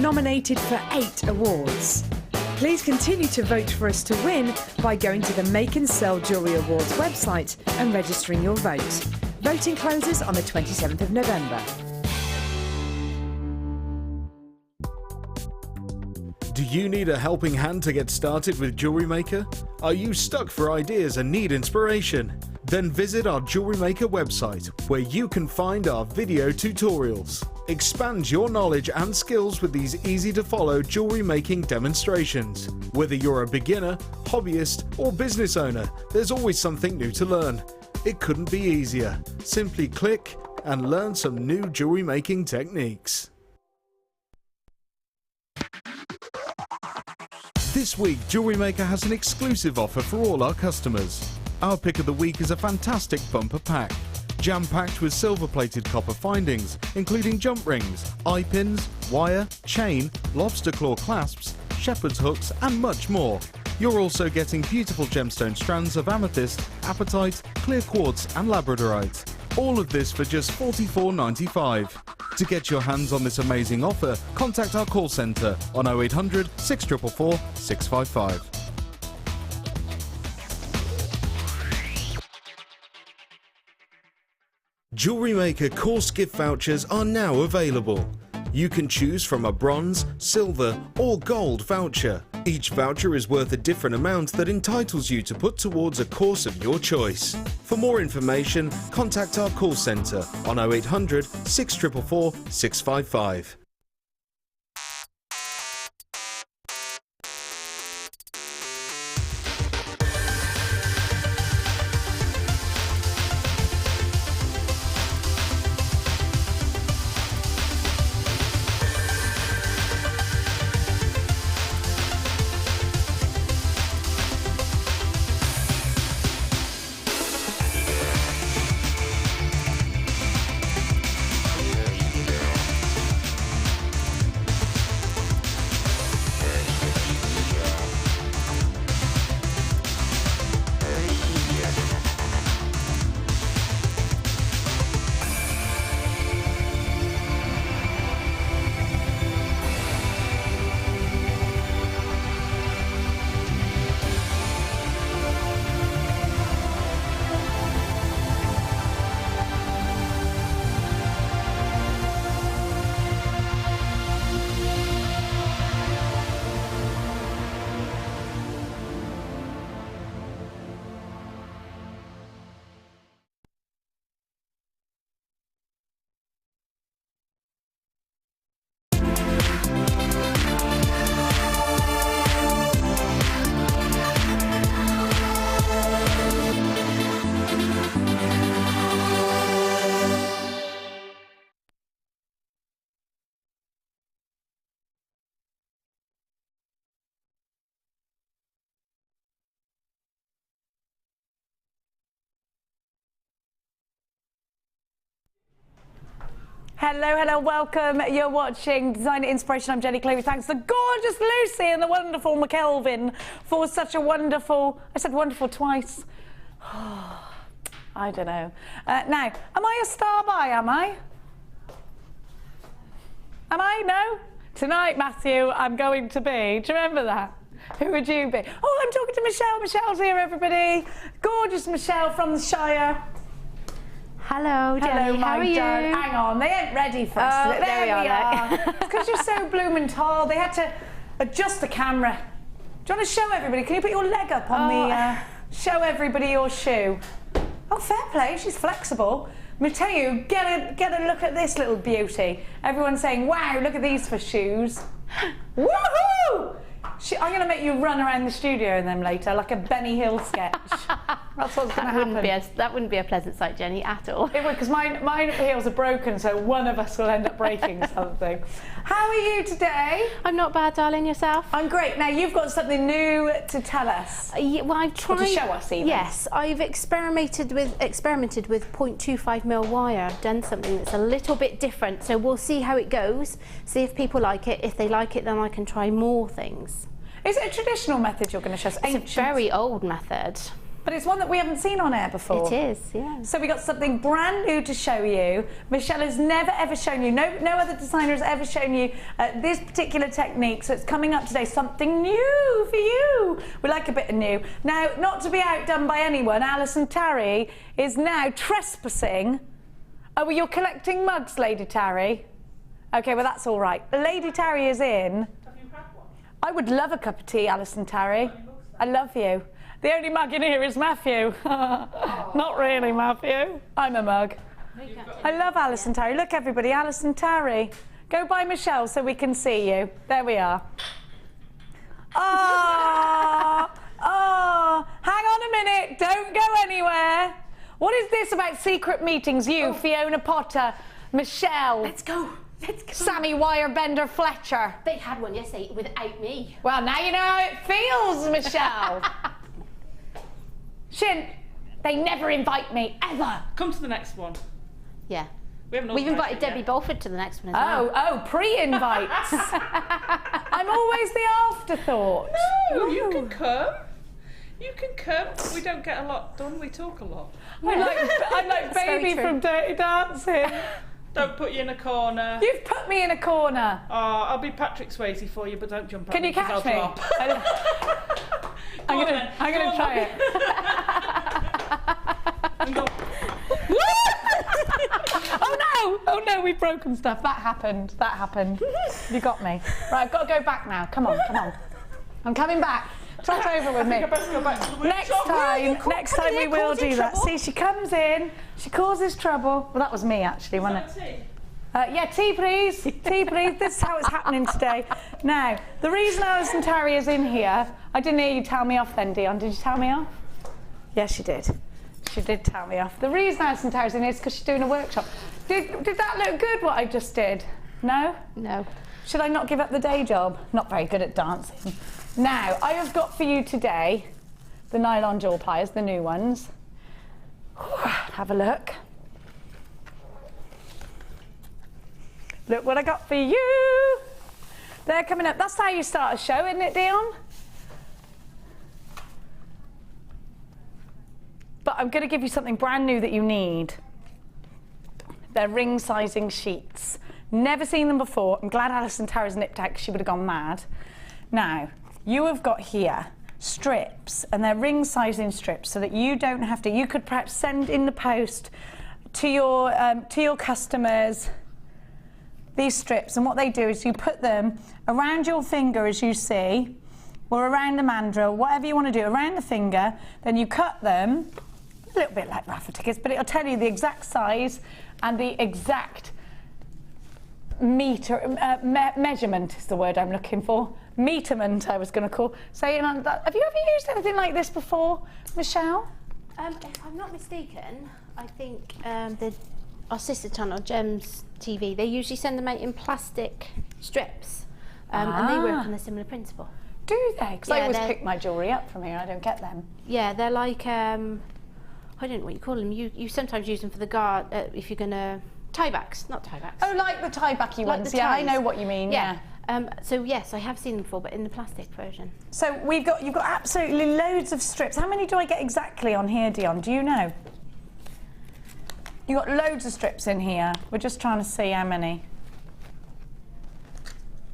nominated for 8 awards. Please continue to vote for us to win by going to the Make and Sell Jewellery Awards website and registering your vote. Voting closes on the 27th of November. Do you need a helping hand to get started with JewelleryMaker? Are you stuck for ideas and need inspiration? Then visit our JewelleryMaker website, where you can find our video tutorials. Expand your knowledge and skills with these easy-to-follow jewellery making demonstrations. Whether you're a beginner, hobbyist, or business owner, there's always something new to learn. It couldn't be easier. Simply click and learn some new jewellery making techniques. This week, JewelleryMaker has an exclusive offer for all our customers. Our pick of the week is a fantastic bumper pack, jam-packed with silver-plated copper findings, including jump rings, eye pins, wire, chain, lobster claw clasps, shepherd's hooks, and much more. You're also getting beautiful gemstone strands of amethyst, apatite, clear quartz, and labradorite. All of this for just $44.95. To get your hands on this amazing offer, contact our call centre on 0800 644 655. JewelleryMaker course gift vouchers are now available. You can choose from a bronze, silver or gold voucher. Each voucher is worth a different amount that entitles you to put towards a course of your choice. For more information, contact our call centre on 0800 644 655. Hello, welcome. You're watching Designer Inspiration. I'm Jenny Cleary. Thanks to gorgeous Lucy and the wonderful McKelvin for such a wonderful, I said wonderful twice. I don't know. Now, am I a star by, am I? Am I? No? Tonight, Matthew, I'm going to be. Do you remember that? Who would you be? Oh, I'm talking to Michelle. Michelle's here, everybody. Gorgeous Michelle from the Shire. Hello, Jenny. How are you? Hang on, they ain't ready for us. There we are. Because you're so blooming tall, they had to adjust the camera. Do you want to show everybody? Can you put your leg up on the... show everybody your shoe. Oh, fair play. She's flexible. Let me tell you, get a look at this little beauty. Everyone's saying, wow, look at these for shoes. Woohoo! I'm going to make you run around the studio in them later, like a Benny Hill sketch. That's what's going to happen. That wouldn't be a pleasant sight, Jenny, at all. It would, because my heels are broken, so one of us will end up breaking something. How are you today? I'm not bad, darling. Yourself? I'm great. Now, you've got something new to tell us. Yeah, well, I've tried... Or to show us, even. Yes, I've experimented with 0.25mm wire. I've done something that's a little bit different, so we'll see how it goes, see if people like it. If they like it, then I can try more things. Is it a traditional method you're going to show us? It's a very old method. But it's one that we haven't seen on air before. It is, yeah. So we got something brand new to show you. Michelle has never ever shown you, no other designer has ever shown you this particular technique. So it's coming up today, something new for you. We like a bit of new. Now, not to be outdone by anyone, Alison Tarry is now trespassing. Oh, well, you're collecting mugs, Lady Tarry. Okay, well, that's all right. Lady Tarry is in. Have you had one? I would love a cup of tea, Alison Tarry. I love you. The only mug in here is Matthew. Not really, Matthew. I'm a mug. I love Alison Tarry. Look, everybody, Alison Tarry. Go by Michelle so we can see you. There we are. Oh, hang on a minute. Don't go anywhere. What is this about secret meetings? You, Fiona Potter, Michelle. Let's go. Sammy Wirebender Fletcher. They had one yesterday without me. Well, now you know how it feels, Michelle. Shin, they never invite me, ever. Come to the next one. Yeah. We've invited Debbie Bolford to the next one as well. Oh, pre-invites. I'm always the afterthought. No, you can come. You can come. We don't get a lot done, we talk a lot. I'm like Baby from Dirty Dancing. Don't put you in a corner. You've put me in a corner. Oh, I'll be Patrick Swayze for you, but don't jump Can at you me 'cause catch I'll me? drop. I'm gonna try it. And go, Oh no, we've broken stuff. That happened. You got me. Right, I've got to go back now. Come on. I'm coming back. Trot over with me. I best go back to the Next workshop. time we will do that. See, she comes in, she causes trouble. Well, that was me actually, wasn't it? Tea? Yeah, tea please. Tea please. This is how it's happening today. Now, the reason Alison Tarry is in here, I didn't hear you tell me off then, Dion. Did you tell me off? Yes, you did. She did tell me off. The reason Alison Tarry's in here is because she's doing a workshop. Did that look good, what I just did? No? No. Should I not give up the day job? Not very good at dancing. Now, I have got for you today the nylon jewel pliers, the new ones. Have a look. Look what I got for you. They're coming up. That's how you start a show, isn't it, Dion? But I'm going to give you something brand new that you need. They're ring sizing sheets. Never seen them before. I'm glad Alison Tarry's nipped out because she would have gone mad. Now, you have got here strips, and they're ring sizing strips so that you don't have to. You could perhaps send in the post to your customers these strips, and what they do is you put them around your finger, as you see, or around the mandrel, whatever you want to do, around the finger. Then you cut them, a little bit like raffle tickets, but it'll tell you the exact size and the exact measurement is the word I'm looking for. Measurement, I was going to call. So, have you ever used anything like this before, Michelle? If I'm not mistaken, I think our sister channel, Gems TV, they usually send them out in plastic strips, and they work on a similar principle. Do they? Because I Yeah, always they're- pick my jewellery up from here. I don't get them. Yeah, they're like, I don't know what you call them. You sometimes use them for the guard, if you're going to... Tie-backs, not tie-backs. Oh, like the tie-backy Like ones. the Yeah, I ties. know what you mean. Yeah. So yes, I have seen them before, but in the plastic version. So you've got absolutely loads of strips. How many do I get exactly on here, Dion? Do you know? You've got loads of strips in here. We're just trying to see how many.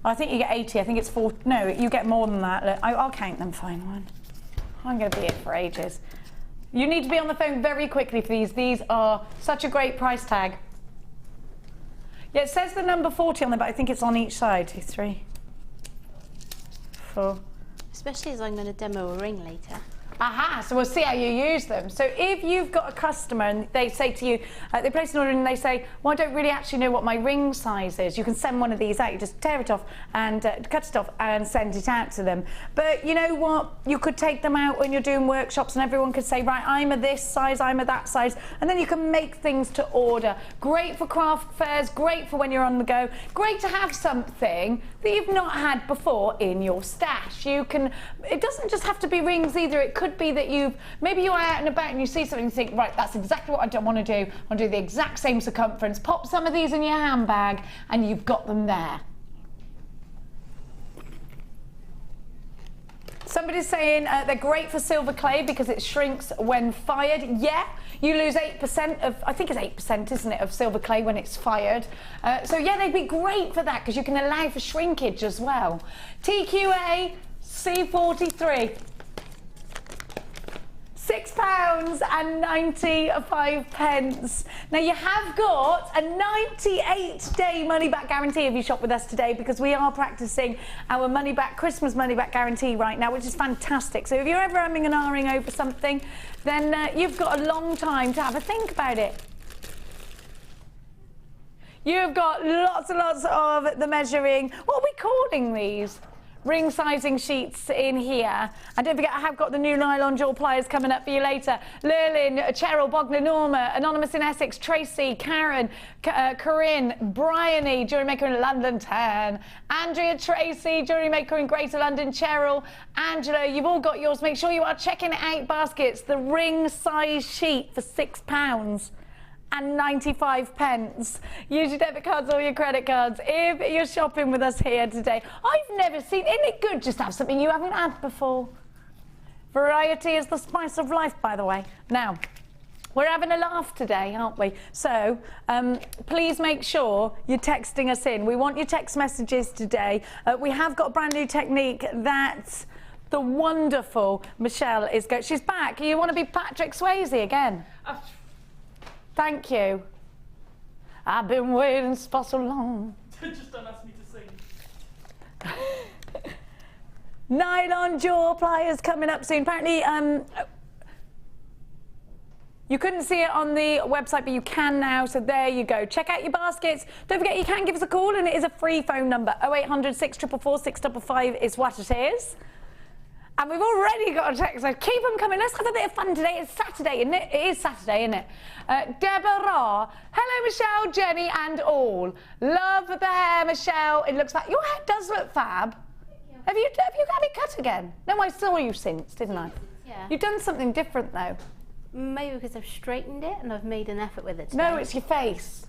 I think you get 80. I think it's 4. No, you get more than that. Look, I'll count them. Fine one. I'm going to be here for ages. You need to be on the phone very quickly for these. These are such a great price tag. Yeah, it says the number 40 on them, but I think it's on each side. 2, 3, 4. Especially as I'm going to demo a ring later. Aha, so we'll see how you use them. So if you've got a customer and they say to you, they place an order and they say, well, I don't really actually know what my ring size is, you can send one of these out. You just tear it off and cut it off and send it out to them. But you know what? You could take them out when you're doing workshops and everyone could say, right, I'm a this size, I'm a that size, and then you can make things to order. Great for craft fairs, great for when you're on the go, great to have something that you've not had before in your stash. You can, it doesn't just have to be rings either. It could be that maybe you're out and about and you see something and think, right, that's exactly what I don't want to do. I want to do the exact same circumference. Pop some of these in your handbag and you've got them there. So Somebody's saying they're great for silver clay because it shrinks when fired. Yeah, you lose 8% of, I think it's 8%, isn't it, of silver clay when it's fired. So yeah, they'd be great for that because you can allow for shrinkage as well. TQA C43. £6.95. Now you have got a 98-day money-back guarantee if you shop with us today, because we are practicing our Christmas money-back guarantee right now, which is fantastic. So if you're ever umming and ahhing over something, then you've got a long time to have a think about it. You've got lots and lots of the measuring, what are we calling these? Ring sizing sheets in here. And don't forget, I have got the new nylon jewel pliers coming up for you later. Lurlin, Cheryl, Bogner, Norma, Anonymous in Essex, Tracy, Karen, Corinne, Bryony, JewelleryMaker in London 10, Andrea, Tracy, JewelleryMaker in Greater London, Cheryl, Angela, you've all got yours. Make sure you are checking it out, baskets. The ring size sheet for £6.95. Use your debit cards or your credit cards if you're shopping with us here today. I've never seen, isn't it good just to have something you haven't had before? Variety is the spice of life, by the way. Now, we're having a laugh today, aren't we? So, please make sure you're texting us in. We want your text messages today. We have got a brand new technique that the wonderful Michelle is going. She's back. You want to be Patrick Swayze again? Thank you. I've been waiting for so long. Just don't ask me to sing. Nylon jaw pliers coming up soon. Apparently, you couldn't see it on the website, but you can now, so there you go. Check out your baskets. Don't forget, you can give us a call, and it is a free phone number. 0800 644 655 is what it is. And we've already got a text, so keep them coming. Let's have a bit of fun today. It's Saturday, isn't it? It is Saturday, isn't it? Deborah. Hello, Michelle, Jenny, and all. Love the hair, Michelle. It looks like your hair does look fab. Have you had it cut again? No, I saw you since, didn't I? Yeah. You've done something different, though. Maybe because I've straightened it and I've made an effort with it today. No, it's your face.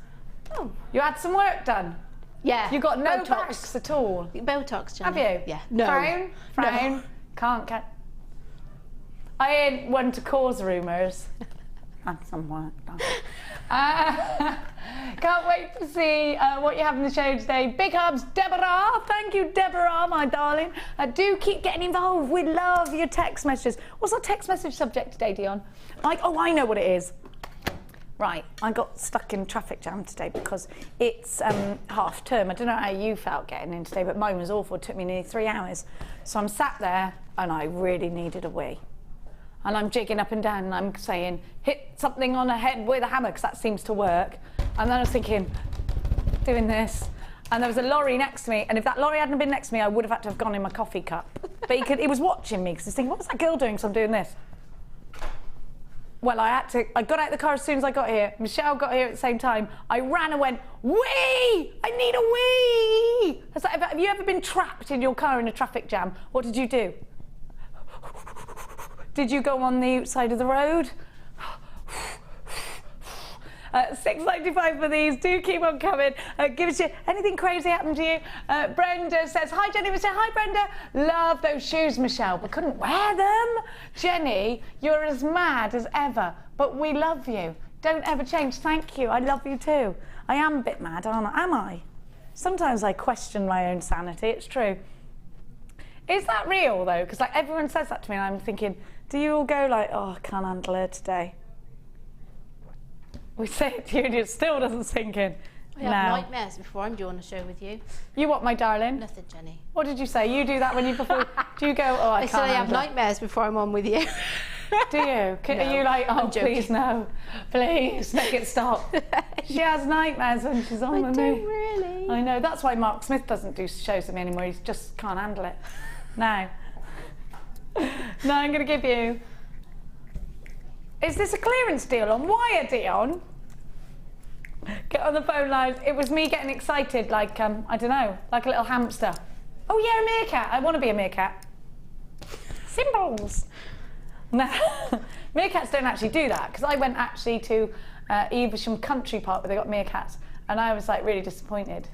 Oh. You had some work done. Yeah. You got no Botox. backs at all. Botox, Jenny. Have you? Yeah. No. Frown? Frown? No. Can't get. I ain't one to cause rumours. Had some work done. Can't wait to see what you have in the show today. Big hugs, Deborah. Thank you, Deborah, my darling. Do keep getting involved. We love your text messages. What's our text message subject today, Dion? Oh, I know what it is. Right, I got stuck in traffic jam today because it's half term. I don't know how you felt getting in today, but mine was awful. It took me nearly 3 hours. So I'm sat there and I really needed a wee. And I'm jigging up and down and I'm saying, hit something on the head with a hammer, because that seems to work. And then I was thinking, doing this. And there was a lorry next to me, and if that lorry hadn't been next to me, I would have had to have gone in my coffee cup. But he was watching me, because he's thinking, what's that girl doing? So I'm doing this. Well, I got out of the car as soon as I got here. Michelle got here at the same time. I ran and went, wee! I need a wee! It's like, have you ever been trapped in your car in a traffic jam? What did you do? Did you go on the side of the road? $6.95 for these. Do keep on coming. Give us anything crazy happened to you. Brenda says, hi Jenny. Michelle. Hi Brenda. Love those shoes, Michelle, but couldn't wear them. Jenny, you're as mad as ever, but we love you. Don't ever change. Thank you. I love you too. I am a bit mad, aren't I? Am I? Sometimes I question my own sanity. It's true. Is that real though? Because like everyone says that to me, and I'm thinking, do you all go like, oh, I can't handle her today? We say it to you and it still doesn't sink in. I have nightmares before I'm doing a show with you. You what, my darling? Nothing, Jenny. What did you say? You do that when you perform? Do you go, oh, I can't said I have handle it? nightmares before I'm on with you. Do you? No, Are you like, oh, I'm joking. please no. Please, make it stop. She has nightmares when she's on with me. I don't really. I know. That's why Mark Smith doesn't do shows with me anymore. He just can't handle it. Now. Now I'm going to give you... Is this a clearance deal on wire, Dion? Get on the phone lines. It was me getting excited, like, I don't know, like a little hamster. Oh yeah, a meerkat. I want to be a meerkat. Symbols. No, meerkats don't actually do that, because I went actually to Evesham Country Park where they got meerkats, and I was like really disappointed.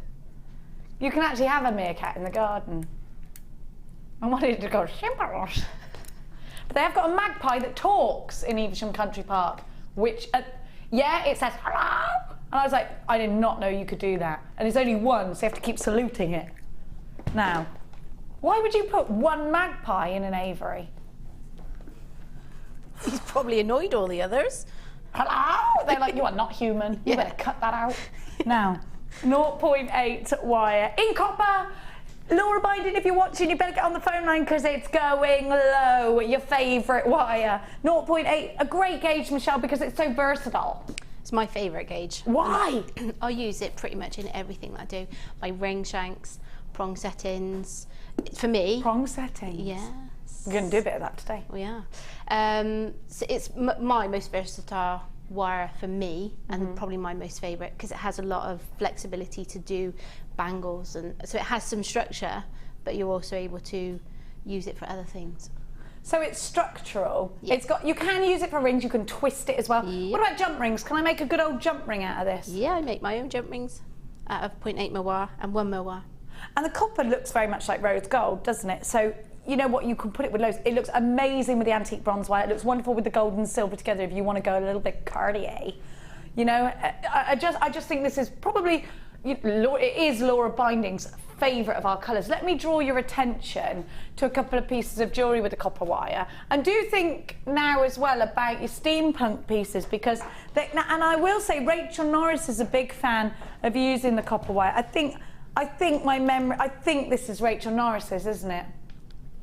You can actually have a meerkat in the garden. I wanted it to go shimmers. But they have got a magpie that talks in Evesham Country Park, which, yeah, it says hello. And I was like, I did not know you could do that. And it's only one, so you have to keep saluting it. Now, why would you put one magpie in an aviary? He's probably annoyed all the others. Hello? They're like, you are not human. You better cut that out. Now, 0.8 wire in copper. Laura Biden, if you're watching, you better get on the phone line because it's going low. Your favourite wire. 0.8, a great gauge, Michelle, because it's so versatile. It's my favourite gauge. Why? I'll use it pretty much in everything that I do. My ring shanks, prong settings. For me. Prong settings? Yes. We're going to do a bit of that today. We are. So it's my most versatile wire for me, and probably my most favourite because it has a lot of flexibility to do bangles, and so it has some structure, but you're also able to use it for other things. So it's structural. Yeah. It's got. You can use it for rings. You can twist it as well. Yeah. What about jump rings? Can I make a good old jump ring out of this? Yeah, I make my own jump rings out of 0.8 mil wire and 1 mil wire. And the copper looks very much like rose gold, doesn't it? So you know what, you can put it with loads. It looks amazing with the antique bronze wire. It looks wonderful with the gold and silver together if you want to go a little bit Cartier. You know, I just think this is probably, it is Laura Binding's favourite of our colours. Let me draw your attention to a couple of pieces of jewellery with the copper wire. And do think now as well about your steampunk pieces, because and I will say Rachel Norris is a big fan of using the copper wire. I think this is Rachel Norris's, isn't it?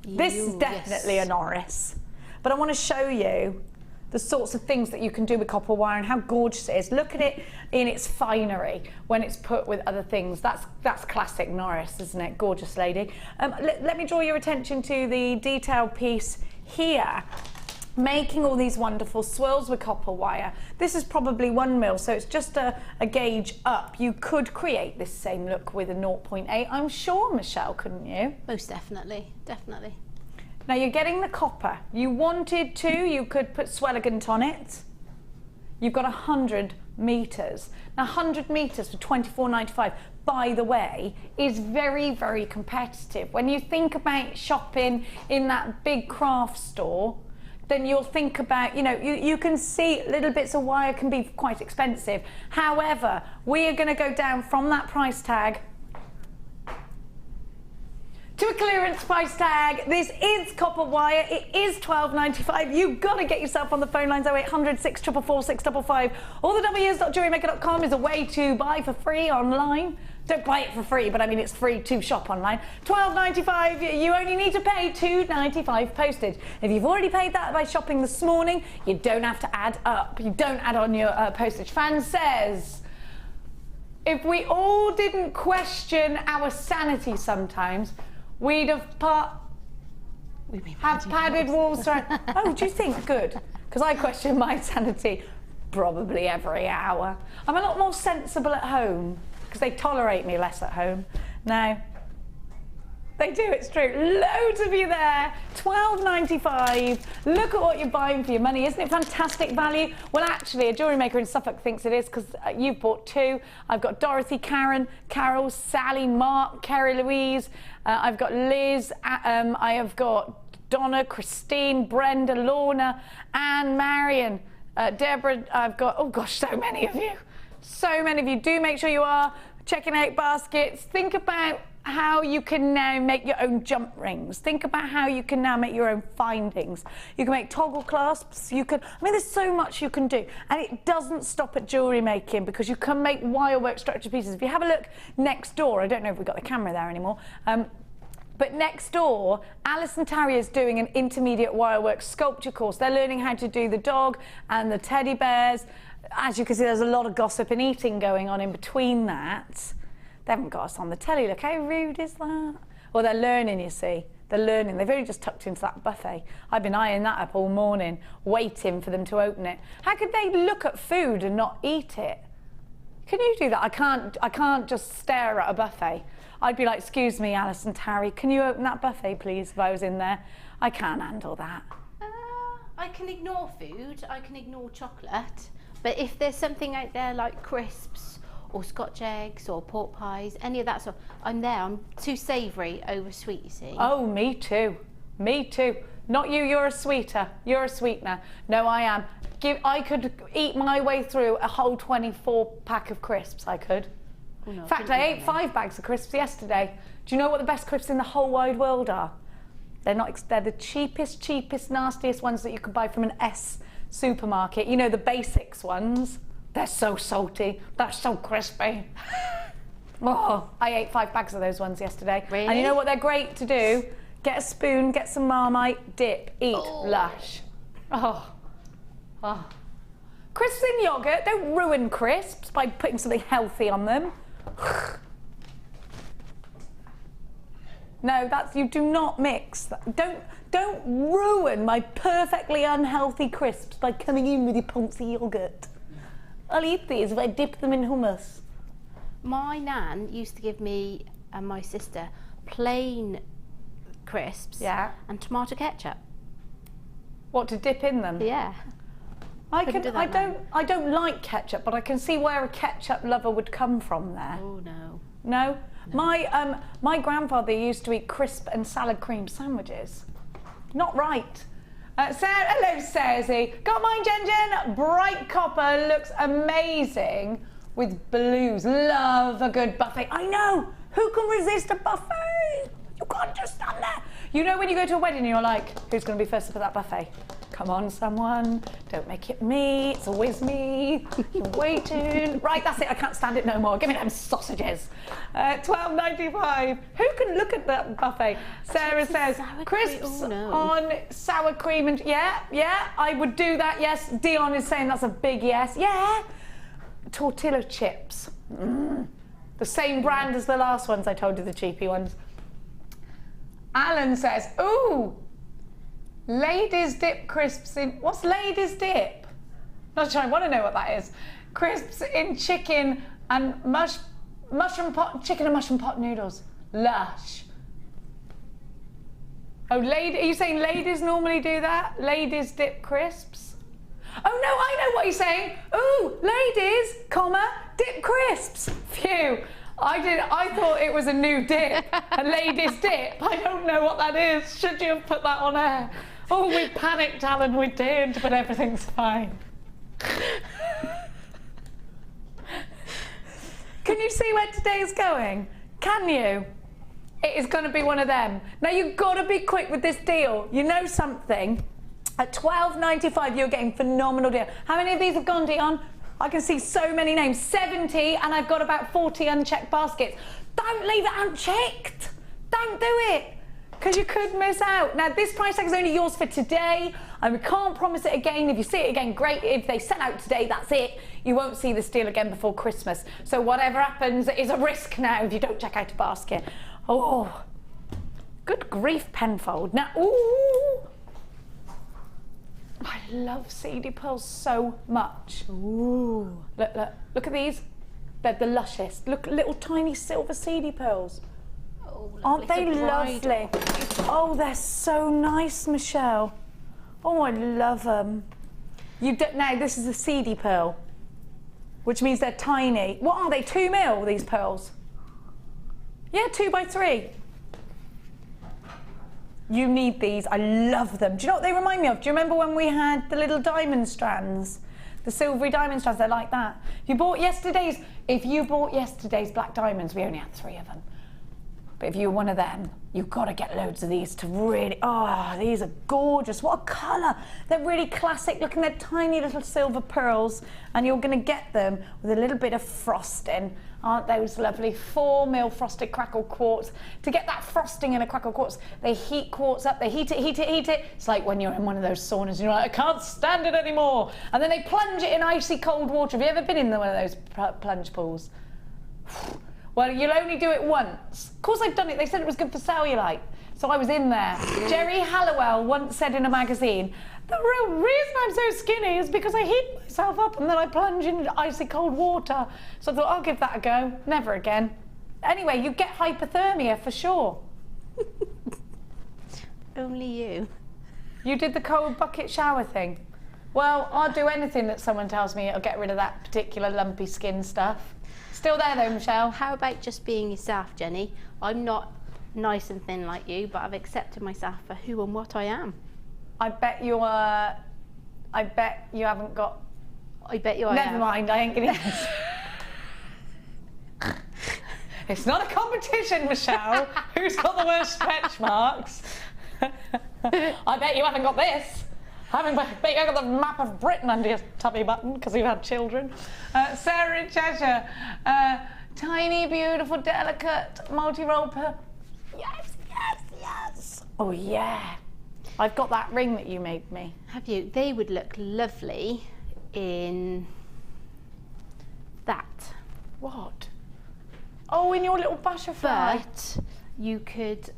This is definitely a Norris. But I want to show you the sorts of things that you can do with copper wire and how gorgeous it is. Look at it in its finery when it's put with other things. That's classic Norris, isn't it? Gorgeous lady. Let me draw your attention to the detail piece here. Making all these wonderful swirls with copper wire. This is probably 1 mil, so it's just a gauge up. You could create this same look with a 0.8, I'm sure, Michelle, couldn't you? Most definitely, definitely. Now you're getting the copper. You wanted to, you could put swelligant on it. You've got 100 metres. Now 100 metres for £24.95, by the way, is very, very competitive. When you think about shopping in that big craft store, then you'll think about, you know, you can see little bits of wire can be quite expensive. However, we are going to go down from that price tag to a clearance price tag. This is copper wire. It is £12.95. You've got to get yourself on the phone lines 0800 644 655. All the w's.jewellerymaker.com is a way to buy for free online. Don't buy it for free, but I mean it's free to shop online. £12.95, you only need to pay £2.95 postage. If you've already paid that by shopping this morning, you don't have to add up. You don't add on your postage. Fan says, if we all didn't question our sanity sometimes, we'd have padded walls around. Oh, do you think? Good. Because I question my sanity probably every hour. I'm a lot more sensible at home, because they tolerate me less at home. Now, they do, it's true. Loads of you there. £12.95. Look at what you're buying for your money. Isn't it fantastic value? Well, actually, a jewellery maker in Suffolk thinks it is, because you've bought two. I've got Dorothy, Karen, Carol, Sally, Mark, Kerry Louise. I've got Liz. I have got Donna, Christine, Brenda, Lorna, Anne, Marion, Deborah. I've got, oh gosh, so many of you. So many of you. Do make sure you are checking out baskets. Think about how you can now make your own jump rings. Think about how you can now make your own findings. You can make toggle clasps. You can, I mean, there's so much you can do. And it doesn't stop at jewellery making, because you can make wirework structured pieces. If you have a look next door, I don't know if we've got the camera there anymore, but next door, Alison Tarrier is doing an intermediate wirework sculpture course. They're learning how to do the dog and the teddy bears. As you can see, there's a lot of gossip and eating going on in between that. They haven't got us on the telly. Look, how rude is that? Well, they're learning, you see. They're learning. They've only just tucked into that buffet. I've been eyeing that up all morning, waiting for them to open it. How could they look at food and not eat it? Can you do that? I can't just stare at a buffet. I'd be like, excuse me, Alison Tarry, can you open that buffet, please, if I was in there? I can't handle that. I can ignore food. I can ignore chocolate. But if there's something out there like crisps or Scotch eggs or pork pies, any of that sort. I'm there. I'm too savoury over sweet, you see. Oh, me too. Me too. Not you, you're a sweeter. You're a sweetener. No, I am. I could eat my way through a whole 24 pack of crisps, I could. Oh, no, In fact, I ate 5 bags of crisps yesterday. Do you know what the best crisps in the whole wide world are? They're the cheapest, nastiest ones that you could buy from an S supermarket. You know, the basics ones. They're so salty. They're so crispy. Oh, I ate 5 bags of those ones yesterday. Really? And you know what they're great to do? Get a spoon, get some Marmite, dip, eat, lush. Oh. Oh. Crisps in yoghurt, don't ruin crisps by putting something healthy on them. No, you do not mix. Don't ruin my perfectly unhealthy crisps by coming in with your poncy yoghurt. I'll eat these if I dip them in hummus. My nan used to give me and my sister plain crisps and tomato ketchup. What, to dip in them? Yeah. I don't like ketchup, but I can see where a ketchup lover would come from there. Oh no. No? My grandfather used to eat crisp and salad cream sandwiches. Not right. Sarah, hello Sarah. Got mine, Jen. Bright copper, looks amazing with blues. Love a good buffet. I know. Who can resist a buffet? You can't just stand there. You know when you go to a wedding and you're like, who's going to be first up at that buffet? Come on, someone. Don't make it me. It's always me. You're waiting. Right, that's it. I can't stand it no more. Give me them sausages. $12.95. Who can look at that buffet? Sarah says, crisps on sour cream and... Yeah, I would do that, yes. Dion is saying that's a big yes. Yeah. Tortilla chips. The same brand as the last ones I told you, the cheapy ones. Alan says, ooh, ladies dip crisps in... What's ladies dip? Not sure, I want to know what that is. Crisps in chicken and chicken and mushroom pot noodles. Lush. Oh, are you saying ladies normally do that? Ladies dip crisps? Oh no, I know what he's saying. Ooh, ladies, dip crisps. Phew. I thought it was a new dip, a ladies dip. I don't know what that is. Should you have put that on air? Oh, we panicked, Alan, we did, but everything's fine. Can you see where today is going? Can you? It is going to be one of them. Now, you've got to be quick with this deal. You know something? At $12.95, you're getting phenomenal deal. How many of these have gone, Dion? I can see so many names, 70, and I've got about 40 unchecked baskets. Don't leave it unchecked. Don't do it, because you could miss out. Now, this price tag is only yours for today, and we can't promise it again. If you see it again, great. If they sell out today, that's it. You won't see this deal again before Christmas. So whatever happens is a risk now if you don't check out a basket. Oh, good grief, Penfold. Now, ooh. I love seedy pearls so much. Ooh. Look at these. They're the lushest. Look, little tiny silver seedy pearls. Oh, aren't they lovely? Oh, they're so nice, Michelle. Oh, I love them. Now, this is a seedy pearl, which means they're tiny. What are they, 2 mil, these pearls? Yeah, 2 by 3. You need these. I love them. Do you know what they remind me of? Do you remember when we had the little diamond strands? The silvery diamond strands, they're like that. If you bought yesterday's black diamonds, we only had 3 of them. But if you're one of them, you've got to get loads of these to really, these are gorgeous. What a colour. They're really classic looking. They're tiny little silver pearls, and you're going to get them with a little bit of frosting. Aren't those lovely? 4 mil frosted crackle quartz. To get that frosting in a crackle quartz, they heat quartz up, they heat it. It's like when you're in one of those saunas and you're like, I can't stand it anymore. And then they plunge it in icy cold water. Have you ever been in one of those plunge pools? Well, you'll only do it once. Of course I've done it. They said it was good for cellulite. So I was in there. Jerry Halliwell once said in a magazine, the real reason I'm so skinny is because I heat myself up and then I plunge into icy cold water. So I thought, I'll give that a go. Never again. Anyway, you get hypothermia for sure. Only you. You did the cold bucket shower thing. Well, I'll do anything that someone tells me it'll get rid of that particular lumpy skin stuff. Still there though, Michelle. How about just being yourself, Jenny? I'm not nice and thin like you, but I've accepted myself for who and what I am. I bet you haven't got... I bet you I Never am. mind, I ain't gonna... It's not a competition, Michelle. Who's got the worst stretch marks? I bet you haven't got this. I bet you haven't got the map of Britain under your tummy button because you've had children. Sarah in Cheshire. Tiny, beautiful, delicate, multi-roll per... Yes, yes, yes. Oh, yeah. I've got that ring that you made me. Have you? They would look lovely in that. What? Oh, in your little butterfly. But you could,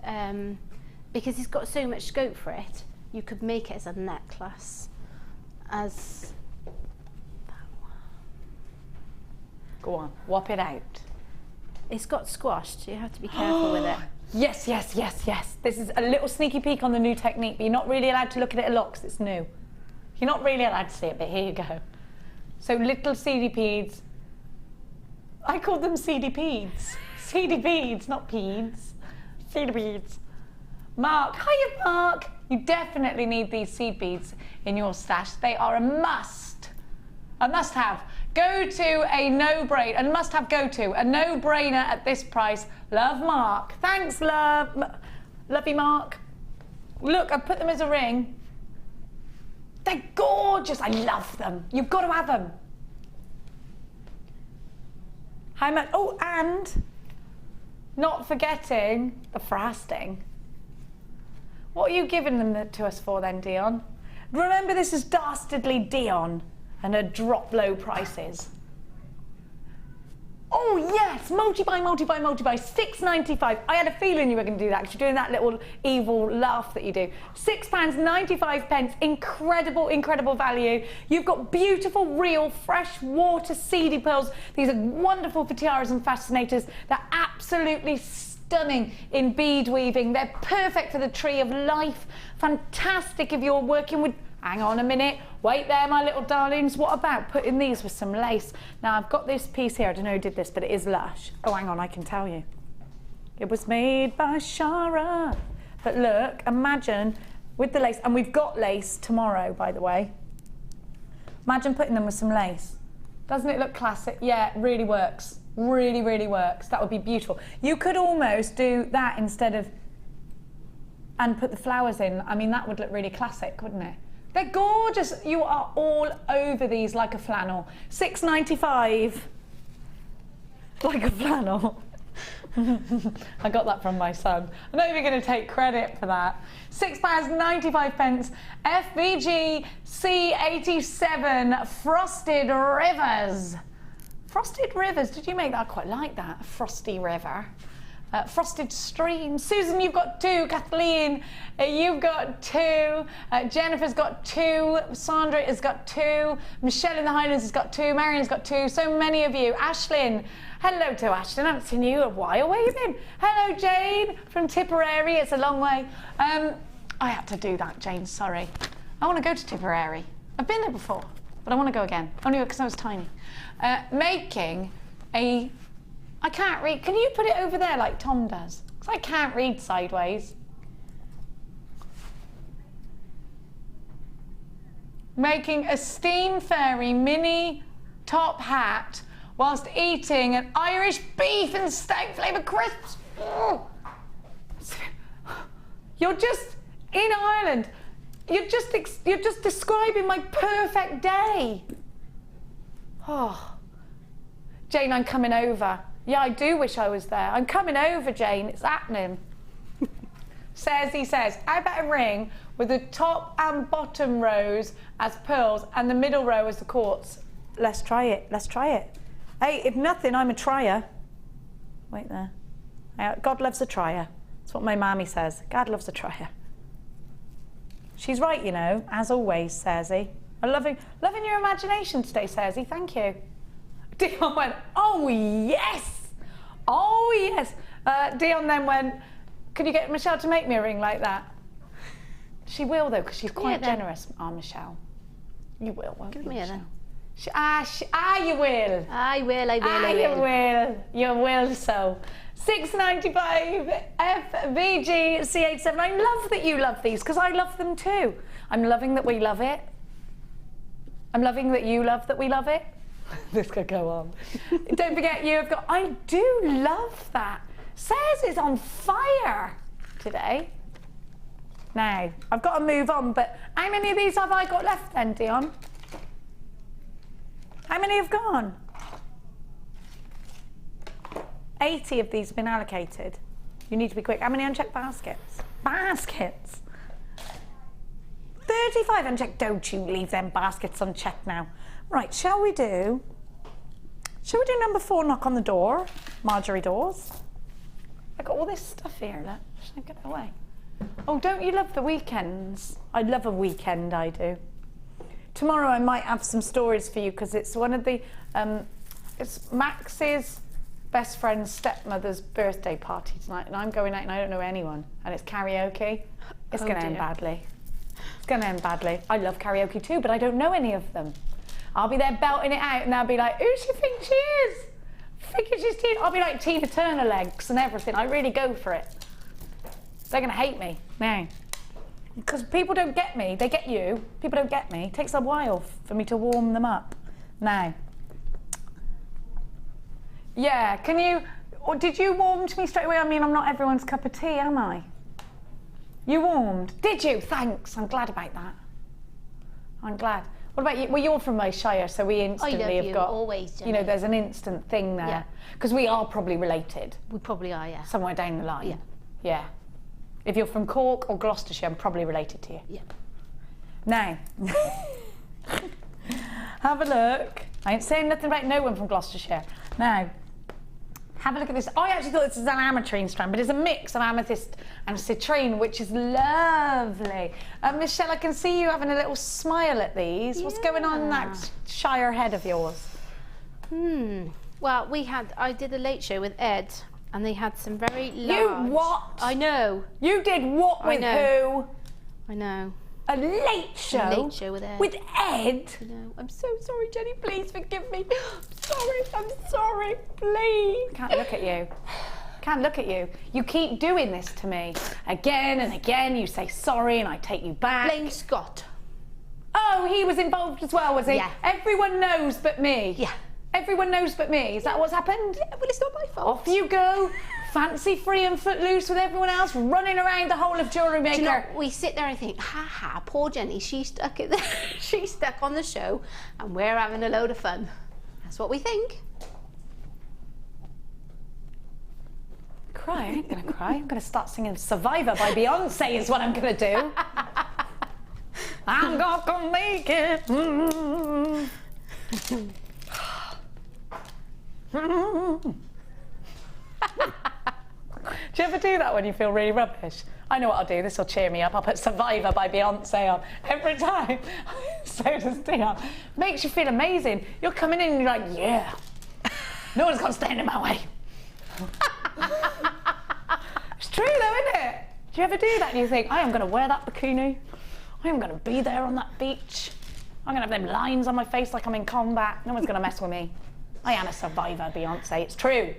because it's got so much scope for it, you could make it as a necklace, as that one. Go on, whop it out. It's got squashed, so you have to be careful with it. Yes, yes, yes, yes. This is a little sneaky peek on the new technique, but you're not really allowed to look at it a lot because it's new. You're not really allowed to see it, but here you go. So little seedy peeds. I called them seedy peeds. Seedy peeds, not peeds. Seedy peeds. Mark, hiya Mark. You definitely need these seed beads in your stash. They are a must. A must have. Go to a no-brainer, a must have go-to, a no-brainer at this price. Love Mark. Thanks, love. Love you, Mark. Look, I put them as a ring. They're gorgeous. I love them. You've got to have them. How much? Oh, and not forgetting the frosting. What are you giving them to us for then, Dion? Remember, this is dastardly Dion and her drop low prices. Oh yes, multi-buy, multi-buy, multi-buy, £6.95. I had a feeling you were going to do that because you're doing that little evil laugh that you do. £6.95, incredible, incredible value. You've got beautiful, real, fresh water seedy pearls. These are wonderful for tiaras and fascinators. They're absolutely stunning in bead weaving. They're perfect for the tree of life. Fantastic if you're working with... Hang on a minute, wait there my little darlings. What about putting these with some lace? Now I've got this piece here, I don't know who did this, but it is lush. Oh, hang on, I can tell you. It was made by Shara. But look, imagine with the lace, and we've got lace tomorrow, by the way. Imagine putting them with some lace. Doesn't it look classic? Yeah, it really works. Really, really works. That would be beautiful. You could almost do that instead of, and put the flowers in. I mean, that would look really classic, wouldn't it? They're gorgeous. You are all over these like a flannel. £6.95. Like a flannel. I got that from my son. I'm not even going to take credit for that. £6.95. FBG C87 Frosted Rivers. Frosted Rivers. Did you make that? I quite like that. A frosty river. Frosted Stream. Susan, you've got 2. Kathleen, you've got 2. Jennifer's got 2. Sandra has got 2. Michelle in the Highlands has got 2. Marion's got 2. So many of you. Ashlyn, hello to Ashlyn. I haven't seen you in a while. Where you been? Hello, Jane from Tipperary. It's a long way. I had to do that, Jane. Sorry. I want to go to Tipperary. I've been there before, but I want to go again. Only because I was tiny. Making a... I can't read. Can you put it over there like Tom does? Because I can't read sideways. Making a steam fairy mini top hat whilst eating an Irish beef and steak flavoured crisps. Oh. You're just in Ireland. You're just describing my perfect day. Oh, Jane, I'm coming over. Yeah, I do wish I was there. I'm coming over, Jane. It's happening. He says, how about a ring with the top and bottom rows as pearls and the middle row as the quartz? Let's try it. Let's try it. Hey, if nothing, I'm a trier. Wait there. God loves a trier. That's what my mammy says. God loves a trier. She's right, you know, as always, Sarzy. I'm loving your imagination today, Sarzy. Thank you. Dion went, oh yes! Oh yes! Dion then went, could you get Michelle to make me a ring like that? She will though, because she's quite generous. Oh, Michelle. You will, won't you, Give me Michelle? it then. You will. I will. You will so. 695 FVG C87. I love that you love these because I love them too. I'm loving that we love it. I'm loving that you love that we love it. This could go on. Don't forget I do love that. Says is on fire today. Now, I've got to move on, but how many of these have I got left then, Dion? How many have gone? 80 of these have been allocated. You need to be quick. How many unchecked baskets? Baskets! 35 unchecked. Don't you leave them baskets unchecked now. Right, shall we do number 4, knock on the door? Marjorie doors. I got all this stuff here, look. Should I get it away? Oh, don't you love the weekends? I love a weekend, I do. Tomorrow I might have some stories for you because it's one of the, it's Max's best friend's stepmother's birthday party tonight, and I'm going out and I don't know anyone, and it's karaoke. It's going to end badly. It's going to end badly. I love karaoke too, but I don't know any of them. I'll be there belting it out and they'll be like, who do you think she is? I think she's Tina. I'll be like Tina Turner legs and everything. I really go for it. They're going to hate me now. Because people don't get me. They get you. People don't get me. It takes a while for me to warm them up. Now. Yeah, can you, or did you warm to me straight away? I mean, I'm not everyone's cup of tea, am I? You warmed. Did you? Thanks. I'm glad about that. I'm glad. What about you? Well, you're from my shire, so we instantly have got, always, Jenny. you know, there's an instant thing there. Because we are probably related. We probably are, yeah. Somewhere down the line. Yeah. Yeah. If you're from Cork or Gloucestershire, I'm probably related to you. Yeah. Now, have a look. I ain't saying nothing about no one from Gloucestershire. Now, have a look at this. I actually thought this was an ametrine strand, but it's a mix of amethyst and citrine, which is lovely. Michelle, I can see you having a little smile at these. What's going on in that Shire head of yours? Well, I did a late show with Ed, and they had some very large... You what? I know. You did what with who? I know. A late show? A late show with Ed. With Ed? I know. I'm so sorry, Jenny. Please forgive me. I'm sorry. Please. Can't look at you. Can't look at you. You keep doing this to me. Again and again, you say sorry and I take you back. Blame Scott. Oh, he was involved as well, was he? Yeah. Everyone knows but me. Yeah. Everyone knows but me. Is that what's happened? Yeah, well, it's not my fault. Off you go. Fancy free and footloose with everyone else running around the whole of JewelleryMaker. Do you know, we sit there and think, ha ha, poor Jenny, she's stuck in there. She's stuck on the show and we're having a load of fun. That's what we think. Cry? I ain't gonna cry. I'm gonna start singing Survivor by Beyonce is what I'm gonna do. I'm gonna make it. Do you ever do that when you feel really rubbish? I know what I'll do. This will cheer me up. I'll put Survivor by Beyonce on every time. So does Dion. Makes you feel amazing. You're coming in and you're like, yeah. No one's got to stand in my way. It's true though, isn't it? Do you ever do that and you think, I am going to wear that bikini. I am going to be there on that beach. I'm going to have them lines on my face like I'm in combat. No one's going to mess with me. I am a survivor, Beyonce. It's true.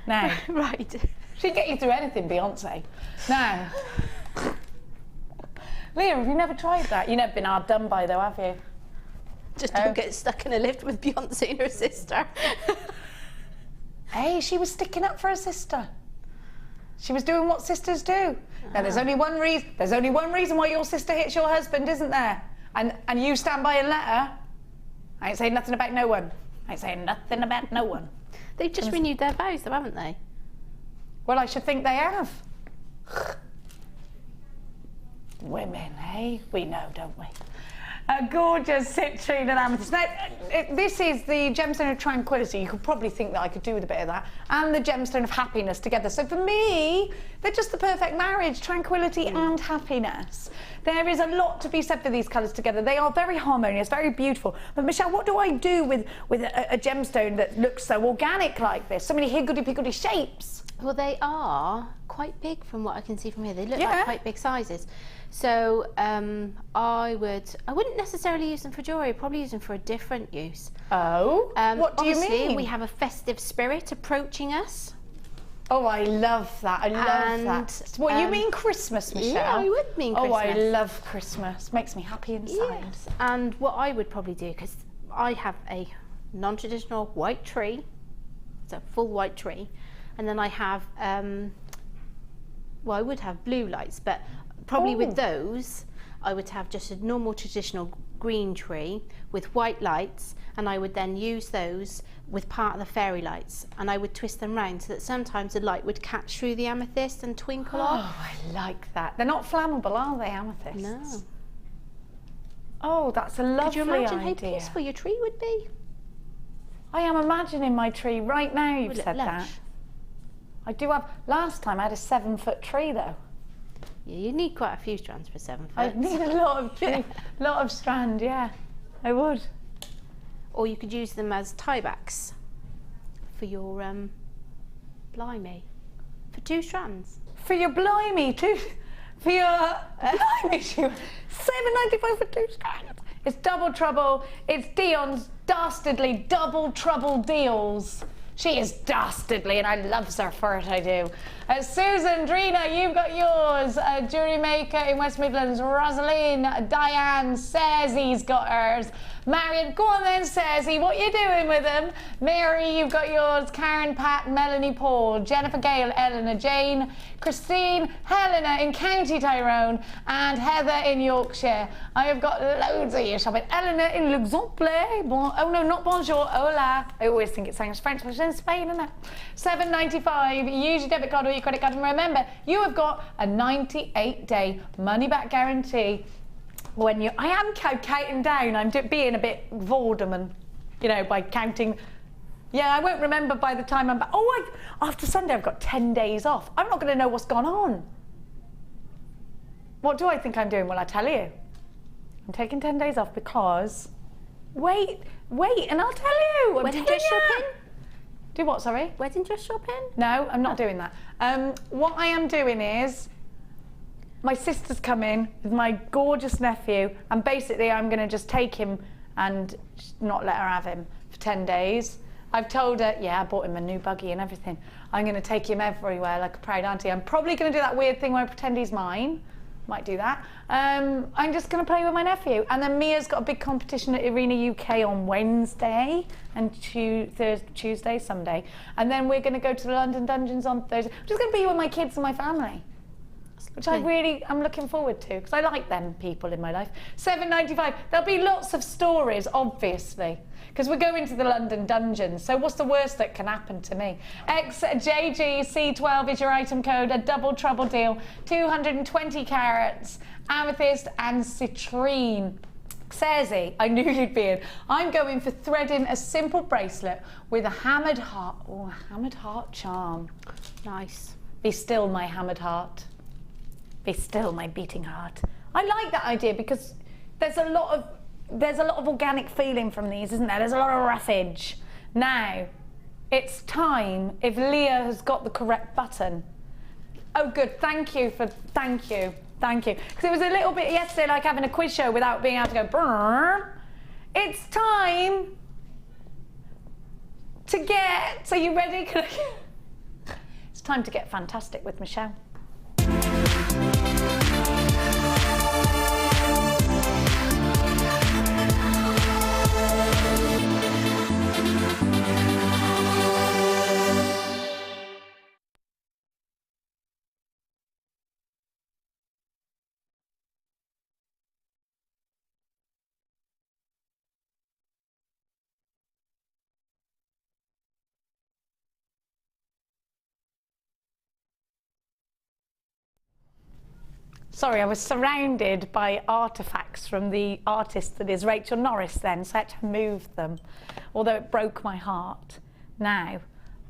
Now. Right. She'd get you through anything, Beyonce. Now. Leah, have you never tried that? You've never been hard done by though, have you? Just don't get stuck in a lift with Beyonce and her sister. Hey, she was sticking up for her sister. She was doing what sisters do. Now, there's only one reason why your sister hits your husband, isn't there? And you stand by and let her. I ain't saying nothing about no one. I ain't saying nothing about no one. They've just renewed their vows, though, haven't they? Well, I should think they have. Women, eh? We know, don't we? A gorgeous citrine and amethyst. Now, this is the gemstone of tranquility. You could probably think that I could do with a bit of that. And the gemstone of happiness together. So for me, they're just the perfect marriage, tranquility and happiness. There is a lot to be said for these colours together. They are very harmonious, very beautiful. But Michelle, what do I do with a gemstone that looks so organic like this? So many higgledy-piggledy shapes. Well, they are quite big from what I can see from here. They look Yeah. like quite big sizes. So I wouldn't necessarily use them for jewellery. I'd probably use them for a different use. Oh, what do you Obviously, mean? we have a festive spirit approaching us. Oh, I love that. I love that. What, you mean Christmas, Michelle? Yeah, I would mean Oh, I Christmas. love Christmas. Makes me happy inside. Yes. And what I would probably do, because I have a non-traditional white tree, it's a full white tree, and then I have, well, I would have blue lights, but probably with those, I would have just a normal traditional green tree with white lights, and I would then use those with part of the fairy lights, and I would twist them round so that sometimes the light would catch through the amethyst and twinkle off. Oh, I like that. They're not flammable, are they, amethysts? No. Oh, that's a lovely Could you imagine how idea. peaceful your tree would be? I am imagining my tree right now. You've Would it said that. lush? I do have. Last time I had a 7-foot tree though. Yeah, you need quite a few strands for 7 foot. I need a lot of tree, lot of strand. Yeah, I would. Or you could use them as tiebacks for your blimey, for 2 strands. For your blimey, too. For your blimey, $7.95 for 2 strands. It's double trouble. It's Dion's dastardly double trouble deals. She is dastardly, and I loves her for it. I do. Susan, Drina, you've got yours. JewelleryMaker in West Midlands. Rosaline, Diane, Sezzy's got hers. Marion, go on then, Sezzy. What you doing with them? Mary, you've got yours. Karen, Pat, Melanie, Paul, Jennifer, Gale, Eleanor, Jane, Christine, Helena in County Tyrone, and Heather in Yorkshire. I have got loads of you shopping. Eleanor in Luxembourg. Oh no, not bonjour. Hola. I always think it sounds French, but it's in Spain, isn't it? $7.95. Use your debit card or your credit card, and remember, you have got a 98-day money-back guarantee. When I am counting down, I'm being a bit Vorderman, you know, by counting. Yeah, I won't remember by the time I'm back. Oh, after Sunday I've got 10 days off. I'm not going to know what's gone on. What do I think I'm doing? Well, I tell you. I'm taking 10 days off because... Wait, and I'll tell you. Wedding dress shopping? Do what, sorry? Wedding dress shopping? No, I'm not doing that. What I am doing is... My sister's coming with my gorgeous nephew, and basically I'm going to just take him and not let her have him for 10 days. I've told her, yeah, I bought him a new buggy and everything. I'm going to take him everywhere like a proud auntie. I'm probably going to do that weird thing where I pretend he's mine. Might do that. I'm just going to play with my nephew. And then Mia's got a big competition at Arena UK on Wednesday and Tuesday, Sunday. And then we're going to go to the London Dungeons on Thursday. I'm just going to be with my kids and my family. Which I really am looking forward to, because I like them people in my life. $7.95. There'll be lots of stories, obviously, because we're going to the London Dungeons. So what's the worst that can happen to me? XJGC12 is your item code, a double trouble deal, 220 carats, amethyst and citrine. Sezzy, I knew you'd be in. I'm going for threading a simple bracelet with a hammered heart. Oh, a hammered heart charm. Nice. Be still, my hammered heart. Be still, my beating heart. I like that idea because there's a lot of organic feeling from these, isn't there? There's a lot of roughage. Now, it's time, if Leah has got the correct button. Oh, good. Thank you. Because it was a little bit yesterday like having a quiz show without being able to go brrr. It's time to get. Are you ready? It's time to get fantastic with Michelle. Sorry, I was surrounded by artefacts from the artist that is Rachel Norris then, so I had to move them, although it broke my heart. Now,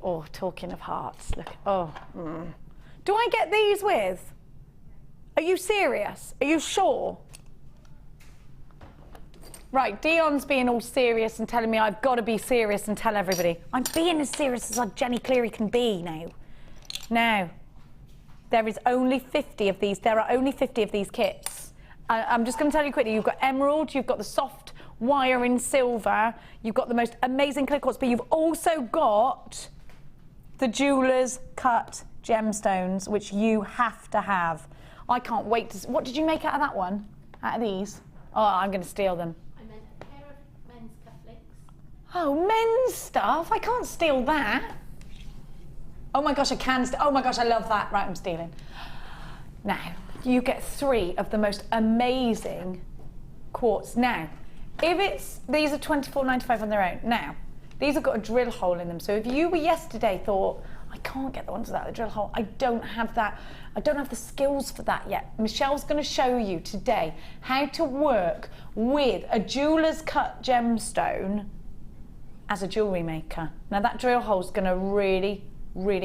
oh, talking of hearts, look, Do I get these with? Are you serious? Are you sure? Right, Dion's being all serious and telling me I've got to be serious and tell everybody. I'm being as serious as Jenny Cleary can be now. Now, there is only 50 of these. There are only 50 of these kits. I'm just going to tell you quickly. You've got emerald, you've got the soft wire in silver, you've got the most amazing clear quartz, but you've also got the jeweler's cut gemstones, which you have to have. I can't wait to... What did you make out of that one? Out of these? Oh, I'm going to steal them. I meant a pair of men's cufflinks. Oh, men's stuff? I can't steal that. Oh my gosh, I can. Oh my gosh, I love that. Right, I'm stealing. Now, you get 3 of the most amazing quartz. Now, if it's, these are $24.95 on their own. Now, these have got a drill hole in them. So if you were yesterday thought, I can't get the ones without the drill hole, I don't have that, I don't have the skills for that yet. Michelle's going to show you today how to work with a jeweler's cut gemstone as a jewellery maker. Now that drill hole's going to really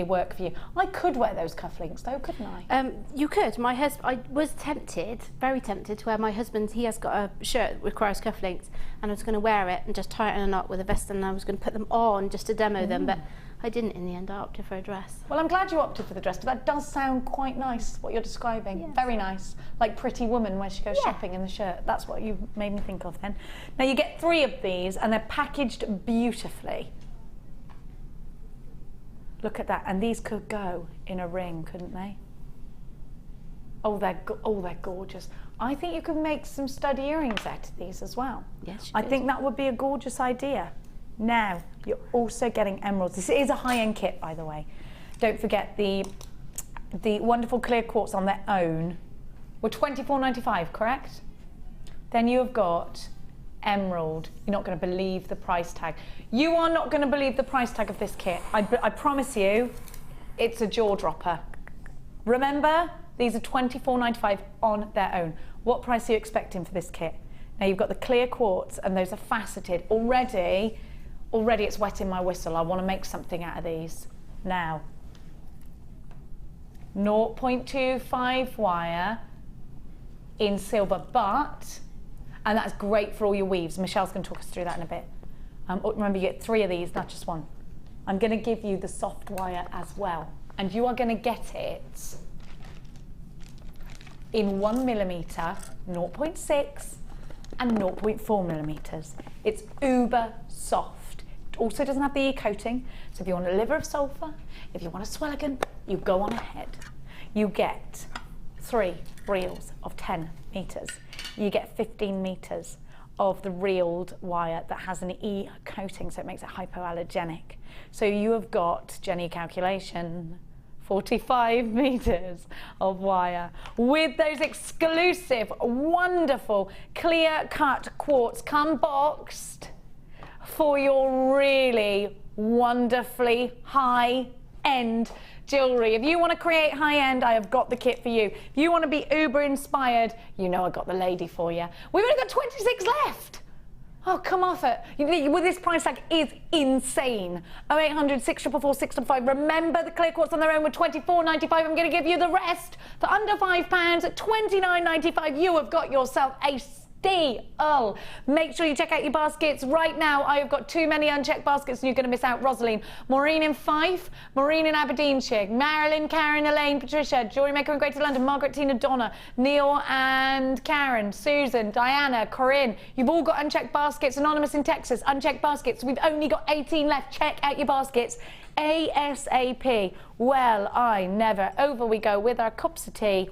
work for you. I could wear those cufflinks though, couldn't I? You could. My husband, I was tempted, very tempted to wear my husband's. He has got a shirt that requires cufflinks, and I was going to wear it and just tie it in a knot with a vest, and I was going to put them on just to demo them, but I didn't in the end. I opted for a dress. Well, I'm glad you opted for the dress, but that does sound quite nice, what you're describing. Yes. Very nice. Like Pretty Woman when she goes shopping in the shirt. That's what you made me think of then. Now you get 3 of these and they're packaged beautifully. Look at that, and these could go in a ring, couldn't they? Oh, they're gorgeous. I think you could make some stud earrings out of these as well. Yes, I think that would be a gorgeous idea. Now, you're also getting emeralds. This is a high-end kit, by the way. Don't forget the wonderful clear quartz on their own were $24.95, correct? Then you have got emerald. You're not going to believe the price tag. You are not going to believe the price tag of this kit. I promise you, it's a jaw dropper. Remember, these are $24.95 on their own. What price are you expecting for this kit? Now you've got the clear quartz and those are faceted. Already it's wetting my whistle. I want to make something out of these. Now, 0.25 wire in silver, and that's great for all your weaves. Michelle's going to talk us through that in a bit. Remember, you get 3 of these, not just 1. I'm going to give you the soft wire as well, and you are going to get it in 1mm, 0.6, and 0.4 millimeters. It's uber soft. It also doesn't have the e-coating, so if you want a liver of sulfur, if you want a swelligan, you go on ahead. You get 3 reels of 10 meters. You get 15 meters of the reeled wire that has an e-coating, so it makes it hypoallergenic. So you have got, Jenny calculation, 45 meters of wire with those exclusive, wonderful, clear-cut quartz, come boxed for your really wonderfully high-end jewellery. If you want to create high-end, I have got the kit for you. If you want to be uber inspired, you know I got the lady for you. We've only got 26 left. Oh, come off it. Well, this price tag is insane. 0800 644 655. Remember, the clear quartz on their own were $24.95. I'm going to give you the rest for under £5 at $29.95. You have got yourself a steal. Make sure you check out your baskets right now. I have got too many unchecked baskets and you're going to miss out. Rosaline, Maureen in Fife, Maureen in Aberdeenshire, Marilyn, Karen, Elaine, Patricia, JewelleryMaker in Greater London, Margaret, Tina, Donna, Neil and Karen, Susan, Diana, Corinne. You've all got unchecked baskets. Anonymous in Texas, unchecked baskets. We've only got 18 left. Check out your baskets ASAP. Well, I never. Over we go with our cups of tea.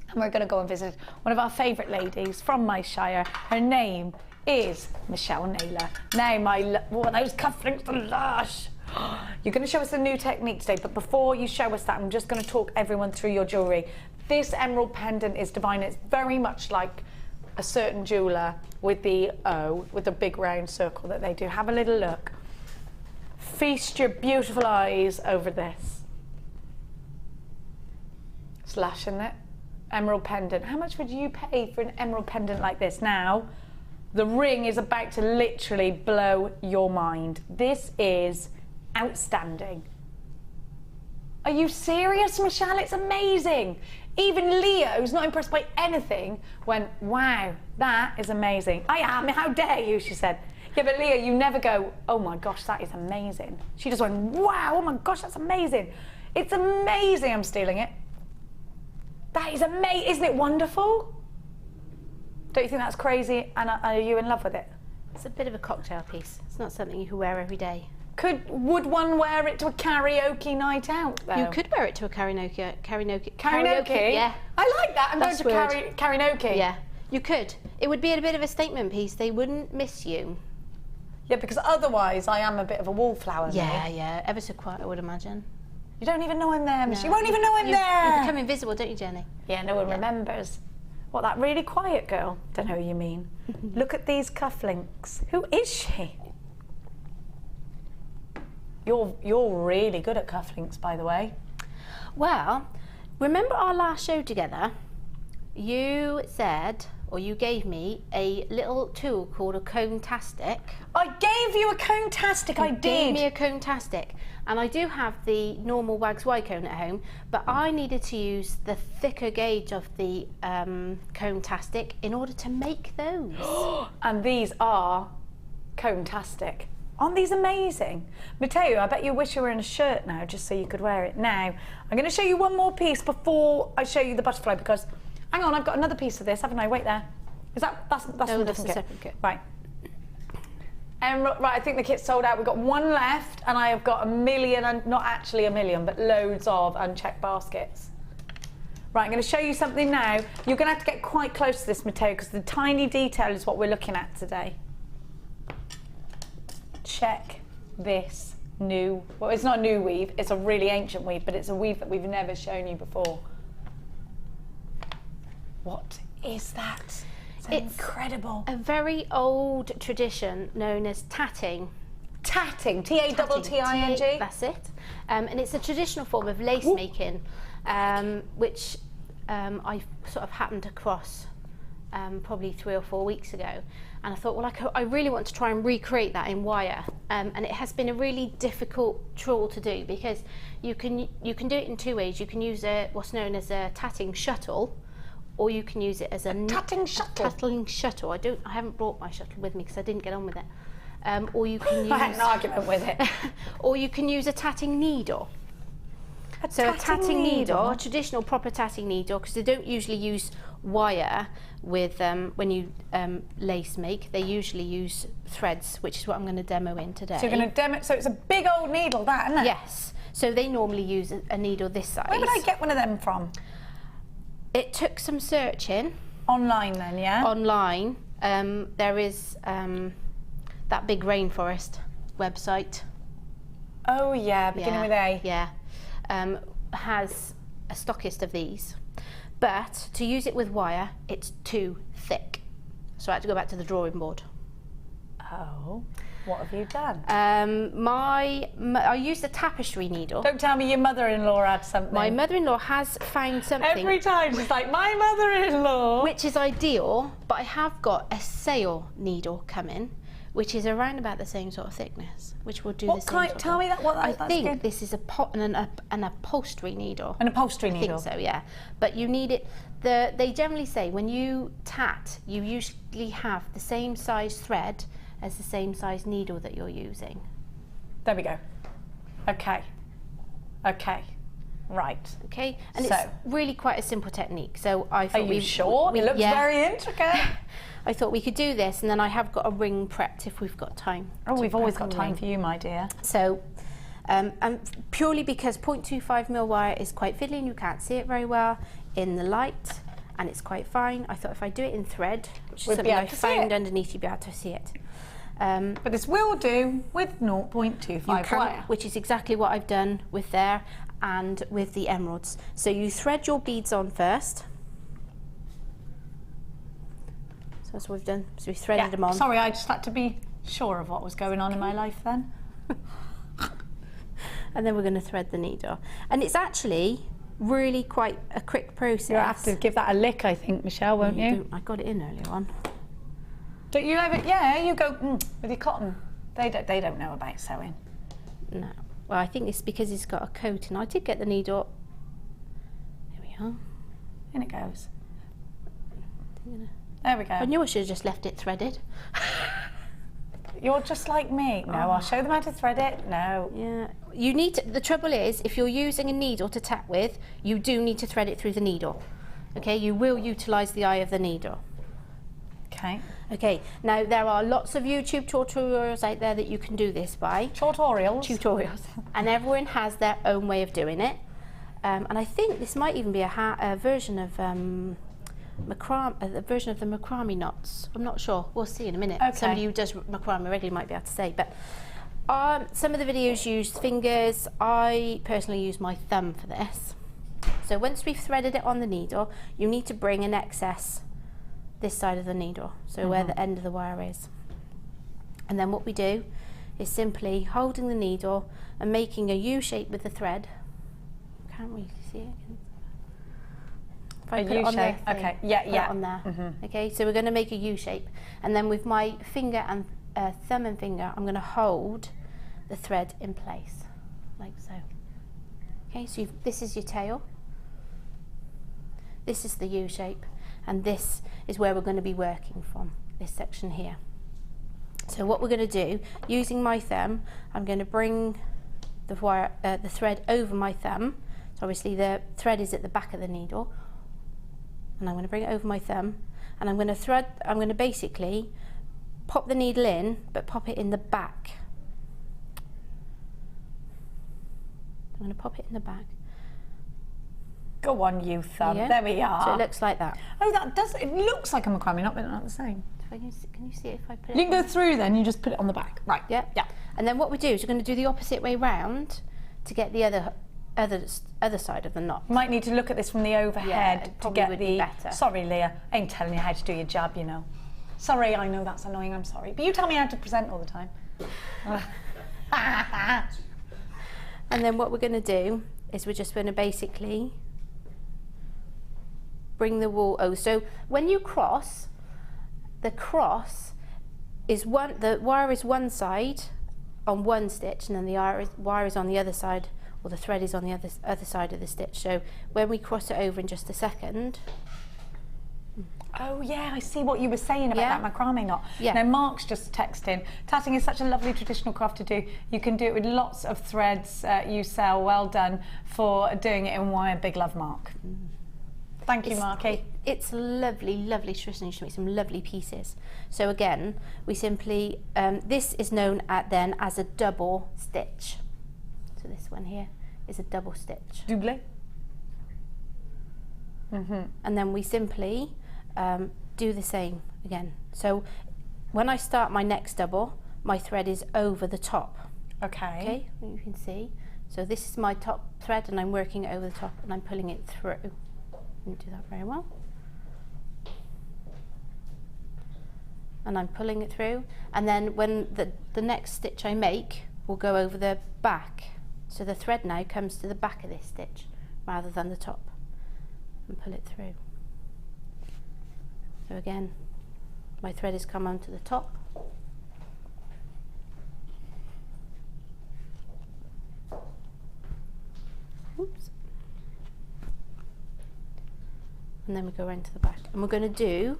And we're going to go and visit one of our favourite ladies from my shire. Her name is Michelle Naylor. Now, those cufflinks are lush. You're going to show us a new technique today, but before you show us that, I'm just going to talk everyone through your jewellery. This emerald pendant is divine. It's very much like a certain jeweller with the O, with the big round circle that they do. Have a little look. Feast your beautiful eyes over this. It's lush, isn't it? Emerald pendant. How much would you pay for an emerald pendant like this? Now, the ring is about to literally blow your mind. This is outstanding. Are you serious, Michelle? It's amazing. Even Leo, who's not impressed by anything, went, wow, that is amazing. I am, how dare you, she said. Yeah, but Leo, you never go, oh my gosh, that is amazing. She just went, wow, oh my gosh, that's amazing. It's amazing. I'm stealing it. That is amazing. Isn't it wonderful? Don't you think that's crazy? And are you in love with it? It's a bit of a cocktail piece. It's not something you can wear every day. Would one wear it to a karaoke night out, though? You could wear it to a karaoke. Karaoke? Yeah. I like that. I'm That's going to karaoke. Yeah, you could. It would be a bit of a statement piece. They wouldn't miss you. Yeah, because otherwise I am a bit of a wallflower. Yeah, yeah. Ever so quiet, I would imagine. You don't even know I'm there, Miss. No. You won't even know I'm there. You become invisible, don't you, Jenny? Yeah, no one remembers. What, that really quiet girl? Don't know who you mean. Look at these cufflinks. Who is she? You're really good at cufflinks, by the way. Well, remember our last show together? You said, or you gave me, a little tool called a cone-tastic. I gave you a cone-tastic, I did. You gave me a cone-tastic. And I do have the normal Wags Y cone at home, but I needed to use the thicker gauge of the cone-tastic in order to make those. And these are cone-tastic. Aren't these amazing? Matteo, I bet you wish you were in a shirt now just so you could wear it. Now, I'm going to show you one more piece before I show you the butterfly because, hang on, I've got another piece of this, haven't I? Wait there. Is that's No, from a that's different a separate kit. Right. Right, I think the kit's sold out. We've got one left and I have got a million, and not actually a million, but loads of unchecked baskets. Right, I'm going to show you something now. You're going to have to get quite close to this, Matteo, because the tiny detail is what we're looking at today. Check this new, well, it's not a new weave, it's a really ancient weave, but it's a weave that we've never shown you before. What is that? It's incredible. A very old tradition known as tatting. Tatting, T-A-T-T-I-N-G? That's it. And it's a traditional form of lace making, which I sort of happened across probably 3 or 4 weeks ago. And I thought, well, I really want to try and recreate that in wire. And it has been a really difficult tool to do because you can do it in 2 ways. You can use what's known as a tatting shuttle, or you can use it as a tatting shuttle. Tatting shuttle. I haven't brought my shuttle with me because I didn't get on with it. Or you can use. I had an argument with it. Or you can use a tatting needle. A tatting needle, a traditional proper tatting needle, because they don't usually use wire with when you lace make. They usually use threads, which is what I'm going to demo in today. So you're going to demo. So it's a big old needle, that, isn't it? Yes. So they normally use a needle this size. Where would I get one of them from? It took some searching. Online then, yeah? Online. There is that big rainforest website. Oh yeah, beginning with A. Yeah. Has a stockist of these. But to use it with wire, it's too thick. So I had to go back to the drawing board. Oh, what have you done? I used a tapestry needle. Don't tell me your mother-in-law had something. My mother-in-law has found something. Every time she's like, my mother-in-law. Which is ideal, but I have got a sail needle coming, which is around about the same sort of thickness, which will do the same sort of tell me that. I think this is an upholstery needle. An upholstery needle? I think so, yeah. But you need it, they generally say when you tat, you usually have the same size thread as the same size needle that you're using. There we go. Okay. Okay. Right. Okay, and it's really quite a simple technique. So I thought Are you sure? It looks very intricate. I thought we could do this, and then I have got a ring prepped if we've got time. Oh, we've always got time for you, my dear. So, and purely because 0.25mm wire is quite fiddly and you can't see it very well in the light, and it's quite fine. I thought if I do it in thread, which is something I found underneath, you'd be able to see it. But this will do with 0.25 wire. Which is exactly what I've done with there and with the emeralds. So you thread your beads on first. So that's what we've done. So we threaded them on. Sorry, I just had to be sure of what was going on in my life then. And then we're going to thread the needle. And it's actually really quite a quick process. You'll have to give that a lick, I think, Michelle, won't you? I got it in earlier on. Don't you have it? Yeah, you go with your cotton. They don't know about sewing. No. Well, I think it's because it's got a coat, and I did get the needle. There we are. In it goes. There we go. I knew I should have just left it threaded. You're just like me. No, I'll show them how to thread it. No. Yeah. you need to, the trouble is, if you're using a needle to tack with, you do need to thread it through the needle. Okay, you will utilise the eye of the needle. Okay. Okay, now there are lots of YouTube tutorials out there that you can do this by. Tutorials? And everyone has their own way of doing it. And I think this might even be a version of the version of the macrame knots. I'm not sure. We'll see in a minute. Okay. Somebody who does macrame regularly might be able to say. But some of the videos use fingers. I personally use my thumb for this. So once we've threaded it on the needle, you need to bring an excess this side of the needle, so where the end of the wire is. And then what we do is simply holding the needle and making a U shape with the thread. Can't really see it. If I put it on there, okay, yeah. on there. Okay, so we're going to make a U shape, and then with my finger and thumb and finger, I'm going to hold the thread in place, like so. Okay, so this is your tail. This is the U shape, and this is where we're going to be working from, this section here. So what we're going to do, using my thumb, I'm going to bring the wire, the thread over my thumb. So obviously the thread is at the back of the needle, and I'm going to bring it over my thumb, and I'm going to basically pop the needle in, but pop it in the back. I'm going to pop it in the back. Go on, you thumb. Yeah. There we are. So it looks like that. Oh, that does. It looks like a macrame knot, but not the same. Can you see it if I put it? You can go through then. You just put it on the back. Right. Yeah. Yeah. And then what we do is we're going to do the opposite way round to get the other side of the knot. You might need to look at this from the overhead it to get would the. be better. Sorry, Leah. I ain't telling you how to do your job, you know. Sorry, I know that's annoying. I'm sorry, but you tell me how to present all the time. And then what we're going to do is we're just going to basically bring the wool over. So when you cross, the cross is the wire is one side on one stitch, and then the wire is on the other side, or the thread is on the other side of the stitch. So when we cross it over in just a second. Oh yeah, I see what you were saying about that macrame knot. Yeah. Now Mark's just texting. Tatting is such a lovely traditional craft to do. You can do it with lots of threads you sell. Well done for doing it in wire. Big love, Mark. Thank you, Marky. It's lovely, lovely tradition. You should make some lovely pieces. So again, we simply, this is known then as a double stitch. So this one here is a double stitch. Double. And then we simply do the same again. So when I start my next double, my thread is over the top. Okay. Okay, you can see. So this is my top thread, and I'm working it over the top, and I'm pulling it through. You do that very well. And I'm pulling it through, and then when the next stitch I make will go over the back. So the thread now comes to the back of this stitch rather than the top, and pull it through. So again, my thread has come onto the top. Oops. And then we go around to the back. And we're going to do,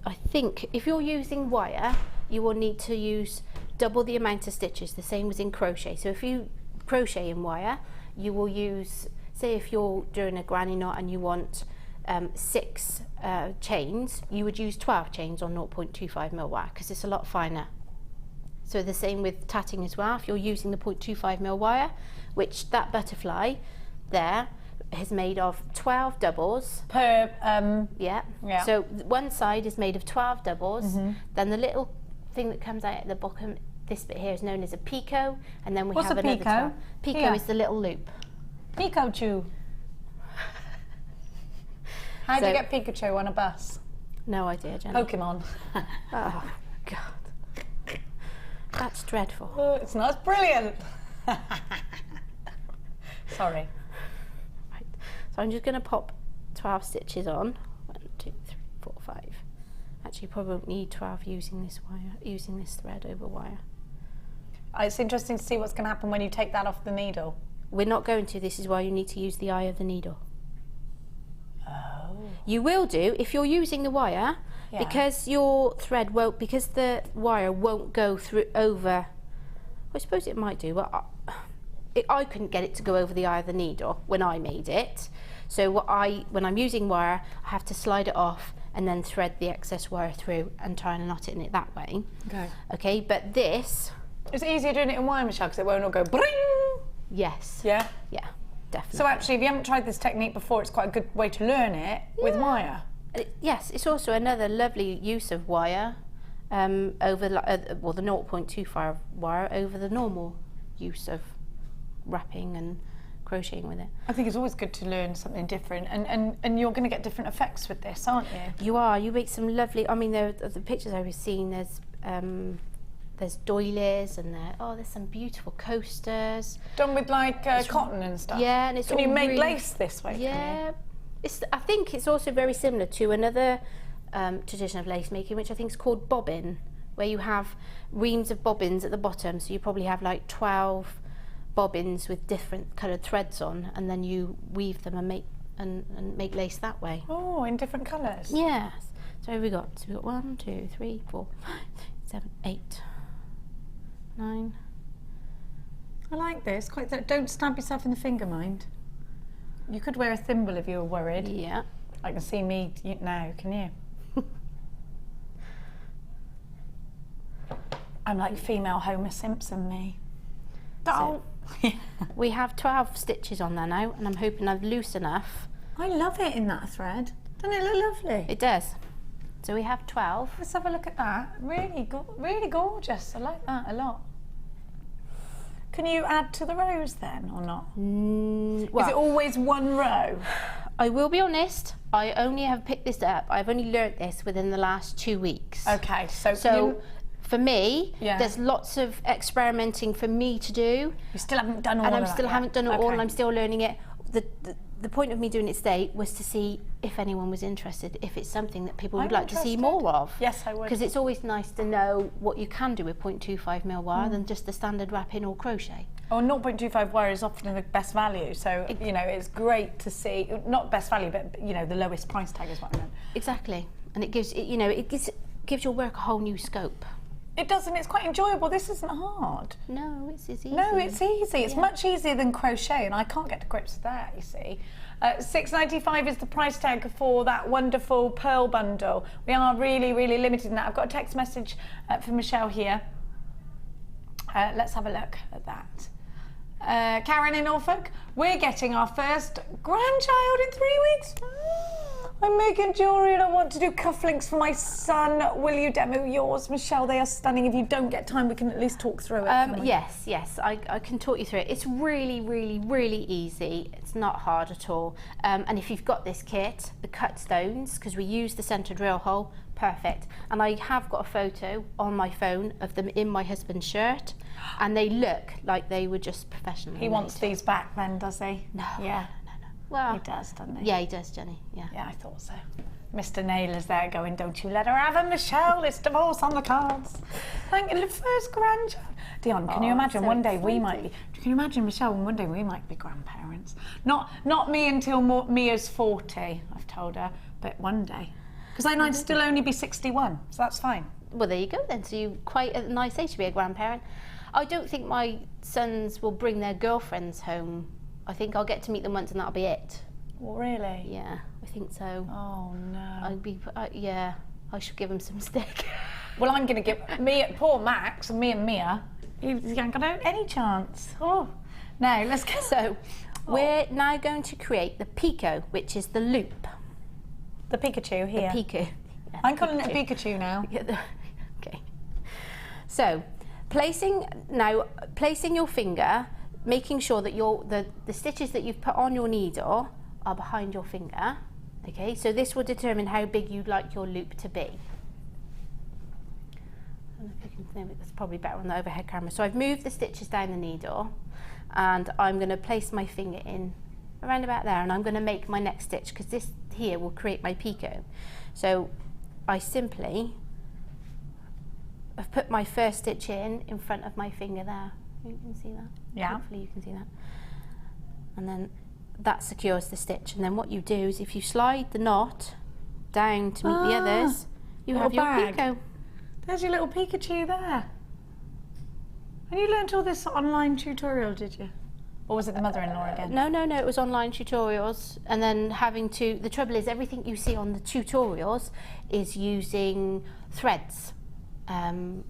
I think, if you're using wire, you will need to use double the amount of stitches, the same as in crochet. So if you crochet in wire, you will use, say if you're doing a granny knot and you want 6 chains, you would use 12 chains on 0.25mm wire, because it's a lot finer. So the same with tatting as well. If you're using the 0.25mm wire, which that butterfly there is made of 12 doubles Per yeah. Yeah. So one side is made of 12 doubles. Then the little thing that comes out at the bottom, this bit here, is known as a picot, and then we What's have a another picot? 12. Picot Yeah. is the little loop. Pikachu. How do So- you get Pikachu on a bus? No idea, Jenny. Pokemon. Oh God, that's dreadful. Oh, it's not. It's brilliant. Sorry. Right. So I'm just going to pop 12 stitches on. 1, 2, 3, 4, 5. Actually, probably won't need 12 using this wire, using this thread over wire. It's interesting to see what's going to happen when you take that off the needle. We're not going to. This is why you need to use the eye of the needle. Oh. You will do if you're using the wire, Yeah. because your thread won't, because the wire won't go through over I suppose it might do, but I couldn't get it to go over the eye of the needle when I made it. So when I'm using wire, I have to slide it off and then thread the excess wire through and try and knot it in it that way. Okay. Okay, but this... It's easier doing it in wire, Michelle, because it won't all go bring. Yes. Yeah? Yeah, definitely. So actually, if you haven't tried this technique before, it's quite a good way to learn it with wire. Yes, it's also another lovely use of wire over the 0.25 wire over the normal use of wrapping and crocheting with it. I think it's always good to learn something different, and you're going to get different effects with this, aren't you? You are. You make some lovely. I mean, the pictures I was seeing. There's doilies and there's some beautiful coasters. Done with like cotton and stuff. Yeah, and it's Can all you make really, lace this way? Yeah, I think it's also very similar to another tradition of lace making, which I think is called bobbin, where you have reams of bobbins at the bottom. So you probably have like 12 bobbins with different coloured threads on, and then you weave them and make lace that way. Oh, in different colours. Yes. So we got 1, 2, 3, 4, 5, 6, 7, 8, 9. I like this. Don't stab yourself in the finger, mind. You could wear a thimble if you were worried. Yeah. I can see me now, can you? I'm like female Homer Simpson, me. So, we have 12 stitches on there now, and I'm hoping I've loose enough. I love it in that thread. Doesn't it look lovely? It does. So we have 12. Let's have a look at that. Really gorgeous. I like that a lot. Can you add to the rows then, or not? Well, is it always one row? I will be honest, I only have picked this up. I've only learnt this within the last 2 weeks. Okay, so for me, there's lots of experimenting for me to do. You still haven't done all and of I that still yet. haven't done it all, Okay. and I'm still learning it. The point of me doing it today was to see if anyone was interested, if it's something that people would like to see more of. Yes, I would. Because it's always nice to know what you can do with 0.25mm wire than just the standard wrapping or crochet. Oh, 0.25 wire is often the best value, so you know it's great to see. Not best value, but you know the lowest price tag is what I meant. Exactly, and it gives your work a whole new scope. It does, and it's quite enjoyable. This isn't hard. No, it's easy. No, it's easy. It's much easier than crochet, and I can't get to grips with that, you see. $6.95 is the price tag for that wonderful pearl bundle. We are really, really limited in that. I've got a text message from Michelle here. Let's have a look at that. Karen in Norfolk, we're getting our first grandchild in 3 weeks. I'm making jewellery and I want to do cufflinks for my son. Will you demo yours, Michelle? They are stunning. If you don't get time, we can at least talk through it. Yes, I can talk you through it. It's really, really, really easy. It's not hard at all. And if you've got this kit, the cut stones, because we use the centre drill hole, perfect. And I have got a photo on my phone of them in my husband's shirt, and they look like they were just professional. He wants these back then, does he? No. Yeah. No. Well, He does, doesn't he? yeah, he does, Jenny. Yeah. Yeah, I thought so. Mr. Naylor's there going, don't you let her have him, Michelle. It's divorce on the cards. Thank you, the first grandchild. Dion, can you imagine so one day we might be... Can you imagine, Michelle, one day we might be grandparents? Not me until Mia's 40, I've told her, but one day. Because then I'd still only be 61, so that's fine. Well, there you go then. So you quite a nice age to be a grandparent. I don't think my sons will bring their girlfriends home. I think I'll get to meet them once and that'll be it. Well, really? Yeah, I think so. Oh, no. I should give them some stick. Well, I'm going to give poor Max and Mia, he ain't got any chance. Oh, now let's go. So, we're now going to create the picot, which is the loop. The Pikachu here. The picot. Yeah, I'm calling it a Pikachu now. Okay. So, placing your finger, making sure that the stitches that you've put on your needle are behind your finger. Okay, so this will determine how big you'd like your loop to be. I don't know if you can, that's probably better on the overhead camera. So I've moved the stitches down the needle, and I'm going to place my finger in around about there, and I'm going to make my next stitch, because this here will create my picot. So I simply have put my first stitch in front of my finger there. You can see that? Yeah. Hopefully you can see that. And then that secures the stitch. And then what you do is if you slide the knot down to meet the others, you have your bag. picot. There's your little Pikachu there. And you learnt all this online tutorial, did you? Or was it the mother-in-law again? No, it was online tutorials, and then the trouble is everything you see on the tutorials is using threads,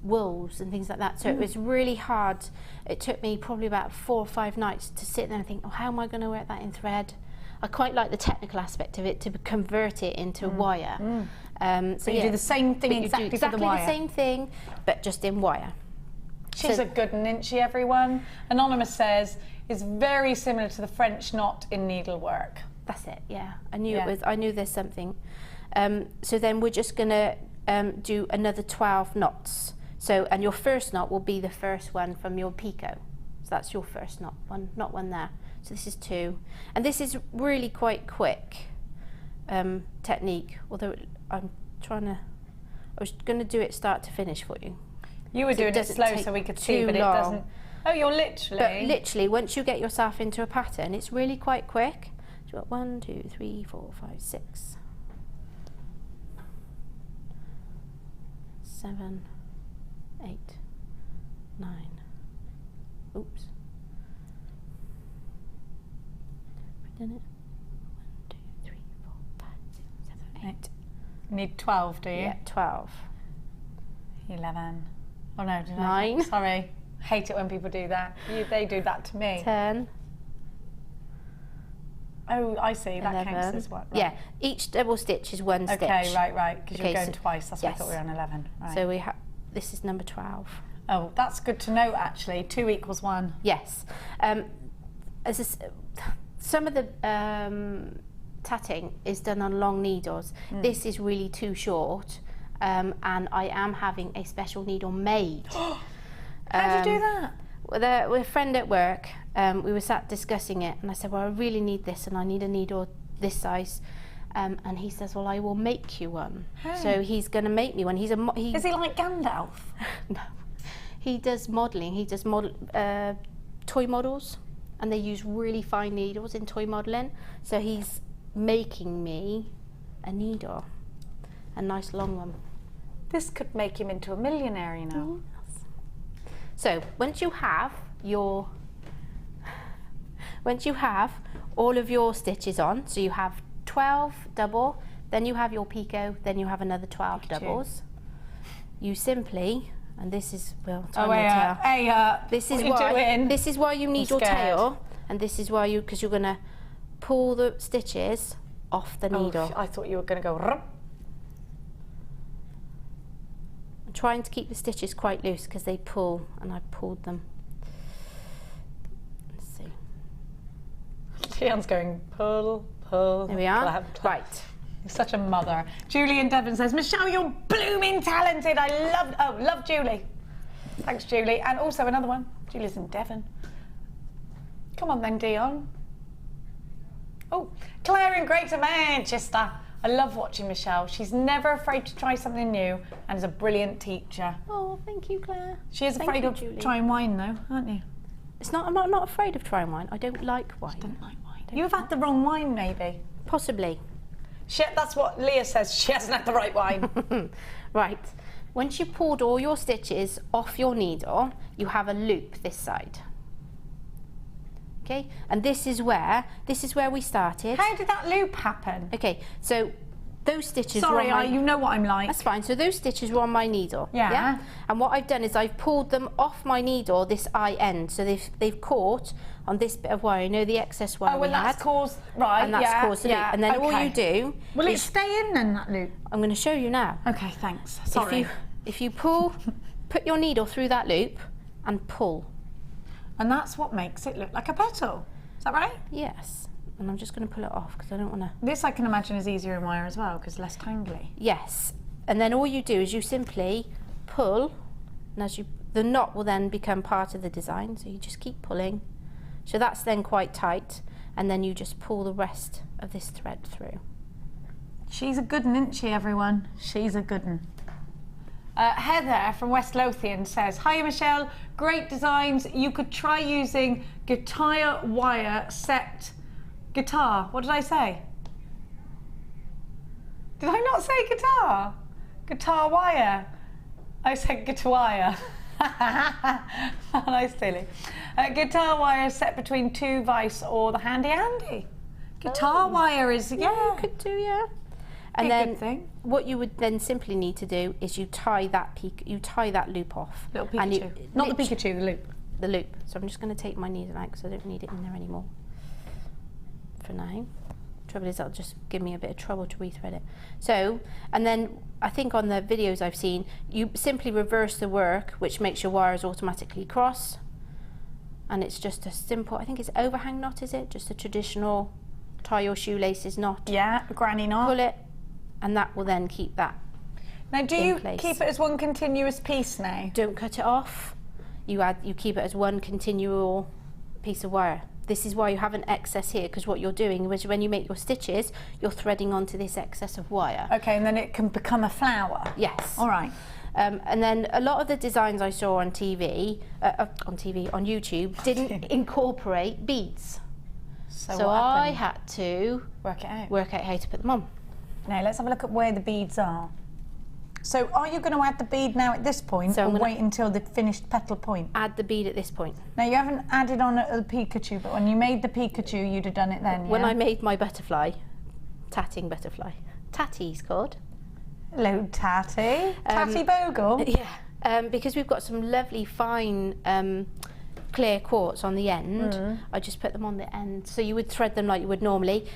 wools and things like that, so it was really hard. It took me probably about 4 or 5 nights to sit there and think, oh, how am I going to work that in thread? I quite like the technical aspect of it, to convert it into wire. So you do the same thing exactly for the wire? The same thing, but just in wire. She's a good one, isn't she, everyone? Anonymous says, is very similar to the French knot in needlework. That's it, yeah. I knew it was. I knew there's something. So then we're just going to do another 12 knots. So, and your first knot will be the first one from your picot. So that's your first knot, knot one there. So this is 2. And this is really quite quick technique, although I was going to do it start to finish for you. You were doing it slow so we could see, but it doesn't. Oh, you're literally. But literally, once you get yourself into a pattern, it's really quite quick. So you've got 1, 2, 3, 4, 5, 6, 7, 8, 9. Oops. Have we done it? 1, 2, 3, 4, 5, 6, 7, 8. You need 12, do you? Yeah, 12. 11. Oh no, did 9. Sorry. Hate it when people do that. They do that to me. 10. Oh, I see. That 11. counts as what? Right. Yeah, each double stitch is 1 stitch. Okay, right. Because you're going so twice. That's why I thought we were on 11. Right. So we have. This is number 12. Oh, that's good to know. Actually, 2 equals 1. Yes. Some of the tatting is done on long needles. This is really too short, and I am having a special needle made. How do you do that? With a friend at work, we were sat discussing it, and I said, well, I really need this, and I need a needle this size. And he says, well, I will make you one. Hey. So he's going to make me one. Is he like Gandalf? No. He does modelling. He does toy models, and they use really fine needles in toy modelling. So he's making me a needle, a nice long one. This could make him into a millionaire, you know. So once you have all of your stitches on, so you have 12 double, then you have your picot, then you have another 12 doubles. You simply, and this is, well, this is why you need your tail, and this is why because you're going to pull the stitches off the needle. I thought you were going to go. I'm trying to keep the stitches quite loose because they pull, and I pulled them. Let's see. Tian's going pull. There we are. Clap, clap. Right. You're such a mother. Julie in Devon says, Michelle, you're blooming talented. I love Julie. Thanks, Julie. And also another one. Julie's in Devon. Come on then, Dion. Oh, Claire in Greater Manchester. I love watching Michelle. She's never afraid to try something new and is a brilliant teacher. Oh, thank you, Claire. She is afraid of trying wine, though, aren't you? I'm not afraid of trying wine. I don't like wine. You don't like wine. You've had the wrong wine, maybe. Possibly. That's what Leah says. She hasn't had the right wine. Right. Once you've pulled all your stitches off your needle, you have a loop this side. Okay, and this is where we started. How did that loop happen? Okay, so those stitches Sorry, were on my... you know what I'm like. That's fine. So those stitches were on my needle. Yeah. And what I've done is I've pulled them off my needle, this eye end. So they've caught on this bit of wire. You know the excess wire we had? That's caused... Right, and that's caused the loop. And then all you do... Will it stay in then, that loop? I'm going to show you now. Okay, thanks. Sorry. If you pull, put your needle through that loop and pull. And that's what makes it look like a petal. Is that right? Yes. And I'm just going to pull it off because I don't want to... This I can imagine is easier in wire as well because less tangly. Yes. And then all you do is you simply pull, and the knot will then become part of the design. So you just keep pulling. So that's then quite tight. And then you just pull the rest of this thread through. She's a good one, isn't she, everyone? She's a good one. Heather from West Lothian says, hi Michelle, great designs. You could try using guitar wire set guitar. What did I say? Did I not say guitar? Guitar wire. I said guitar wire. Nice, Tilly. Guitar wire set between 2 vice or the handy. Guitar wire is, Yeah, you could do, yeah. And Be a then good thing. what you would then simply need to do is you tie that loop off. Little And Pikachu. Not the Pikachu, the loop. The loop. So I'm just going to take my needle out because I don't need it in there anymore for now. Trouble is, that'll just give me a bit of trouble to rethread it. So, and then I think on the videos I've seen, you simply reverse the work, which makes your wires automatically cross. And it's just a simple, I think it's overhang knot, is it? Just a traditional tie your shoelaces knot. Yeah, a granny knot. Pull it, and that will then keep that. Now, do in you place. keep it as one continuous piece now? Don't cut it off. You keep it as one continual piece of wire. This is why you have an excess here, because what you're doing is when you make your stitches, you're threading onto this excess of wire. Okay, and then it can become a flower. Yes. All right. And then a lot of the designs I saw on on YouTube, didn't incorporate beads. So what I happened? had to Work it out. work out how to put them on. Now, let's have a look at where the beads are. So are you going to add the bead now at this point, So I'm or gonna- wait until the finished petal point? Add the bead at this point. Now, you haven't added on the Pikachu, but when you made the Pikachu, you'd have done it then, When yeah? I made my butterfly, tatting butterfly, Tatty's called. Hello, Tatty. Tatty Bogle. Yeah, because we've got some lovely fine clear quartz on the end, I just put them on the end. So you would thread them like you would normally,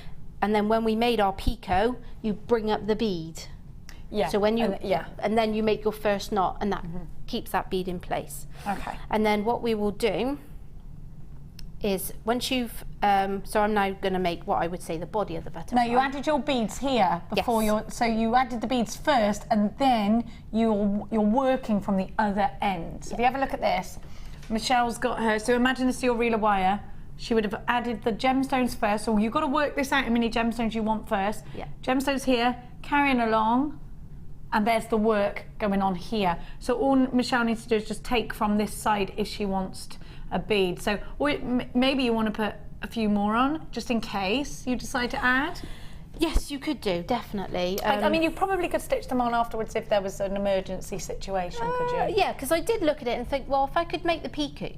and then when we made our picot, you bring up the bead. Yeah. So when you, yeah. and then you make your first knot, and that keeps that bead in place. Okay. And then what we will do is once you've, so I'm now going to make what I would say the body of the butterfly. No, you added your beads here before Yes. so you added the beads first, and then you're working from the other end. So if you have a look at this, Michelle's got her. So imagine this is your reel of wire. She would have added the gemstones first. So you've got to work this out how many gemstones you want first. Yeah. Gemstones here, carrying along, and there's the work going on here. So all Michelle needs to do is just take from this side if she wants a bead. So or maybe you want to put a few more on, just in case you decide to add. Yes, you could do, definitely. I mean, you probably could stitch them on afterwards if there was an emergency situation, could you? Yeah, because I did look at it and think, well, if I could make the picots,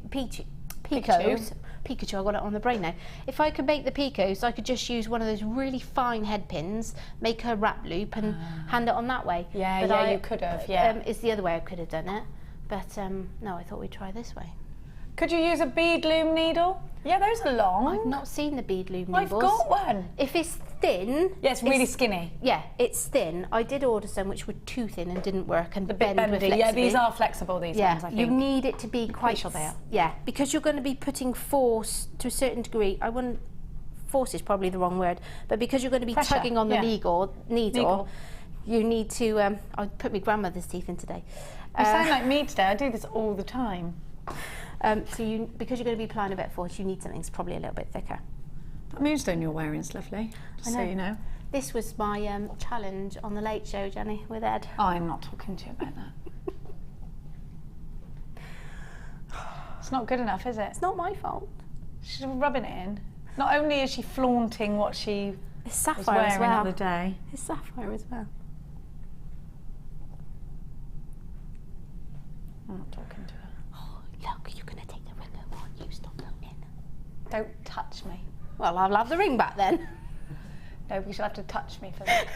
Pikachu, I got it on the brain now. If I could make the picots, I could just use one of those really fine head pins, make a wrap loop and hand it on that way. Yeah, But yeah, I, you could have, yeah. It's the other way I could have done it. But no, I thought we'd try this way. Could you use a bead loom needle? Yeah, those are long. I've not seen the bead loom I've needles. got one. If it's thin... Yeah, it's really skinny. Yeah, it's thin. I did order some which were too thin and didn't work and The bend with bendy. Yeah, these flexibly. are flexible, these ones, I think. You need it to be quite sure they are. Yeah, because you're going to be putting force to a certain degree. I wouldn't. Force is probably the wrong word, but because you're going to be Pressure, tugging on the yeah. needle, you need to. I put my grandmother's teeth in today. You sound like me today. I do this all the time. So because you're going to be applying a bit of force, you need something that's probably a little bit thicker. That moonstone you're wearing is lovely, just so you know. This was my challenge on the Late Show, Jenny, with Ed. Oh, I'm not talking to you about that. It's not good enough, is it? It's not my fault. She's rubbing it in. Not only is she flaunting what she It's was sapphire wearing as well. the other day. It's sapphire as well. I'm not talking to her. Oh, look, you're going to take the ring over on you. Stop moaning. Don't touch me. Well, I'll have the ring back then. No, because you'll have to touch me for that.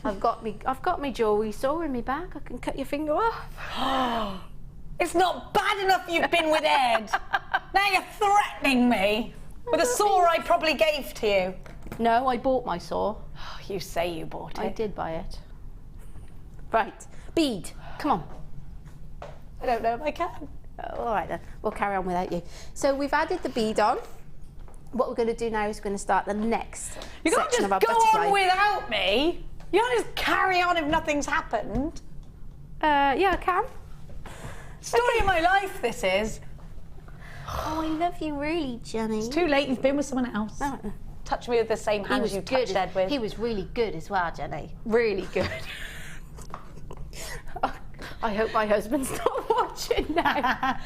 I've got my jewellery saw in my bag. I can cut your finger off. It's not bad enough you've been with Ed. Now you're threatening me with a saw I probably gave to you. No, I bought my saw. Oh, you say you bought it. I did buy it. Right, bead. Come on. I don't know if I can. Oh, all right then. We'll carry on without you. So we've added the bead on. What we're going to do now is we're going to start the next You can't section just of our go butterfly. on without me. You can't just carry on if nothing's happened. Yeah, I can. Story of my life, this is. Oh, I love you really, Jenny. It's too late, you've been with someone else. Oh, Touch me with the same he hands was you good. touched Ed with. He was really good as well, Jenny. Really good. I hope my husband's not watching now.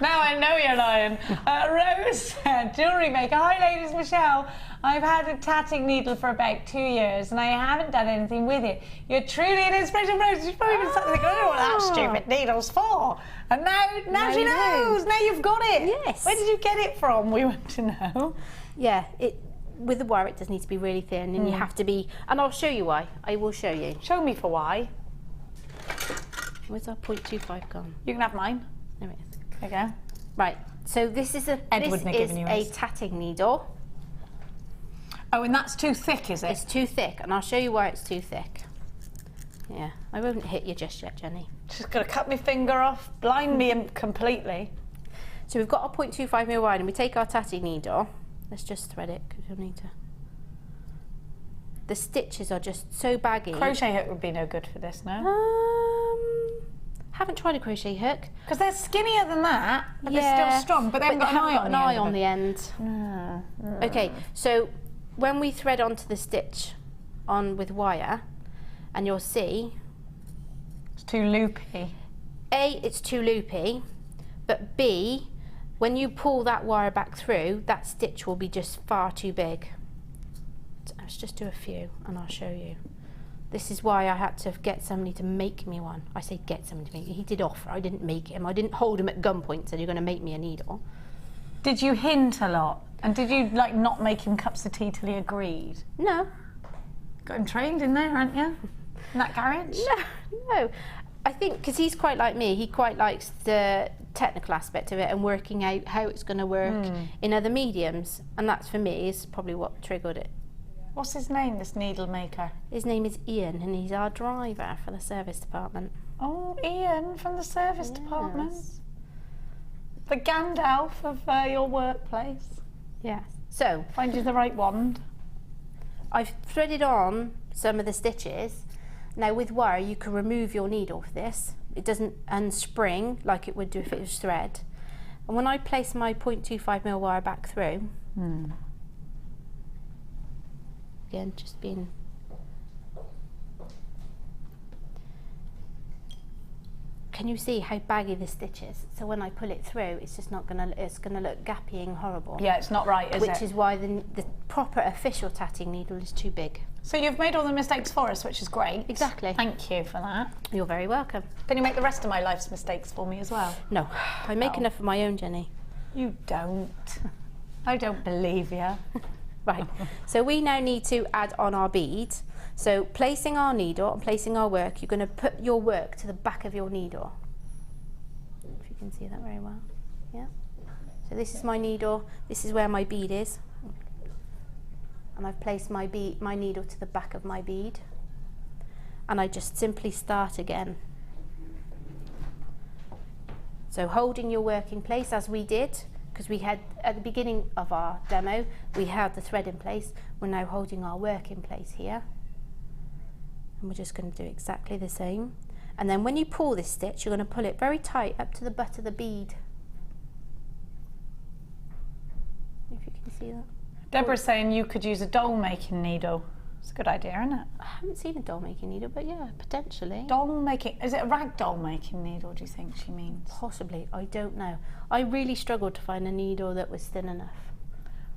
Now I know you're lying. Rose said, jewellery maker. Hi ladies, Michelle. I've had a tatting needle for about 2 years and I haven't done anything with it. You're truly an inspiration, Rose. She's probably been sat there going, I don't know what that stupid needle's for. And now she knows. Now you've got it. Yes. Where did you get it from? We want to know. Yeah, with the wire it does need to be really thin, and you have to be, and I'll show you why. I will show you. Show me for why. Where's our 0.25 gone? You can have mine. There it is. There you go. Right, so this is a tatting needle. Oh, and that's too thick, is it? It's too thick, and I'll show you why it's too thick. Yeah, I won't hit you just yet, Jenny. Just got to cut my finger off, blind me completely. So we've got our 0.25mm wide, and we take our tatting needle. Let's just thread it, because you'll need to... The stitches are just so baggy. Crochet hook would be no good for this, no? Haven't tried a crochet hook. Because they're skinnier than that, but they're still strong, but they haven't got an eye on the end. Okay, so when we thread onto the stitch with wire, and you'll see... It's too loopy. A, it's too loopy, but B, when you pull that wire back through, that stitch will be just far too big. So let's just do a few and I'll show you. This is why I had to get somebody to make me one. I say get somebody to make me. He did offer, I didn't make him. I didn't hold him at gunpoint, said you're going to make me a needle. Did you hint a lot? And did you like not make him cups of tea till he agreed? No. Got him trained in there, haven't you? In that garage? No. I think because he's quite like me, he quite likes the technical aspect of it and working out how it's going to work in other mediums, and that's for me is probably what triggered it. What's his name, this needle maker? His name is Ian, and he's our driver for the service department. Oh, Ian from the service department. The Gandalf of your workplace. Yes. So find you the right wand. I've threaded on some of the stitches. Now with wire you can remove your needle for this. It doesn't unspring like it would do if it was thread. And when I place my 0.25mm wire back through, again just being... Can you see how baggy the stitch is? So when I pull it through, it's just not gonna, it's gonna look gappy and horrible. Yeah, it's not right, is it? Which is why the proper official tatting needle is too big. So you've made all the mistakes for us, which is great. Exactly. Thank you for that. You're very welcome. Can you make the rest of my life's mistakes for me as well? No, I make enough of my own, Jenny. You don't. I don't believe you. Right, so we now need to add on our bead. So placing our needle and placing our work, you're going to put your work to the back of your needle. If you can see that very well. Yeah. So this is my needle, this is where my bead is. And I've placed my needle to the back of my bead. And I just simply start again. So holding your work in place as we did, because we had, at the beginning of our demo, we had the thread in place. We're now holding our work in place here. And we're just going to do exactly the same. And then when you pull this stitch, you're going to pull it very tight up to the butt of the bead. If you can see that. Deborah's saying you could use a doll making needle. It's a good idea, isn't it? I haven't seen a doll making needle, but yeah, potentially. Doll making, is it a rag doll making needle, do you think she means? Possibly, I don't know. I really struggled to find a needle that was thin enough.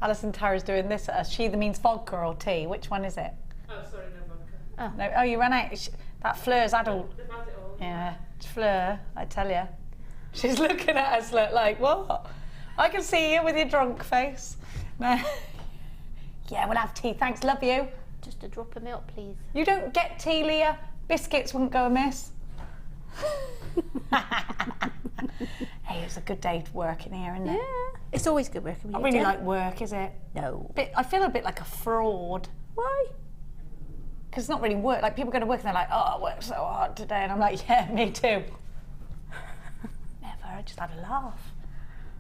Alison Tara's doing this at us. She either means vodka or tea. Which one is it? Oh, sorry, no vodka. Oh, No, oh, you ran out. That Fleur's adult. They've had it all. Yeah, Fleur, I tell you. She's looking at us like, what? I can see you with your drunk face. No. Yeah, we'll have tea, thanks, love you. just a drop of milk, please. You don't get tea, Leah. Biscuits wouldn't go amiss. Hey, it's a good day to work in here, isn't it? Yeah, it's always good working with Not you. really Jen. like work, is it? No. I feel a bit like a fraud. Why? Because it's not really work. Like, people go to work and they're like, oh, I worked so hard today. And I'm like, yeah, me too. Never, I just had a laugh.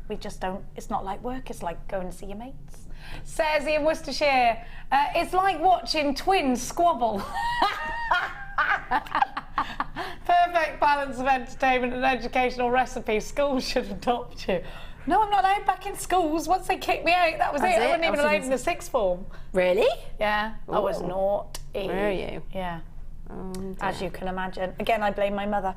We just don't, it's not like work, it's like going to see your mates. Says in Worcestershire, it's like watching twins squabble. Perfect balance of entertainment and educational recipes. Schools should adopt you. No, I'm not allowed back in schools. Once they kicked me out, that was it. I wasn't even allowed in the sixth form. Really? Yeah, I was Ooh. naughty. Were you? Yeah, Oh, as you can imagine. Again, I blame my mother.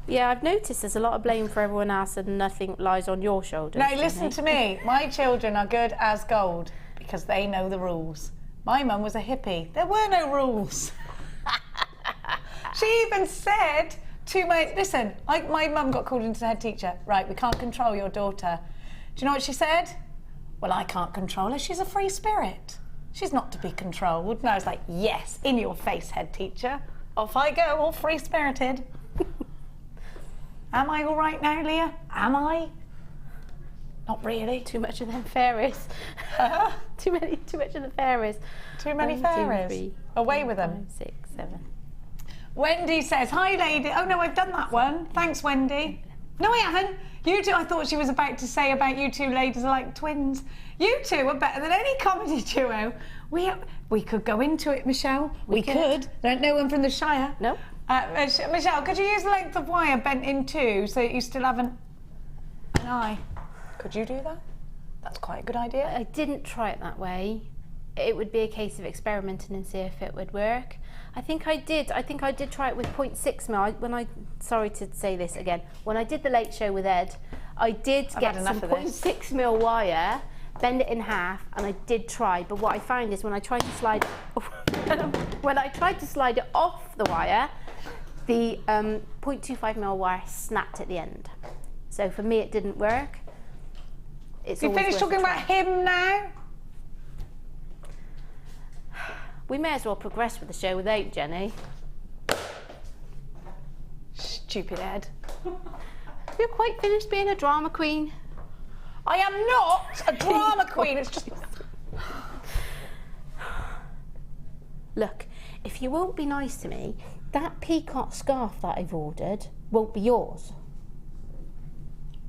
Yeah, I've noticed there's a lot of blame for everyone else and nothing lies on your shoulders. Now listen to me. My children are good as gold because they know the rules. My mum was a hippie. There were no rules. She even said to listen, my mum got called into the head teacher. Right, we can't control your daughter. Do you know what she said? Well, I can't control her. She's a free spirit. She's not to be controlled. And I was like, yes, in your face, head teacher. Off I go, all free-spirited. Am I all right now, Leah? Am I? Not really. Too much of them fairies. too much of the fairies. Too many 1, fairies. 2, 3, Away with them. 5, 6, 7. Wendy says, hi, lady. Oh, no, I've done that one. Thanks, Wendy. No, I haven't. You two, I thought she was about to say about you two ladies are like twins. You two are better than any comedy duo. We could go into it, Michelle. We could. Don't know one from the Shire. No. Michelle, could you use the length of wire bent in two so that you still have an eye? Could you do that? That's quite a good idea. I didn't try it that way. It would be a case of experimenting and see if it would work. I think I did try it with 0.6 mil. Sorry to say this again, when I did the Late Show with Ed, I did get some 0.6 mil wire, bend it in half, and I did try. But what I find is when I tried to slide it off the wire, the 0.25 mil wire snapped at the end. So for me, it didn't work. It's you finished talking about him now? We may as well progress with the show without Jenny. Stupid Ed. You're quite finished being a drama queen. I am not a drama queen. It's just... Look, if you won't be nice to me, that peacock scarf that I've ordered won't be yours.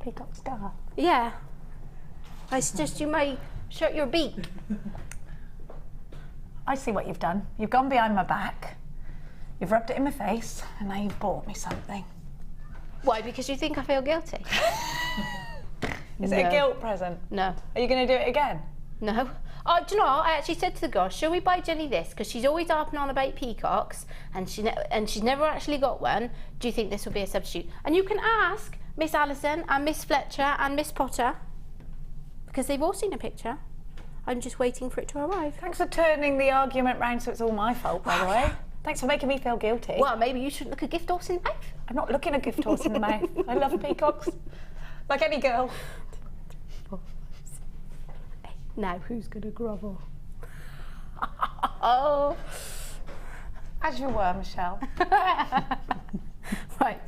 Peacock scarf? Yeah. I suggest you may shut your beak. I see what you've done. You've gone behind my back, you've rubbed it in my face, and now you've bought me something. Why? Because you think I feel guilty? Is it a guilt present? No. Are you going to do it again? No. Oh, do you know what? I actually said to the girl, shall we buy Jenny this? Because she's always harping on about peacocks, and she's never actually got one. Do you think this will be a substitute? And you can ask Miss Allison and Miss Fletcher and Miss Potter, because they've all seen a picture. I'm just waiting for it to arrive. Thanks for turning the argument round so it's all my fault, by the way. Thanks for making me feel guilty. Well, maybe you shouldn't look a gift horse in the mouth. I'm not looking a gift horse in the mouth. I love peacocks. Like any girl. Now, who's going to grovel? Oh. As you were, Michelle. Right.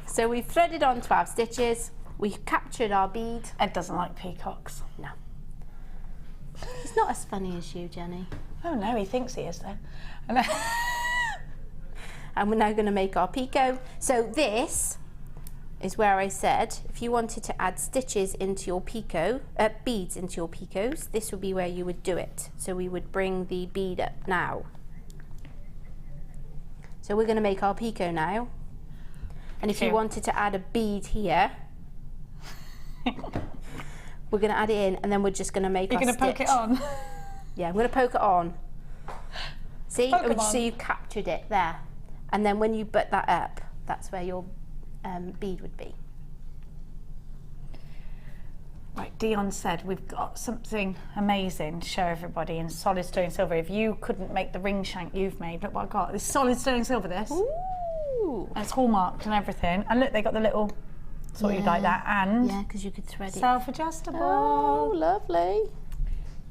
So we've threaded on 12 stitches. We've captured our bead. Ed doesn't like peacocks. No. He's not as funny as you, Jenny. Oh no, he thinks he is though. And we're now going to make our picot. So this is where I said if you wanted to add stitches into your picot, beads into your picots, this would be where you would do it. So we would bring the bead up now. So we're going to make our picot now. And if you wanted to add a bead here, we're going to add it in, and then we're just going to make our stitch. You're going to poke it on? Yeah, I'm going to poke it on. See? So you've captured it there. And then when you butt that up, that's where your bead would be. Right, Dion said we've got something amazing to show everybody in solid sterling silver. If you couldn't make the ring shank you've made, look what I've got. This solid sterling silver, this. Ooh. And it's hallmarked and everything. And look, they got the little... Thought you'd like that, and yeah, because you could thread it. Self-adjustable. Oh, lovely.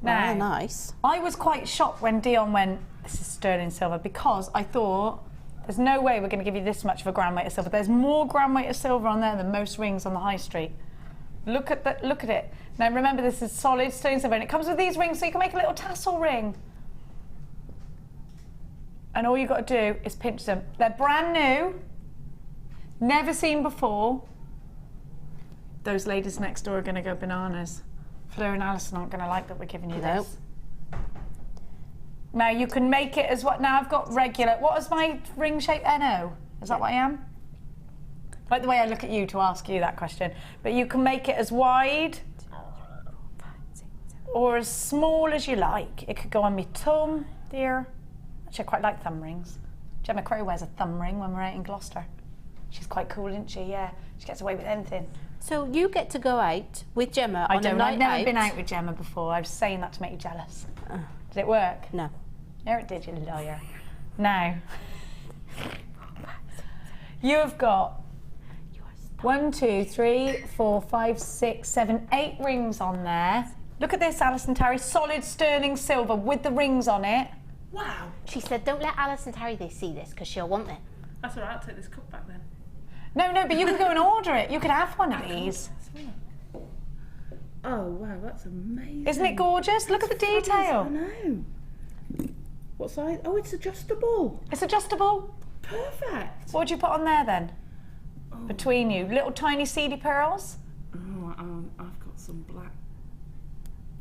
Now, Very nice. I was quite shocked when Dion went, this is sterling silver, because I thought, there's no way we're going to give you this much of a gram weight of silver. There's more gram weight of silver on there than most rings on the high street. Look at that. Look at it. Now remember, this is solid sterling silver, and it comes with these rings, so you can make a little tassel ring. And all you've got to do is pinch them. They're brand new, never seen before. Those ladies next door are going to go bananas. Fleur and Alison aren't going to like that we're giving you this. Now you can make it as what? Now I've got regular. What is my ring shape? NO? Is that what I am? Like the way I look at you to ask you that question. But you can make it as wide or as small as you like. It could go on my thumb, dear. Actually, I quite like thumb rings. Gemma Crow wears a thumb ring when we're out in Gloucester. She's quite cool, isn't she? Yeah, she gets away with anything. So you get to go out with Gemma I on a don't. night I've never out. been out with Gemma before. I was saying that to make you jealous. Did it work? No. No, it did, you liar. Now, you have got 1, 2, 3, 4, 5, 6, 7, 8 rings on there. Look at this, Alison Terry, solid sterling silver with the rings on it. Wow. She said, don't let Alison Terry see this because she'll want it. That's all right, I'll take this cup back then. No, but you can go and order it. You could have one of these. Oh, wow, that's amazing. Isn't it gorgeous? Look at the I detail. know. What size? Oh, it's adjustable. It's adjustable. Perfect. What would you put on there then? Between you, little tiny seedy pearls. Oh, I've got some black.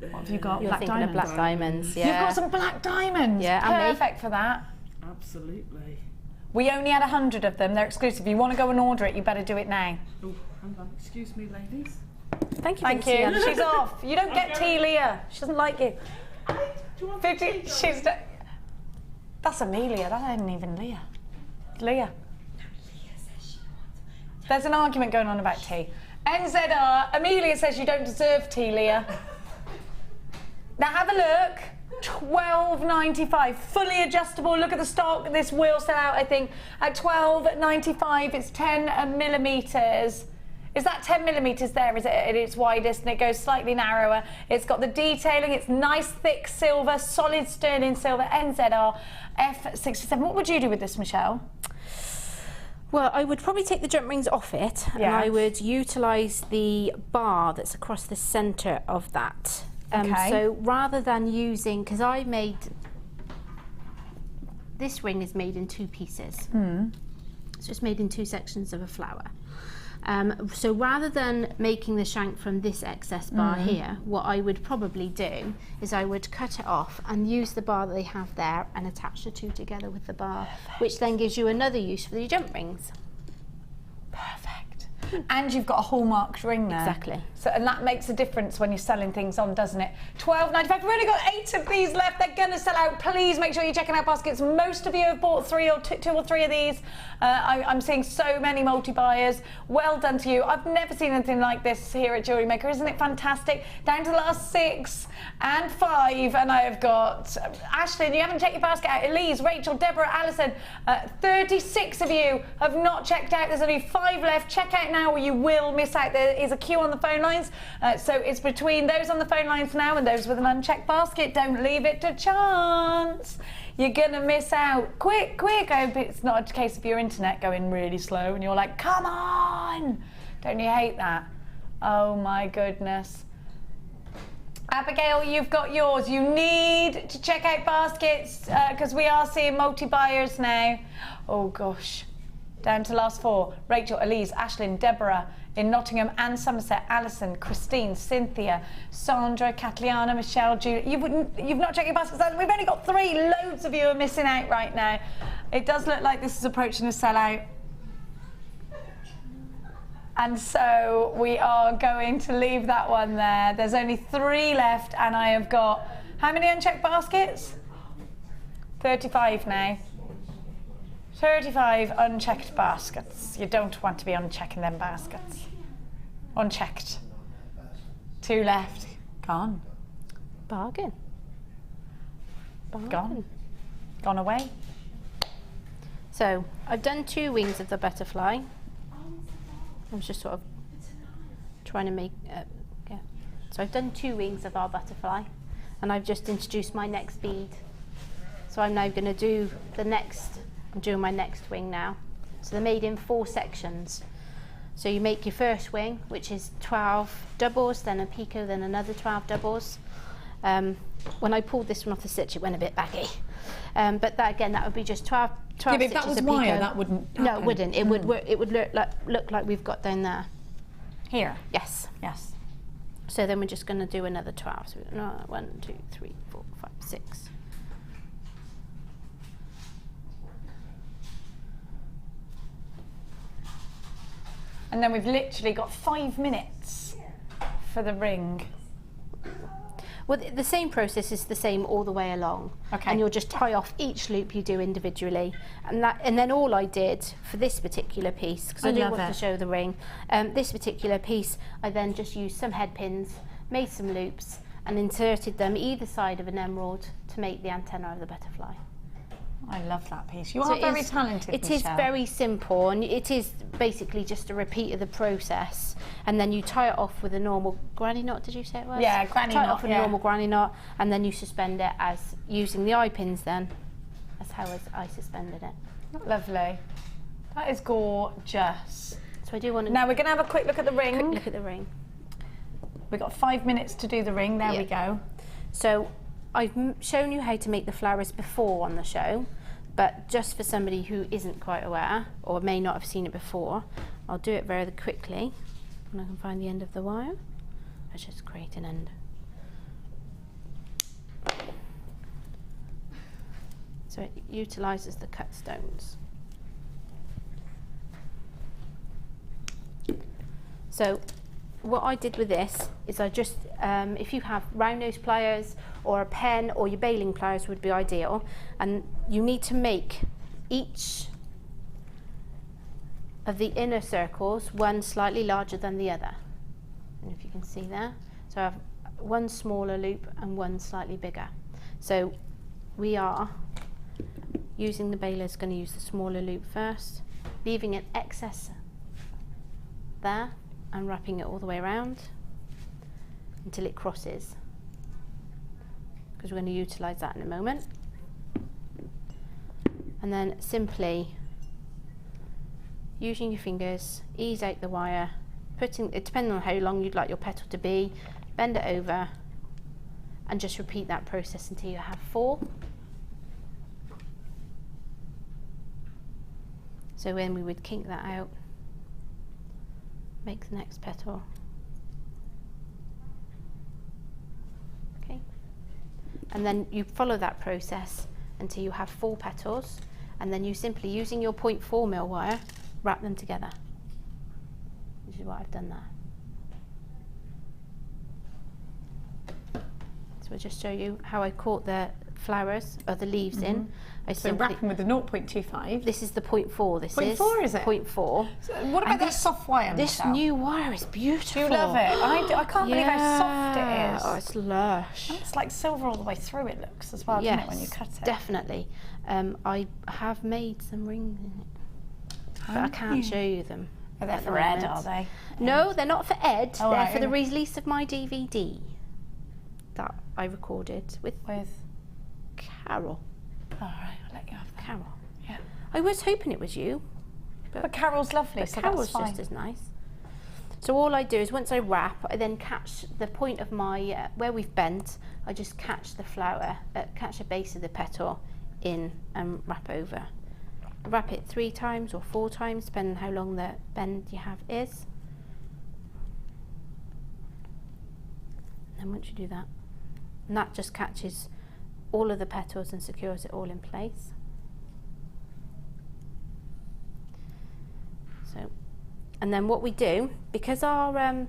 What have you got? You're Black thinking diamonds. of black diamonds, yeah. You've got some black diamonds. Yeah, and me. Perfect for that. Absolutely. We only had 100 of them. They're exclusive. If you want to go and order it, you better do it now. Oh, hang on. Excuse me, ladies. Thank you. Thank you. She's off. You don't get tea, Leah. She doesn't like you. Do you want 50. She's. That's Amelia. That isn't even Leah. Leah. There's an argument going on about tea. NZR. Amelia says you don't deserve tea, Leah. Now have a look. $12.95, fully adjustable. Look at the stock. This will sell out, I think, at $12.95. It's 10 millimeters. Is that 10 millimeters there? Is it at its widest? And it goes slightly narrower. It's got the detailing. It's nice, thick silver, solid sterling silver. NZR F67. What would you do with this, Michelle? Well, I would probably take the jump rings off it, and I would utilise the bar that's across the centre of that. Okay. So rather than using, because I made, this ring is made in 2 pieces. So it's made in 2 sections of a flower. So rather than making the shank from this excess bar here, what I would probably do is I would cut it off and use the bar that they have there and attach the 2 together with the bar, which then gives you another use for the jump rings. Perfect. And you've got a hallmarked ring there. Exactly. So, and that makes a difference when you're selling things on, doesn't it? $12.95. We've only got 8 of these left. They're going to sell out. Please make sure you're checking out baskets. Most of you have bought 2 or 3 of these. I'm seeing so many multi-buyers. Well done to you. I've never seen anything like this here at JewelleryMaker. Isn't it fantastic? Down to the last 6 and 5. And I have got Ashlyn, you haven't checked your basket out. Elise, Rachel, Deborah, Alison. 36 of you have not checked out. There's only 5 left. Check out now or you will miss out. There is a queue on the phone lines. So it's between those on the phone lines now and those with an unchecked basket. Don't leave it to chance. You're gonna miss out. Quick, quick. I hope it's not a case of your internet going really slow and you're like, come on. Don't you hate that? Oh my goodness. Abigail, you've got yours. You need to check out baskets because we are seeing multi-buyers now. Oh gosh. Down to last 4. Rachel, Elise, Ashlyn, Deborah in Nottingham and Somerset, Alison, Christine, Cynthia, Sandra, Catliana, Michelle, Julie. You've not checked your baskets. We've only got 3. Loads of you are missing out right now. It does look like this is approaching a sellout. And so we are going to leave that one there. There's only 3 left and I have got, how many unchecked baskets? 35 now. 35 unchecked baskets. You don't want to be unchecking them baskets. Unchecked. 2 left. Gone. Bargain. Gone. Gone away. So I've done 2 wings of the butterfly. I was just sort of trying to make, yeah. So I've done 2 wings of our butterfly and I've just introduced my next bead. So I'm now going to do the next, I'm doing my next wing now. So they're made in 4 sections. So you make your first wing, which is 12 doubles, then a picot, then another 12 doubles. When I pulled this one off the stitch, it went a bit baggy. But that again, that would be just 12 Yeah, but if stitches that was of wire, picot. that wouldn't happen. No, it wouldn't. It would work, it would look like we've got down there. Here. Yes. Yes. So then we're just going to do another 12. So 1, 2, 3, 4, 5, 6. And then we've literally got 5 minutes for the ring. Well, the same process is the same all the way along. Okay. And you'll just tie off each loop you do individually. And then all I did for this particular piece, because I do want to show the ring, this particular piece, I then just used some head pins, made some loops, and inserted them either side of an emerald to make the antenna of the butterfly. I love that piece. You are very talented, It Michelle. is very simple, and it is basically just a repeat of the process. And then you tie it off with a normal granny knot, did you say it was? Yeah, granny tie knot, it off with a normal granny knot, and then you suspend it as using the eye pins then. That's how I suspended it. Lovely. That is gorgeous. So I do want to... Now we're going to have a quick look at the ring. Quick look at the ring. We've got 5 minutes to do the ring. There we go. So I've shown you how to make the flowers before on the show, but just for somebody who isn't quite aware or may not have seen it before, I'll do it very quickly. And I can find the end of the wire. Let's just create an end. So it utilises the cut stones. So what I did with this is I just, if you have round nose pliers or a pen or your baling pliers would be ideal, and you need to make each of the inner circles one slightly larger than the other. And if you can see there, so I have one smaller loop and one slightly bigger. So we are using the baler's going to use the smaller loop first, leaving an excess there and wrapping it all the way around until it crosses, because we're going to utilise that in a moment. And then simply using your fingers, ease out the wire, putting it, depending on how long you'd like your petal to be, bend it over and just repeat that process until you have 4. So then we would kink that out, make the next petal. Okay. And then you follow that process until you have 4 petals, and then you simply, using your 0.4 mil wire, wrap them together. Which is what I've done there. So I'll just show you how I caught the flowers or the leaves in. I So wrap them with the 0.25. This is the 0.4. This 0.4 is it? 0.4. So what about this soft wire, This Michelle? new wire is beautiful. Do you love it? I can't believe how soft it is. Oh, it's lush. And it's like silver all the way through it looks as well, doesn't it, when you cut it? Definitely. I have made some rings in it, but I can't show you them. Are they at the for Ed, moment. are they? No, they're not for Ed. Oh, they're right. for the release of my DVD that I recorded with Carol. All right, I'll let you have that. Carol. Yeah. I was hoping it was you. But Carol's lovely, But so Carol's that's fine. just as nice. So all I do is once I wrap, I then catch the point of my, where we've bent, I just catch the flower, catch the base of the petal in and wrap over. Wrap it 3 times or 4 times, depending on how long the bend you have is. And once you do that, and that just catches all of the petals and secures it all in place. So, and then what we do, because our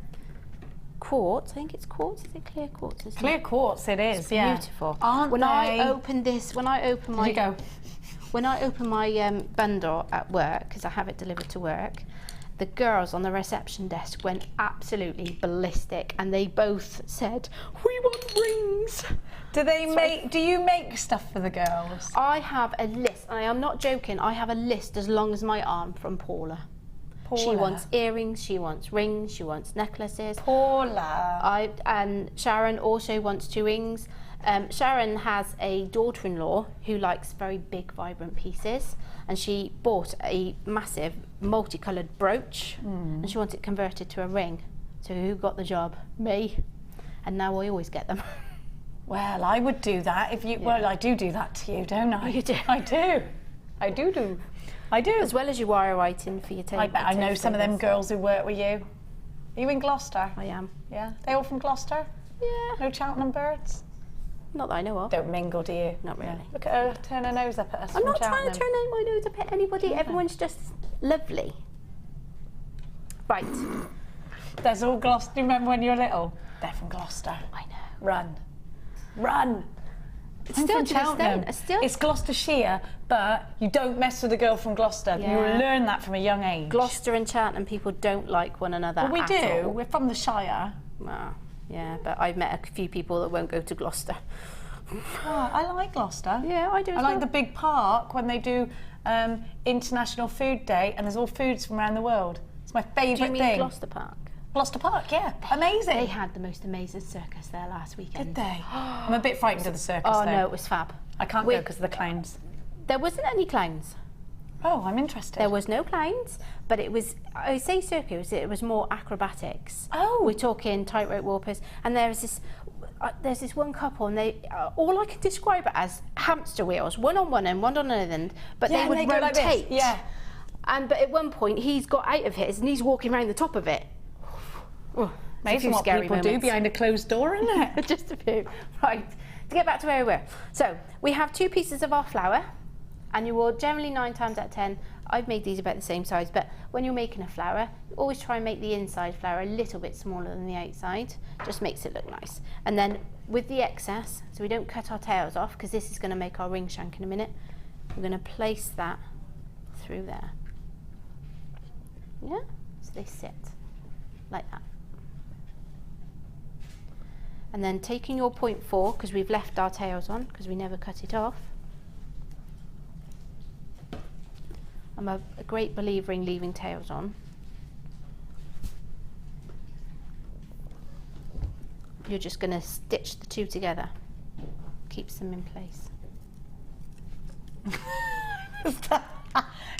quartz, I think it's quartz, is it clear quartz? Isn't Clear it? quartz it is, It's yeah. beautiful. Aren't when they? I open this, when I open my, you go? When I open my bundle at work, because I have it delivered to work, the girls on the reception desk went absolutely ballistic, and they both said, "We want rings." Do you make stuff for the girls? I have a list, and I am not joking. I have a list as long as my arm from Paula. She wants earrings, she wants rings, she wants necklaces. Paula. And Sharon also wants 2 rings. Sharon has a daughter-in-law who likes very big, vibrant pieces, and she bought a massive multicoloured brooch, and she wants it converted to a ring. So who got the job? Me. And now I always get them. Well, I would do that if you. Yeah. Well, I do that to you, don't I? You do. I do. I do. I do. As well as your wire writing for your table. I bet I know some of them girls who work with you. Are you in Gloucester? I am. Yeah. They all from Gloucester? Yeah. No Cheltenham birds? Not that I know of. Don't mingle, do you? Not really. Yeah. Look at her, turn her nose up at us. I'm from not trying to Cheltenham. turn my nose up at anybody. Yeah. Everyone's just lovely. Right. There's all Gloucester. Do you remember when you were little? They're from Gloucester. I know. Run. Run. It's I'm still from to this day. Cheltenham. It's Gloucestershire, but you don't mess with a girl from Gloucester. Yeah. You learn that from a young age. Gloucester and Cheltenham people don't like one another. Well, we at do. all. We're from the Shire. Well, yeah, but I've met a few people that won't go to Gloucester. Oh, I like Gloucester. Yeah, I do as I like well. the big park when they do International Food Day and there's all foods from around the world. It's my favourite Do you mean thing. Gloucester Park? Gloucester Park, yeah. Amazing. They had the most amazing circus there last weekend. Did they? I'm a bit frightened of the circus Oh though. no, it was fab. I can't go because of the clowns. There wasn't any clowns. Oh, I'm interested. There was no clowns, but it was, I say circus, it was more acrobatics. Oh. We're talking tightrope walkers, and there's this one couple, and they, all I can describe it as hamster wheels, one on one end, one on another end, but Yeah, they and would they go like rotate. this. Yeah. But at one point, he's got out of his, and he's walking around the top of it. Oh, Amazing what people do behind a closed door, isn't it? Just a few. Right, to get back to where we were. So, we have 2 pieces of our flour, and you will generally 9 times out of 10, I've made these about the same size, but when you're making a flour, you always try and make the inside flour a little bit smaller than the outside, just makes it look nice. And then with the excess, so we don't cut our tails off, because this is going to make our ring shank in a minute, we're going to place that through there. Yeah, so they sit like that. And then taking your 0.4, because we've left our tails on, because we never cut it off. I'm a great believer in leaving tails on. You're just going to stitch the 2 together. Keeps them in place.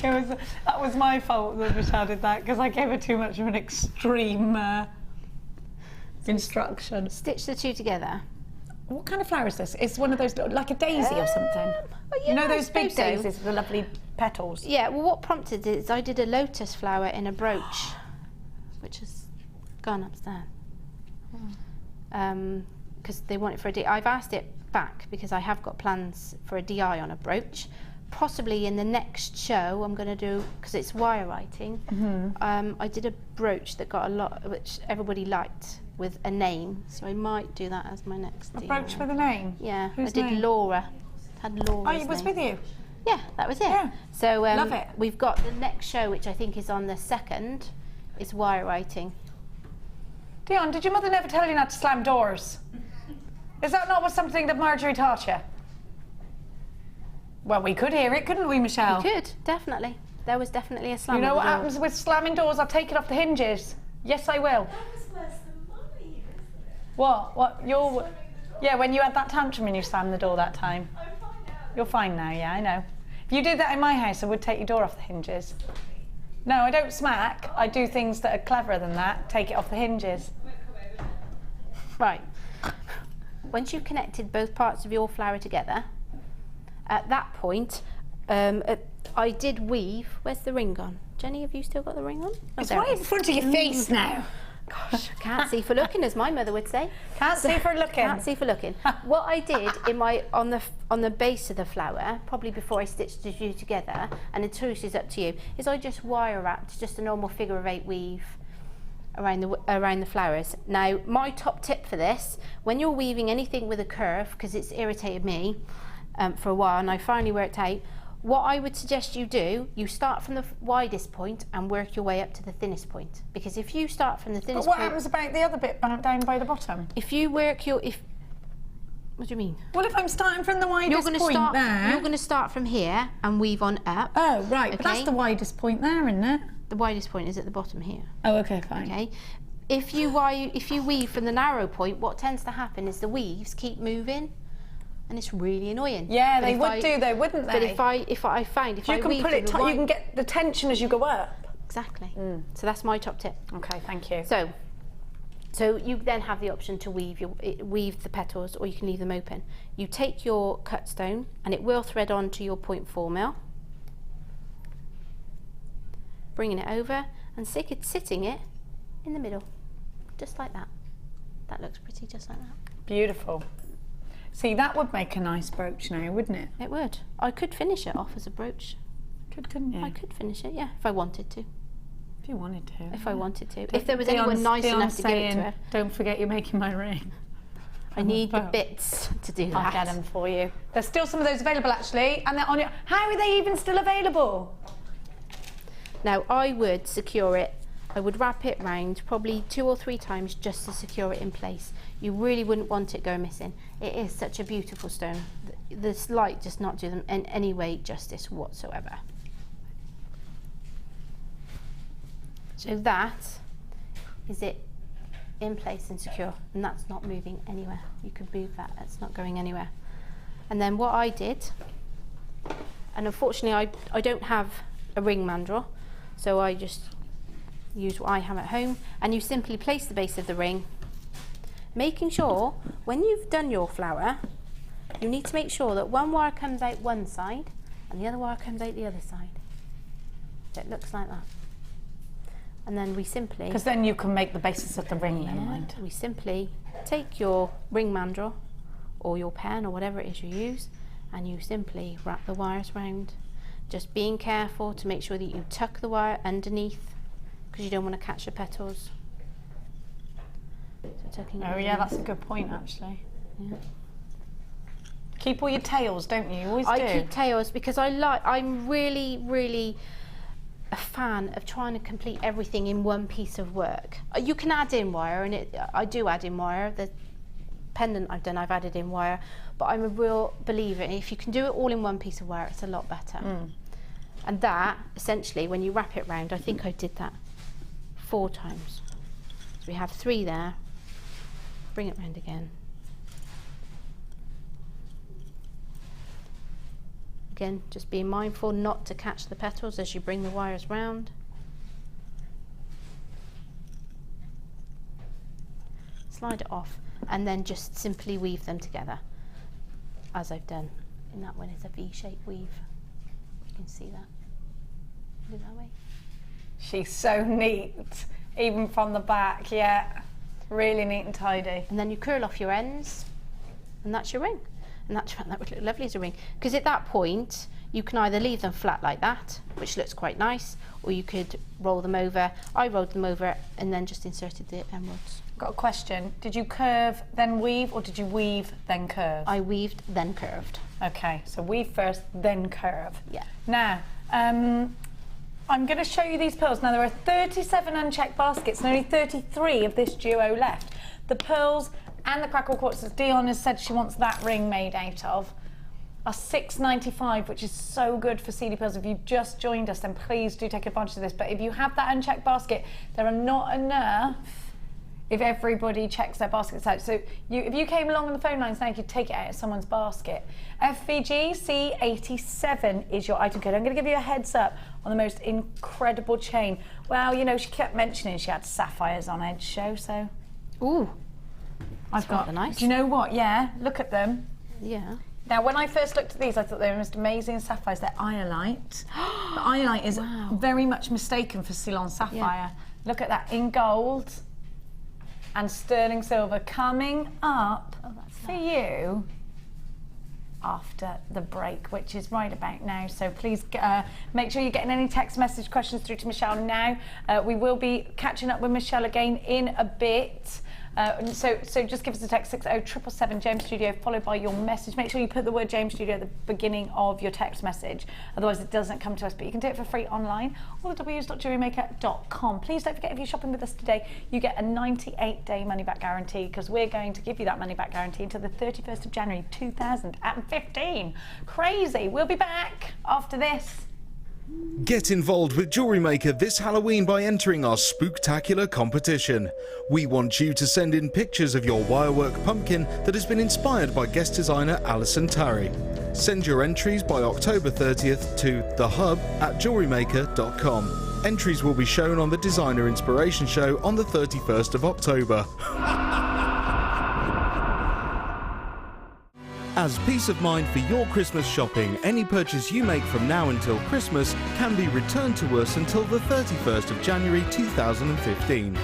That was my fault that Michelle did that because I gave her too much of an extreme instruction. Stitch the 2 together. What kind of flower is this? It's one of those, like a daisy or something. Well, yeah, You know I those big suppose so. daisies with the lovely petals? Yeah, well what prompted it is I did a lotus flower in a brooch, which has gone upstairs. Because they want it for a DI. I've asked it back because I have got plans for a DI on a brooch. Possibly in the next show I'm going to do, because it's wire writing, I did a brooch that got a lot, which everybody liked, with a name, so I might do that as my next A DI. brooch with a name? Yeah, Whose I did name? Laura. Had Laura's Oh, it was name. with you? Yeah, that was it. Yeah. So Love it. we've got the next show, which I think is on the 2nd, is wire writing. Dion, did your mother never tell you not to slam doors? Is that not something that Marjorie taught you? Well, we could hear it, couldn't we, Michelle? You could, definitely. There was definitely a slam. You know of what the door. happens with slamming doors? I'll take it off the hinges. Yes, I will. What? Yeah, when you had that tantrum and you slammed the door that time. You're fine now, yeah, I know. If you did that in my house, I would take your door off the hinges. No, I don't smack. I do things that are cleverer than that. Take it off the hinges. Right. Once you've connected both parts of your flower together, at that point, I did weave. Where's the ring gone? Jenny, have you still got the ring on? Oh, It's there right it in is. front of your face now. Gosh, can't see for looking, as my mother would say. Can't see for looking. Can't see for looking. What I did in my on the base of the flower, probably before I stitched the 2 together, and the truth is up to you, is I just wire wrapped just a normal figure of 8 weave around the flowers. Now, my top tip for this, when you're weaving anything with a curve, because it's irritated me for a while, and I finally worked out, what I would suggest you do, you start from the widest point and work your way up to the thinnest point. Because if you start from the thinnest But what point... happens about the other bit down by the bottom? If you work your... What do you mean? Well, if I'm starting from the widest point there... You're going to start from here and weave on up. Oh, right, but that's Okay. the widest point there, isn't it? The widest point is at the bottom here. Oh, okay, fine. Okay. If you weave from the narrow point, what tends to happen is the weaves keep moving, and it's really annoying. Yeah, But they if would I- do, though, wouldn't they? But if I find if you I can weave pull from it the tight, you wide- can get the tension as you go up. Exactly. So that's my top tip. Okay, thank you. So you then have the option to weave the petals, or you can leave them open. You take your cut stone, and it will thread on to your 0.4 mil. Bringing it over and sitting it in the middle, just like that. That looks pretty, just like that. Beautiful. See, that would make a nice brooch now, wouldn't it? It would. I could finish it off as a brooch. Couldn't you? I could finish it, yeah, if I wanted to. If you wanted to. If I wanted to. If there was anyone nice enough to give it to her. Don't forget you're making my ring. I need the bits to do that. I'll get them for you. There's still some of those available actually, and they're on your. How are they even still available? Now I would secure it. I would wrap it round probably 2 or 3 times just to secure it in place. You really wouldn't want it going missing. It is such a beautiful stone. This light does not do them in any way justice whatsoever. So that is it in place and secure, and that's not moving anywhere. You could move that, it's not going anywhere. And then what I did, and unfortunately I don't have a ring mandrel, so I just use what I have at home, and you simply place the base of the ring, making sure when you've done your flower, you need to make sure that one wire comes out one side and the other wire comes out the other side. So it looks like that. And then we simply... Because then you can make the basis of the ring, never mind. We simply take your ring mandrel or your pen or whatever it is you use, and you simply wrap the wires round, just being careful to make sure that you tuck the wire underneath, because you don't want to catch the petals. So tucking Oh yeah, that's a good point actually. Yeah. Keep all your tails, don't you? You always do. I keep tails because I'm really a fan of trying to complete everything in one piece of work. You can add in wire, and I do add in wire. The pendant I've done, I've added in wire, but I'm a real believer in if you can do it all in one piece of wire, it's a lot better. And that, essentially, when you wrap it round, I think I did that 4 times. So we have 3 there, bring it round again. Again, just being mindful not to catch the petals as you bring the wires round. Slide it off and then just simply weave them together, as I've done in that one. Is a V-shaped weave. You can see that. Do it that way. She's so neat, even from the back, yeah. Really neat and tidy. And then you curl off your ends, and that's your ring. And that would look lovely as a ring. Because at that point, you can either leave them flat like that, which looks quite nice, or you could roll them over. I rolled them over and then just inserted the emeralds. Got a question. Did you curve, then weave, or did you weave, then curve? I weaved, then curved. Okay, so weave first, then curve. Yeah. Now, I'm going to show you these pearls. Now, there are 37 unchecked baskets and only 33 of this duo left. The pearls and the crackle quartz that Dion has said she wants that ring made out of are $6.95, which is so good for CD pearls. If you've just joined us, then please do take advantage of this. But if you have that unchecked basket, there are not enough if everybody checks their baskets out. So if you came along on the phone lines now, you could take it out of someone's basket. FVG C87 is your item code. I'm going to give you a heads up on the most incredible chain. Well, you know, she kept mentioning she had sapphires on Edge Show, so... Ooh. I've got the nice. Do you know what? Yeah, look at them. Yeah. Now, when I first looked at these, I thought they were most amazing sapphires. They're iolite. The iolite is very much mistaken for Ceylon sapphire. Yeah. Look at that, in gold and sterling silver, coming up for you after the break, which is right about now. So please make sure you're getting any text message questions through to Michelle now. We will be catching up with Michelle again in a bit. So just give us a text 60777 James Studio followed by your message. Make sure you put the word James Studio at the beginning of your text message, otherwise it doesn't come to us. But you can do it for free online, all the w's.jewellerymaker.com. Please don't forget, if you're shopping with us today, you get a 98-day money back guarantee, because we're going to give you that money back guarantee until the 31st of January 2015. Crazy. We'll be back after this. Get involved with Jewellery Maker this Halloween by entering our spooktacular competition. We want you to send in pictures of your wirework pumpkin that has been inspired by guest designer Alison Tarry. Send your entries by October 30th to thehub@jewellerymaker.com. Entries will be shown on the Designer Inspiration Show on the 31st of October. As peace of mind for your Christmas shopping, any purchase you make from now until Christmas can be returned to us until the 31st of January 2015.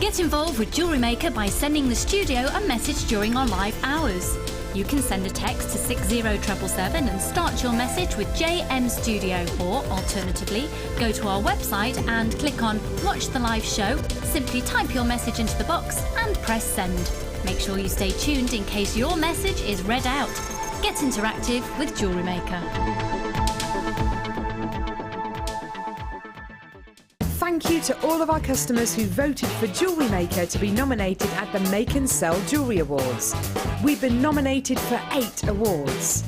Get involved with JewelleryMaker by sending the studio a message during our live hours. You can send a text to 60777 and start your message with JM Studio, or alternatively, go to our website and click on Watch the Live Show, simply type your message into the box and press send. Make sure you stay tuned in case your message is read out. Get interactive with JewelleryMaker. Thank you to all of our customers who voted for JewelleryMaker to be nominated at the Make and Sell Jewellery Awards. We've been nominated for 8 awards.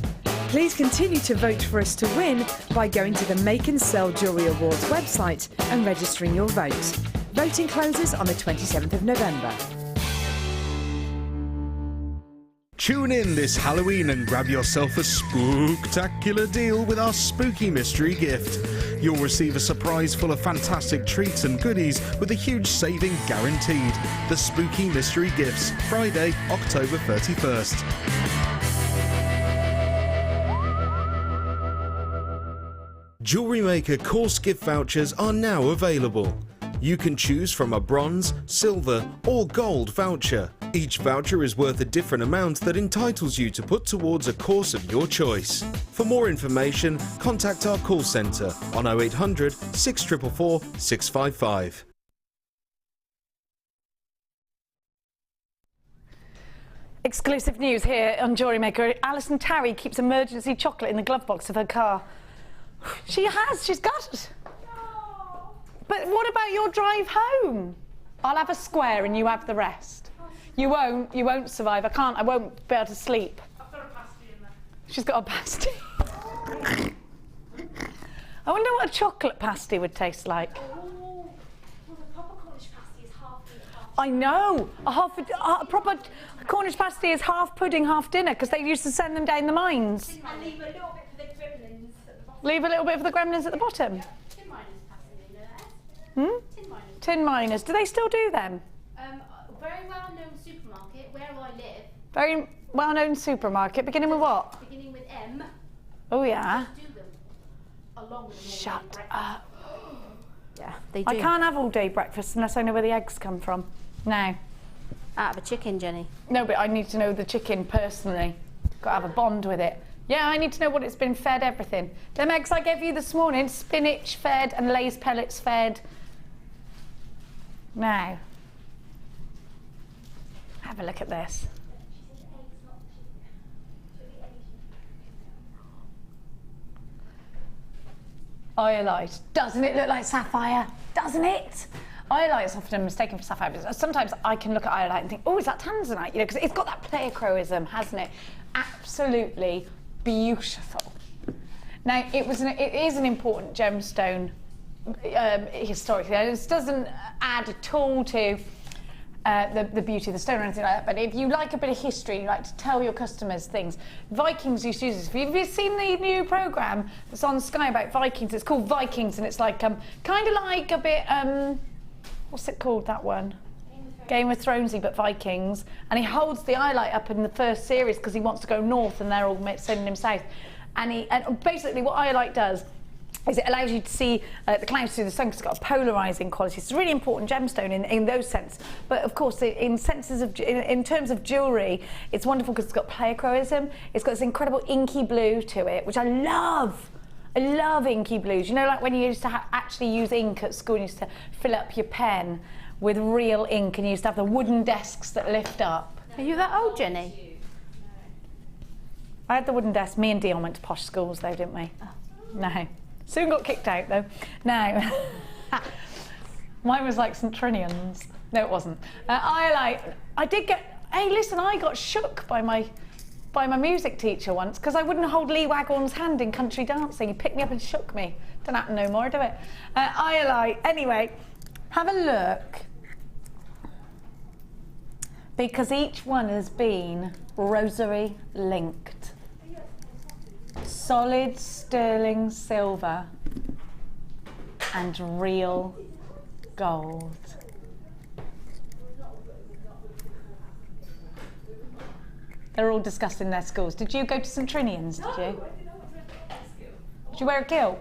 Please continue to vote for us to win by going to the Make and Sell Jewellery Awards website and registering your vote. Voting closes on the 27th of November. Tune in this Halloween and grab yourself a spooktacular deal with our spooky mystery gift. You'll receive a surprise full of fantastic treats and goodies with a huge saving guaranteed. The Spooky Mystery Gifts, Friday, October 31st. JewelleryMaker course gift vouchers are now available. You can choose from a bronze, silver or gold voucher. Each voucher is worth a different amount that entitles you to put towards a course of your choice. For more information, contact our call centre on 0800 644 655. Exclusive news here on JewelleryMaker. Alison Tarry keeps emergency chocolate in the glove box of her car. She's got it. No. But what about your drive home? I'll have a square and you have the rest. You won't survive. I won't be able to sleep. I've got a pasty in there. She's got a pasty. I wonder what a chocolate pasty would taste like. Oh, well, the proper Cornish pasty is half meat, half. I know. A proper Cornish pasty is half pudding, half dinner, because they used to send them down the mines. And leave a little bit for the gremlins at the bottom. Leave a little bit for the gremlins at the bottom. Yeah. Tin miners pasty, you know that? Tin miners. Tin miners. Do they still do them? Very well-known supermarket where I live. Very well-known supermarket. Beginning with what? Beginning with M. Oh yeah. Do them along with the Shut breakfast. up. Yeah, they do. I can't have all-day breakfast unless I know where the eggs come from. No. Out of a chicken, Jenny. No, but I need to know the chicken personally. Got to have a bond with it. Yeah, I need to know what it's been fed, everything. Them eggs I gave you this morning, spinach fed and Lay's pellets fed. Now, have a look at this. Iolite. Doesn't it look like sapphire? Doesn't it? Iolite is often mistaken for sapphire. But sometimes I can look at iolite and think, oh, is that tanzanite? You know, because it's got that pleochroism, hasn't it? Absolutely beautiful. Now, it is an important gemstone historically. It doesn't add at all to the beauty of the stone or anything like that, but if you like a bit of history, you like to tell your customers things. Vikings used to use this. Have you seen the new programme that's on Sky about Vikings? It's called Vikings, and it's like kind of like a bit what's it called, that one? Game of Thronesy, but Vikings. And he holds the eyelight up in the first series because he wants to go north and they're all sending him south. And basically what eyelight does is it allows you to see the clouds through the sun, because it's got a polarising quality. It's a really important gemstone in those sense. But of course, in terms of jewellery, it's wonderful because it's got pleochroism. It's got this incredible inky blue to it, which I love. I love inky blues. You know, like when you used to actually use ink at school, you used to fill up your pen with real ink, and you used to have the wooden desks that lift up. Are you that old, Jenny? I had the wooden desk. Me and Dion went to posh schools though, didn't we? Oh. No. Soon got kicked out though. Now, mine was like St Trinian's. No, it wasn't. I did get. Hey, listen, I got shook by my music teacher once because I wouldn't hold Lee Waghorn's hand in country dancing. He picked me up and shook me. Don't happen no more, do it? Anyway, have a look, because each one has been rosary linked. Solid sterling silver and real gold. They're all discussed in their schools. Did you go to St Trinian's, did you? Did you wear a gill?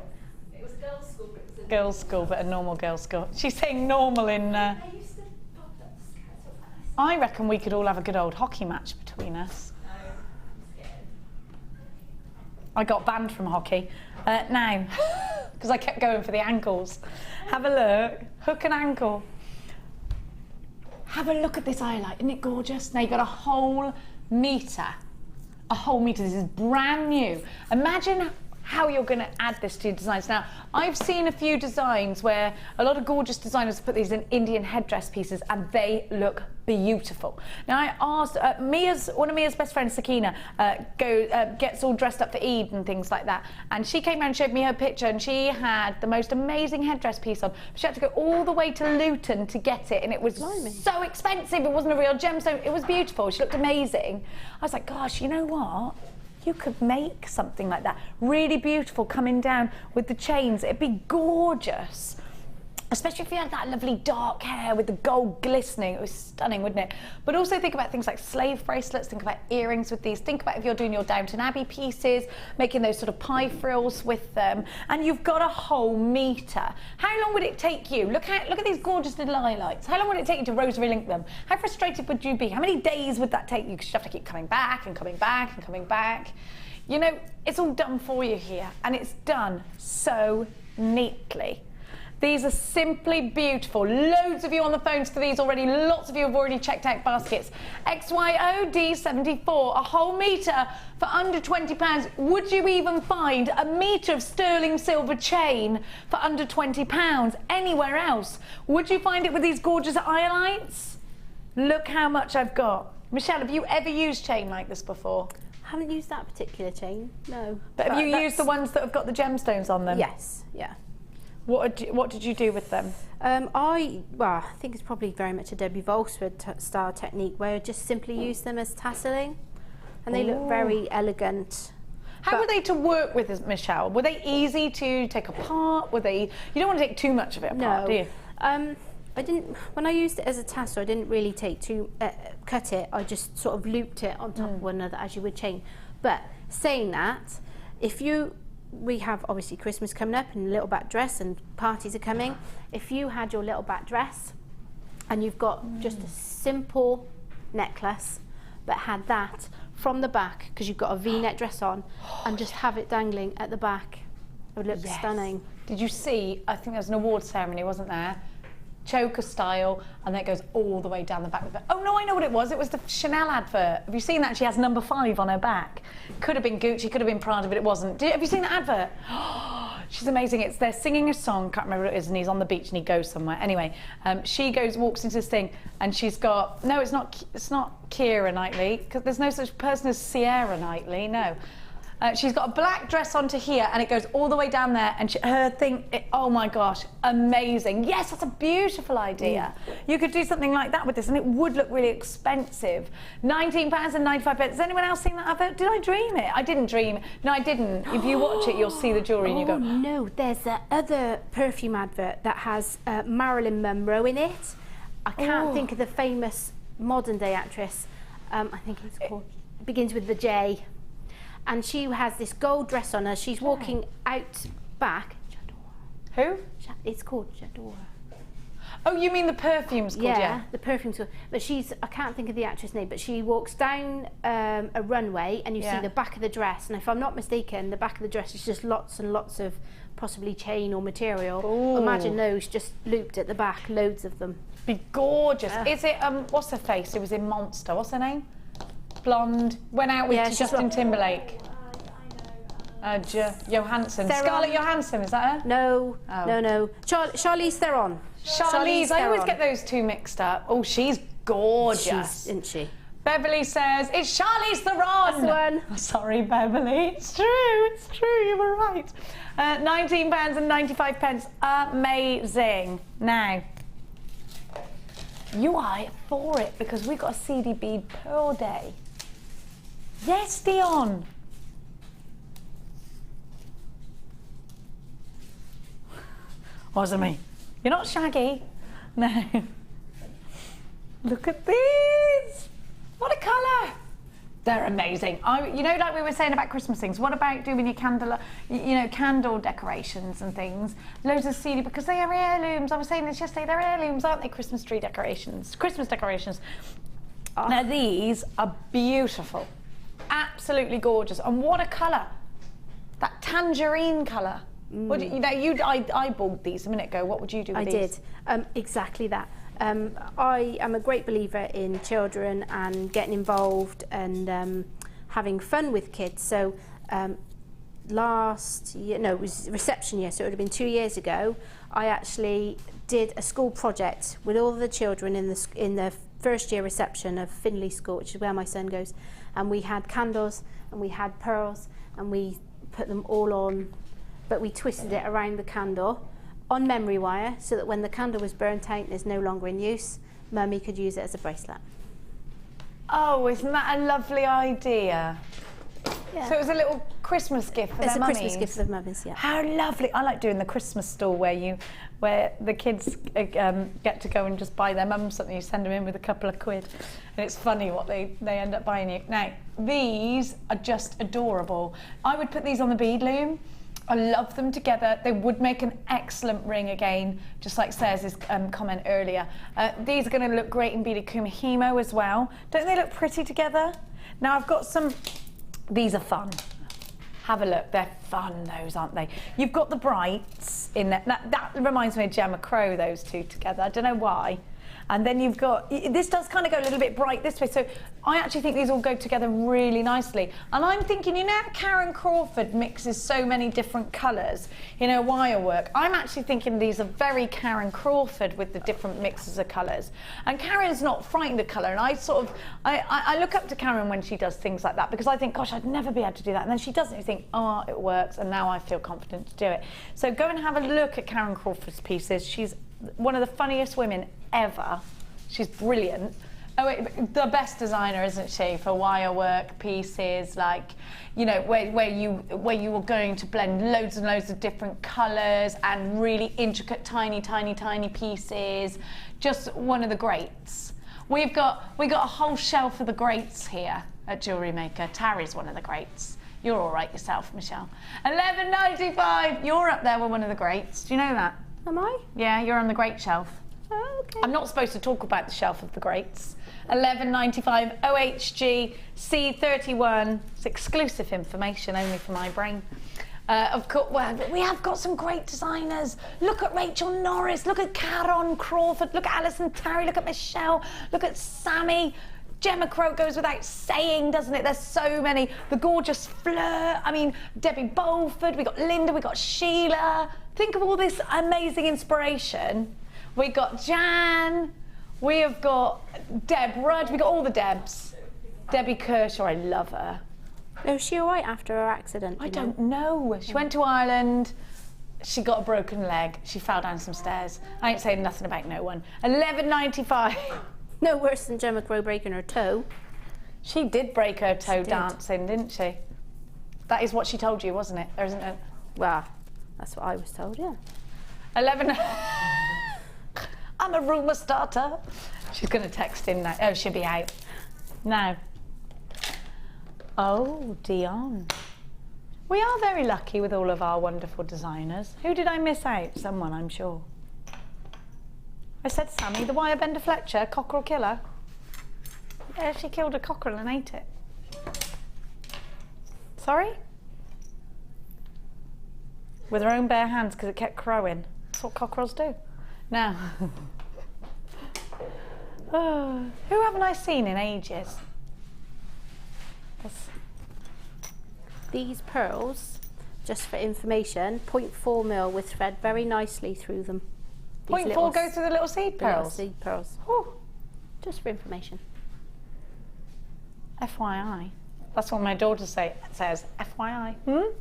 It was girls' school, but it was Girls' school, but a normal girls' school. She's saying normal in... I used to pop I reckon we could all have a good old hockey match between us. No, I'm scared. I got banned from hockey. Now, because I kept going for the ankles. Have a look. Hook and ankle. Have a look at this highlight. Isn't it gorgeous? Now you've got a whole metre. A whole metre. This is brand new. Imagine how you're going to add this to your designs. Now, I've seen a few designs where a lot of gorgeous designers put these in Indian headdress pieces and they look beautiful. Now, I asked, one of Mia's best friends, Sakina, gets all dressed up for Eid and things like that. And she came around and showed me her picture and she had the most amazing headdress piece on. She had to go all the way to Luton to get it and it was so expensive. It wasn't a real gemstone. It was beautiful. She looked amazing. I was like, gosh, you know what? You could make something like that. Really beautiful, coming down with the chains. It'd be gorgeous. Especially if you had that lovely dark hair with the gold glistening. It was stunning, wouldn't it? But also think about things like slave bracelets, think about earrings with these, think about if you're doing your Downton Abbey pieces, making those sort of pie frills with them, and you've got a whole metre. How long would it take you? Look at these gorgeous little highlights. How long would it take you to rosary link them? How frustrated would you be? How many days would that take you? Because you'd have to keep coming back and coming back and coming back. You know, it's all done for you here, and it's done so neatly. These are simply beautiful. Loads of you on the phones for these already. Lots of you have already checked out baskets. XYOD74, a whole metre for under £20. Would you even find a metre of sterling silver chain for under £20 anywhere else? Would you find it with these gorgeous highlights? Look how much I've got. Michelle, have you ever used chain like this before? I haven't used that particular chain, no. But have you used the ones that have got the gemstones on them? Yes, yeah. What did you do with them? I think it's probably very much a Debbie Volkswagen style technique where I just simply use them as tasseling and they look very elegant. How were they to work with, Michelle? Were they easy to take apart? Were they? You don't want to take too much of it apart, do you? I didn't. When I used it as a tassel, I didn't really cut it. I just sort of looped it on top of one another as you would chain. But saying that, we have obviously Christmas coming up and little back dress and parties are coming. If you had your little back dress and you've got just a simple necklace but had that from the back because you've got a V-neck dress on and just have it dangling at the back, it would look stunning. Did you see, I think there was an award ceremony, wasn't there? Choker style, and then it goes all the way down the back of it. Oh no, I know what it was. It was the Chanel advert. Have you seen that? She has number 5 on her back. Could have been Gucci, could have been Prada, but it wasn't. Have you seen that advert? She's amazing. They're singing a song, can't remember what it is, and he's on the beach and he goes somewhere. Anyway, she walks into this thing, and she's got, no, it's not Keira Knightley, because there's no such person as Sierra Knightley, no. She's got a black dress onto here and it goes all the way down there and her thing, oh my gosh, amazing. Yes, that's a beautiful idea. You could do something like that with this and it would look really expensive. £19.95. Has anyone else seen that advert? Did I dream it? I didn't dream it. No, I didn't. If you watch it, you'll see the jewellery and you go... no, there's that other perfume advert that has Marilyn Monroe in it. I can't think of the famous modern day actress. I think it's called, it begins with the J. And she has this gold dress on her. She's walking out back. Who? It's called J'adore. Oh, you mean the perfume's called, yeah? The perfume's called. But I can't think of the actress name, but she walks down a runway and you see the back of the dress. And if I'm not mistaken, the back of the dress is just lots and lots of possibly chain or material. Ooh. Imagine those just looped at the back, loads of them. Be gorgeous. Is it, what's her face? It was in Monster. What's her name? Blonde, went out with Justin Timberlake. Johansson. Scarlett Johansson, is that her? No, no. Charlize Theron. Charlize, I always get those two mixed up. Oh, she's gorgeous. Isn't she? Beverly says, it's Charlize Theron. That's the one. Oh, sorry, Beverly. It's true, you were right. £19.95. Amazing. Now, you are for it because we've got a CD bead pearl day. Yes, Dion. Wasn't me. You're not shaggy. No. Look at these. What a colour. They're amazing. You know, like we were saying about Christmas things, what about doing your candle decorations and things? Loads of CD, because they are heirlooms. I was saying this yesterday, they're heirlooms, aren't they? Christmas tree decorations, Christmas decorations. Now these are beautiful, absolutely gorgeous, and what a colour! That tangerine colour. What you know, you eyeballed these a minute ago. What would you do with these? I did exactly that. I am a great believer in children and getting involved and having fun with kids. So last year, no, it was reception year, so it would have been 2 years ago. I actually did a school project with all the children in the first year reception of Finley School, which is where my son goes, and we had candles and we had pearls and we put them all on, but we twisted it around the candle on memory wire so that when the candle was burnt out and is no longer in use, Mummy could use it as a bracelet. Oh, isn't that a lovely idea? Yeah. So it was a little Christmas gift for It's their a mummies. Christmas gift for the mummies, yeah. How lovely! I like doing the Christmas stall where the kids get to go and just buy their mum something. You send them in with a couple of quid, and it's funny what they end up buying you. Now these are just adorable. I would put these on the bead loom. I love them together. They would make an excellent ring again, just like Sarah's comment earlier. These are going to look great in beaded kumihimo as well. Don't they look pretty together? Now I've got some. These are fun. Have a look. They're fun, those, aren't they? You've got the brights in there. That reminds me of Gemma Crow, those two together. I don't know why. And then you've got, this does kind of go a little bit bright this way. So I actually think these all go together really nicely. And I'm thinking, you know, Karen Crawford mixes so many different colours, you know, wire work. I'm actually thinking these are very Karen Crawford with the different mixes of colours. And Karen's not frightened of colour. And I look up to Karen when she does things like that, because I think, gosh, I'd never be able to do that. And then she does it and you think, oh, it works. And now I feel confident to do it. So go and have a look at Karen Crawford's pieces. She's one of the funniest women ever. She's brilliant. Oh, the best designer, isn't she, for wire work pieces, like, you know, where you were going to blend loads and loads of different colours and really intricate, tiny pieces. Just one of the greats. We got a whole shelf of the greats here at JewelleryMaker. Tarry's one of the greats. You're all right yourself, Michelle. $11.95. You're up there with one of the greats. Do you know that? Am I? Yeah, you're on the great shelf. Oh, okay. I'm not supposed to talk about the shelf of the greats. $11.95 OHG C31. It's exclusive information only for my brain. Of course, well, we have got some great designers. Look at Rachel Norris. Look at Karen Crawford. Look at Alison Tarry. Look at Michelle. Look at Sammy. Gemma Crow goes without saying, doesn't it? There's so many. The gorgeous Fleur. I mean, Debbie Bolford. We got Linda. We got Sheila. Think of all this amazing inspiration. We got Jan. We have got Deb Rudd. We got all the Debs. Debbie Kershaw. I love her. Oh, is she all right after her accident? I don't know. She went to Ireland. She got a broken leg. She fell down some stairs. I ain't saying nothing about no one. $11.95. No worse than Gemma Crow breaking her toe. She did break her toe did. dancing, didn't she? That is what she told you, wasn't it? There isn't it? Well, that's what I was told, yeah. 11. I'm a rumour starter. She's going to text in now. Oh, she'll be out. Now. Oh, Dion. We are very lucky with all of our wonderful designers. Who did I miss out? Someone, I'm sure. I said Sammy, the wire bender Fletcher, cockerel killer. Yeah, she killed a cockerel and ate it. Sorry? With her own bare hands because it kept crowing. That's what cockerels do. Now, oh, who haven't I seen in ages? These pearls, just for information, 0.4 mil with thread very nicely through them. 0.4 go through the little seed pearls? Little seed pearls. Ooh. Just for information. FYI. That's what my daughter says. FYI. What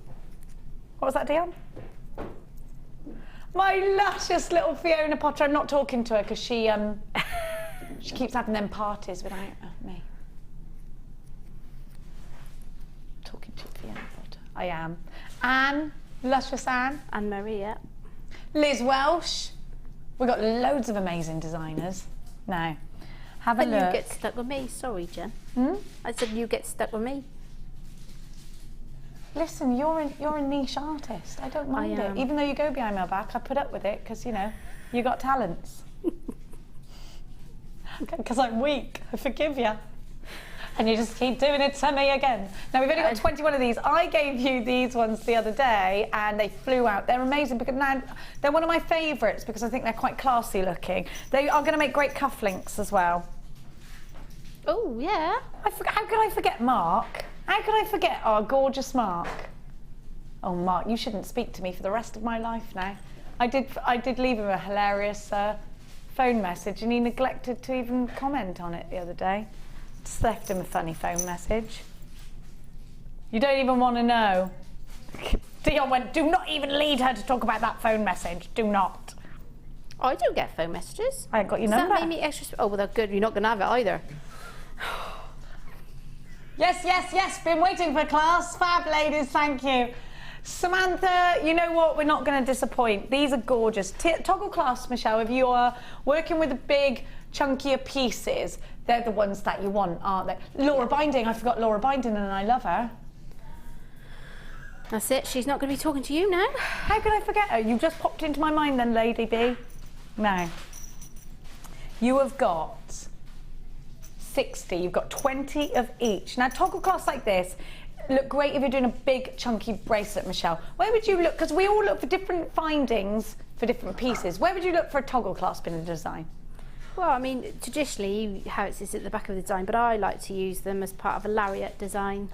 was that, Dion? My luscious little Fiona Potter. I'm not talking to her because she keeps having them parties without me. Talking to Fiona Potter. I am. Anne, luscious Anne. Anne Marie, yeah. Liz Welsh. We've got loads of amazing designers. Now, have a But look. you get stuck with me. Sorry, Jen. I said you get stuck with me. Listen, you're a niche artist. I don't mind it. Even though you go behind my back, I put up with it because, you know, you got talents. Because I'm weak. I forgive you. And you just keep doing it to me again. Now, we've only got 21 of these. I gave you these ones the other day, and they flew out. They're amazing, because now they're one of my favourites, because I think they're quite classy looking. They are going to make great cufflinks as well. Oh, yeah. How could I forget Mark? How could I forget our gorgeous Mark? Oh, Mark, you shouldn't speak to me for the rest of my life now. I did leave him a hilarious phone message, and he neglected to even comment on it the other day. Just left him a funny phone message. You don't even want to know. Dion went, do not even lead her to talk about that phone message. Do not. I don't get phone messages. I got your Does number. that make me extra... Oh, well, that's good. You're not going to have it either. Yes, yes, yes. Been waiting for class. Fab ladies, thank you. Samantha, you know what? We're not going to disappoint. These are gorgeous. Toggle clasp, Michelle, if you are working with the big, chunkier pieces, they're the ones that you want, aren't they? Laura Binding, I forgot Laura Binding, and I love her. That's it. She's not going to be talking to you now. How could I forget her? You just popped into my mind then, Lady B. Now, you have got 60. You've got 20 of each. Now, toggle clasps like this look great if you're doing a big, chunky bracelet, Michelle. Where would you look? Because we all look for different findings for different pieces. Where would you look for a toggle clasp in a design? Well, I mean, traditionally, how it sits at the back of the design, but I like to use them as part of a lariat design.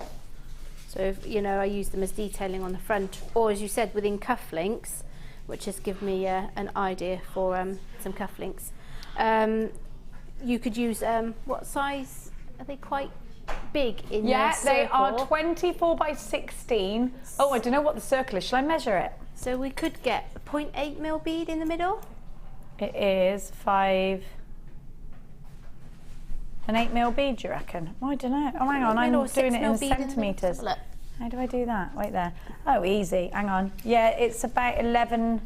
So, if, you know, I use them as detailing on the front, or as you said, within cufflinks, which has given me an idea for some cufflinks. You could use, what size? Are they quite big in their circle? Yeah, they are 24 by 16. Oh, I don't know what the circle is. Shall I measure it? So we could get a 0.8mm bead in the middle. It is 5... An 8mm bead, do you reckon? Oh, I don't know. Oh, hang on, I'm doing it in centimetres. How do I do that? Wait there. Oh, easy. Hang on. Yeah, it's about 11...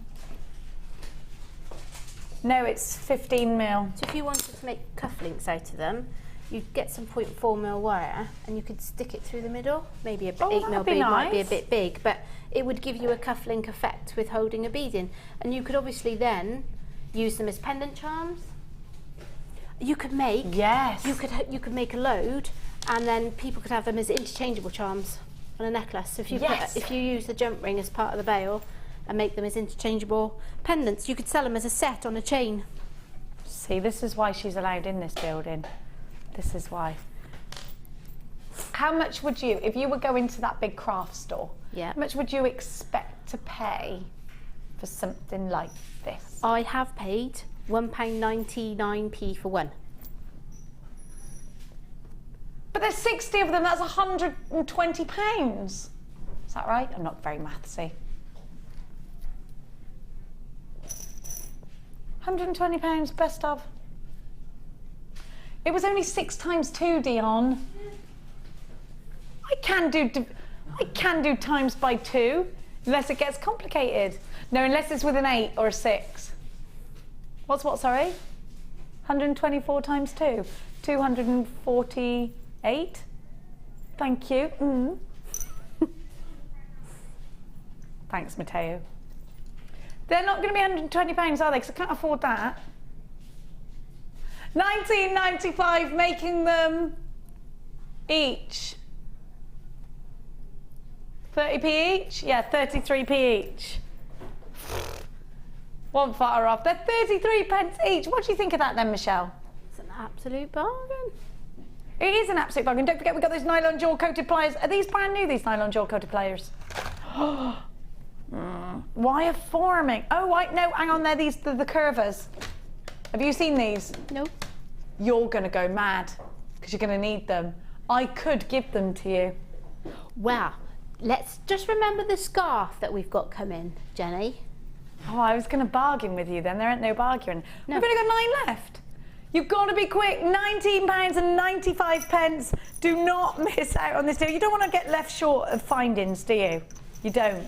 No, it's 15mm. So if you wanted to make cufflinks out of them, you'd get some 0.4mm wire and you could stick it through the middle. Maybe a 8mm bead might be a bit big, but it would give you a cufflink effect with holding a bead in. And you could obviously then use them as pendant charms. You could make you could make a load, and then people could have them as interchangeable charms on a necklace. So if you if you use the jump ring as part of the bail and make them as interchangeable pendants, you could sell them as a set on a chain. See, this is why she's allowed in this building. This is why. How much would you, if you were going to that big craft store, how much would you expect to pay for something like this? I have paid £1.99p for one. But there's 60 of them, that's £120. Is that right? I'm not very mathsy. £120, best of. It was only 6 times 2, Dion. I can do times by 2, unless it gets complicated. No, unless it's with an 8 or a 6. What's what, sorry? 124 times 2. 248. Thank you. Thanks, Matteo. They're not going to be £120, are they? Because I can't afford that. £19.95, making them each 30p each? Yeah, 33p each. One far off. They're 33p each. What do you think of that then, Michelle? It's an absolute bargain. It is an absolute bargain. Don't forget we've got those nylon jewel-coated pliers. Are these brand new, these nylon jewel-coated pliers? Wire forming. Oh, no, hang on there. These the curvers. Have you seen these? No. You're going to go mad because you're going to need them. I could give them to you. Well, let's just remember the scarf that we've got coming, Jenny. Oh, I was going to bargain with you then. There ain't no bargain. No. We've only got 9 left. You've got to be quick. £19.95. Do not miss out on this deal. You don't want to get left short of findings, do you? You don't.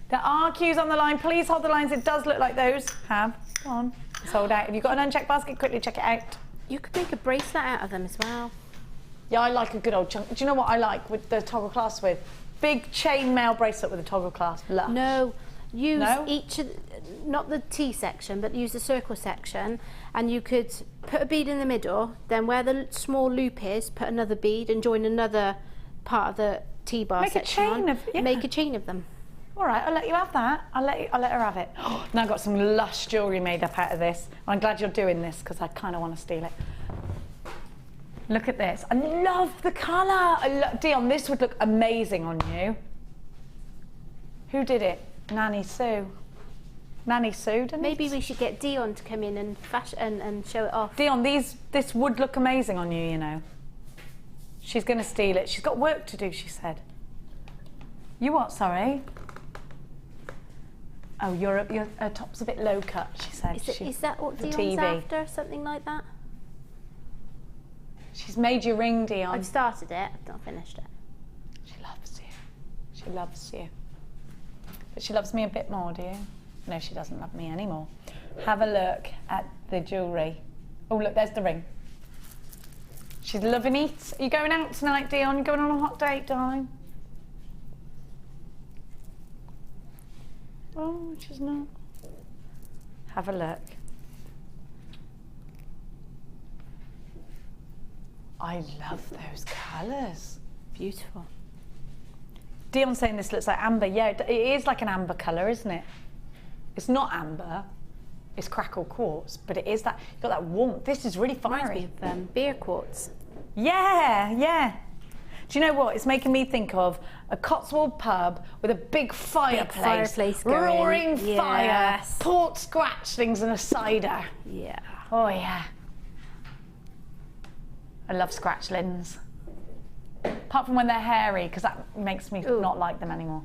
There are queues on the line. Please hold the lines. It does look like those have gone sold out. If you've got an unchecked basket, quickly check it out. You could make a bracelet out of them as well. Yeah, I like a good old chunk. Do you know what I like with the toggle clasp with? Big chain mail bracelet with a toggle clasp. Lush. No, use No? each of, not the T section, but use the circle section, and you could put a bead in the middle, then where the small loop is, put another bead and join another part of the T-bar Make a section chain on. of- yeah. Make a chain of them. All right, I'll let you have that. I'll let her have it. Now I've got some lush jewellery made up out of this. I'm glad you're doing this because I kind of want to steal it. Look at this. I love the colour. Dion, this would look amazing on you. Who did it? Nanny Sue. Nanny Sue, didn't Maybe it? we should get Dion to come in and and show it off. Dion, this would look amazing on you, you know. She's going to steal it. She's got work to do, she said. You what, sorry? Oh, your top's a bit low cut, she said. Is that what the Dion's TV. after? Something like that? She's made you ring, Dion. I've started it, I've not finished it. She loves you. She loves you. But she loves me a bit more, do you? No, she doesn't love me anymore. Have a look at the jewellery. Oh, look, there's the ring. She's loving it. Are you going out tonight, Dion? You going on a hot date, darling? Oh, she's not. Have a look. I love those colours. Beautiful. Dion's saying this looks like amber. Yeah, it is like an amber colour, isn't it? It's not amber. It's crackle quartz, but it is that. You've got that warmth. This is really fiery. Reminds me of beer quartz. Yeah, yeah. Do you know what? It's making me think of a Cotswold pub with a big fireplace, going. roaring fire, Yes. port scratchlings and a cider. Yeah. Oh yeah. I love scratchlings. Apart from when they're hairy, because that makes me Ooh. not like them anymore.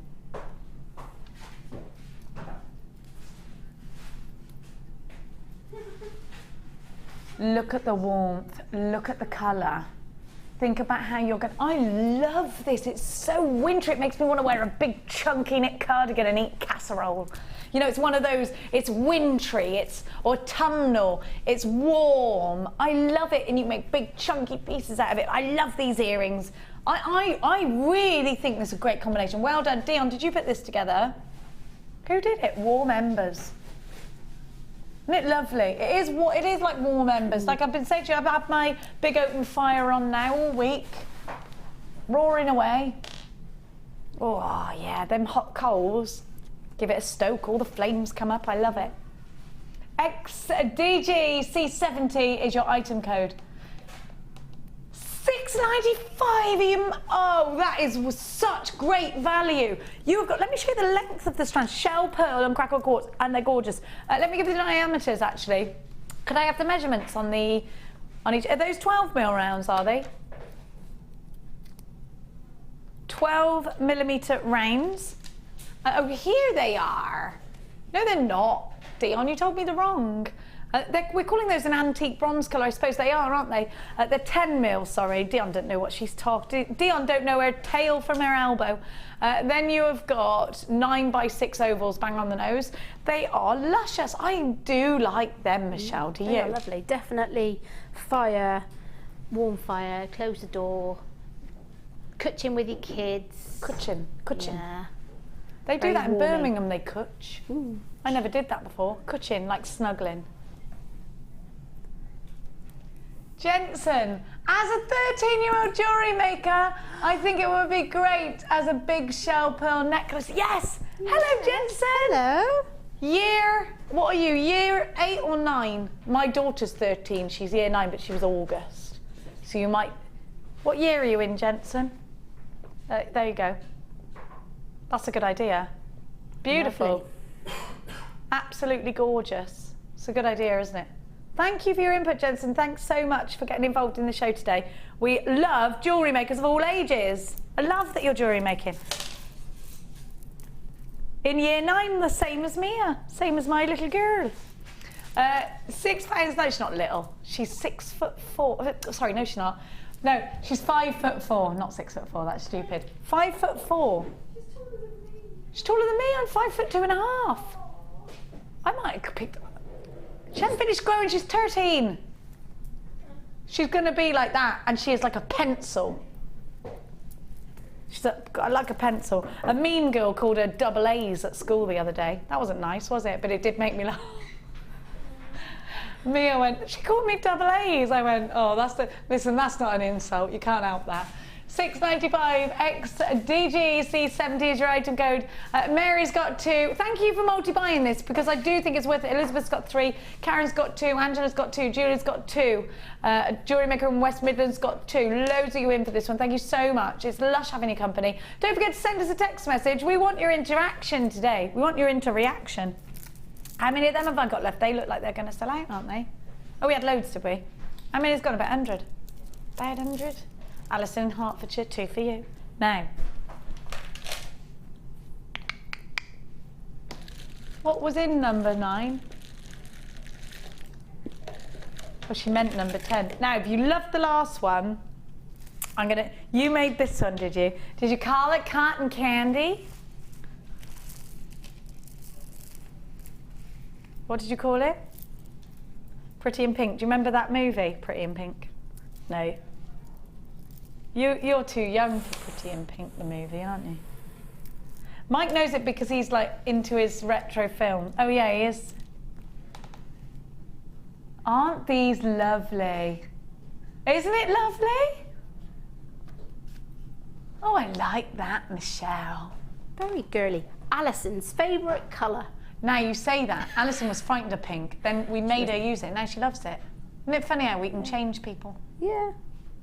Look at the warmth, look at the colour. Think about how you're going. I love this, it's so wintry. It makes me want to wear a big chunky knit cardigan and eat casserole. You know, it's one of those, it's wintry, it's autumnal, it's warm. I love it, and you make big chunky pieces out of it. I love these earrings. I really think this is a great combination. Well done, Dion, did you put this together? Who did it? Warm embers. Isn't it lovely? It is like warm embers. Like I've been saying to you, I've had my big open fire on now all week, roaring away. Oh yeah, them hot coals. Give it a stoke, all the flames come up. I love it. DGC70 is your item code. $6.95. Oh, that is such great value. You've got. Let me show you the length of the strands. Shell pearl and crackle quartz, and they're gorgeous. Let me give you the diameters. Actually, could I have the measurements on each? Are those 12mm rounds? Are they? 12mm rounds. Oh, here they are. No, they're not. Dion, you told me the wrong. We're calling those an antique bronze colour. I suppose they are, aren't they? They're 10mm, sorry. Dion don't know what she's talking. Dion don't know her tail from her elbow. Then you have got 9x6 ovals, bang on the nose. They are luscious. I do like them, Michelle. Do you? They are lovely. Definitely fire, warm fire, close the door, cutching with your kids. Cutchin. Yeah. They do Very that in warming. Birmingham, they cutch. I never did that before. Cutchin, like snuggling. Jensen, as a 13-year-old jewellery maker, I think it would be great as a big shell pearl necklace. Yes! Hello, Jensen! Hello. What are you, year 8 or 9? My daughter's 13, she's year 9, but she was August. So you might... What year are you in, Jensen? There you go. That's a good idea. Beautiful. Lovely. Absolutely gorgeous. It's a good idea, isn't it? Thank you for your input, Jensen. Thanks so much for getting involved in the show today. We love jewellery makers of all ages. I love that you're jewellery making. In year 9, the same as Mia, same as my little girl. 6 pounds, no, she's not little. She's 6'4". Sorry, no, she's not. No, she's 5'4", not 6'4", that's stupid. 5'4". She's taller than me, I'm 5'2½". I might have picked... She hasn't finished growing, she's 13. She's going to be like that, and she is like a pencil. I like a pencil. A mean girl called her double A's at school the other day. That wasn't nice, was it? But it did make me laugh. Mia went, she called me double A's. I went, oh, listen, that's not an insult. You can't help that. 695 XDGC70 is your item code. Mary's got 2. Thank you for multi-buying this because I do think it's worth it. Elizabeth's got 3. Karen's got 2. Angela's got 2. Julie's got 2. JewelleryMaker in West Midlands got 2. Loads of you in for this one. Thank you so much. It's lush having your company. Don't forget to send us a text message. We want your interaction today. We want your reaction. How many of them have I got left? They look like they're going to sell out, aren't they? Oh, we had loads, did we? How many has gone? About 100? About 100? Alison in Hertfordshire, 2 for you. Now, what was in number 9? Well, she meant number 10. Now, if you loved the last one, you made this one, did you? Did you call it cotton candy? What did you call it? Pretty in Pink. Do you remember that movie, Pretty in Pink? No. You're too young for Pretty in Pink, the movie, aren't you? Mike knows it because he's like into his retro film. Oh yeah, he is. Aren't these lovely? Isn't it lovely? Oh, I like that, Michelle. Very girly. Alison's favourite colour. Now you say that. Alison was frightened of pink. Then we made her use it. Now she loves it. Isn't it funny how we can change people? Yeah.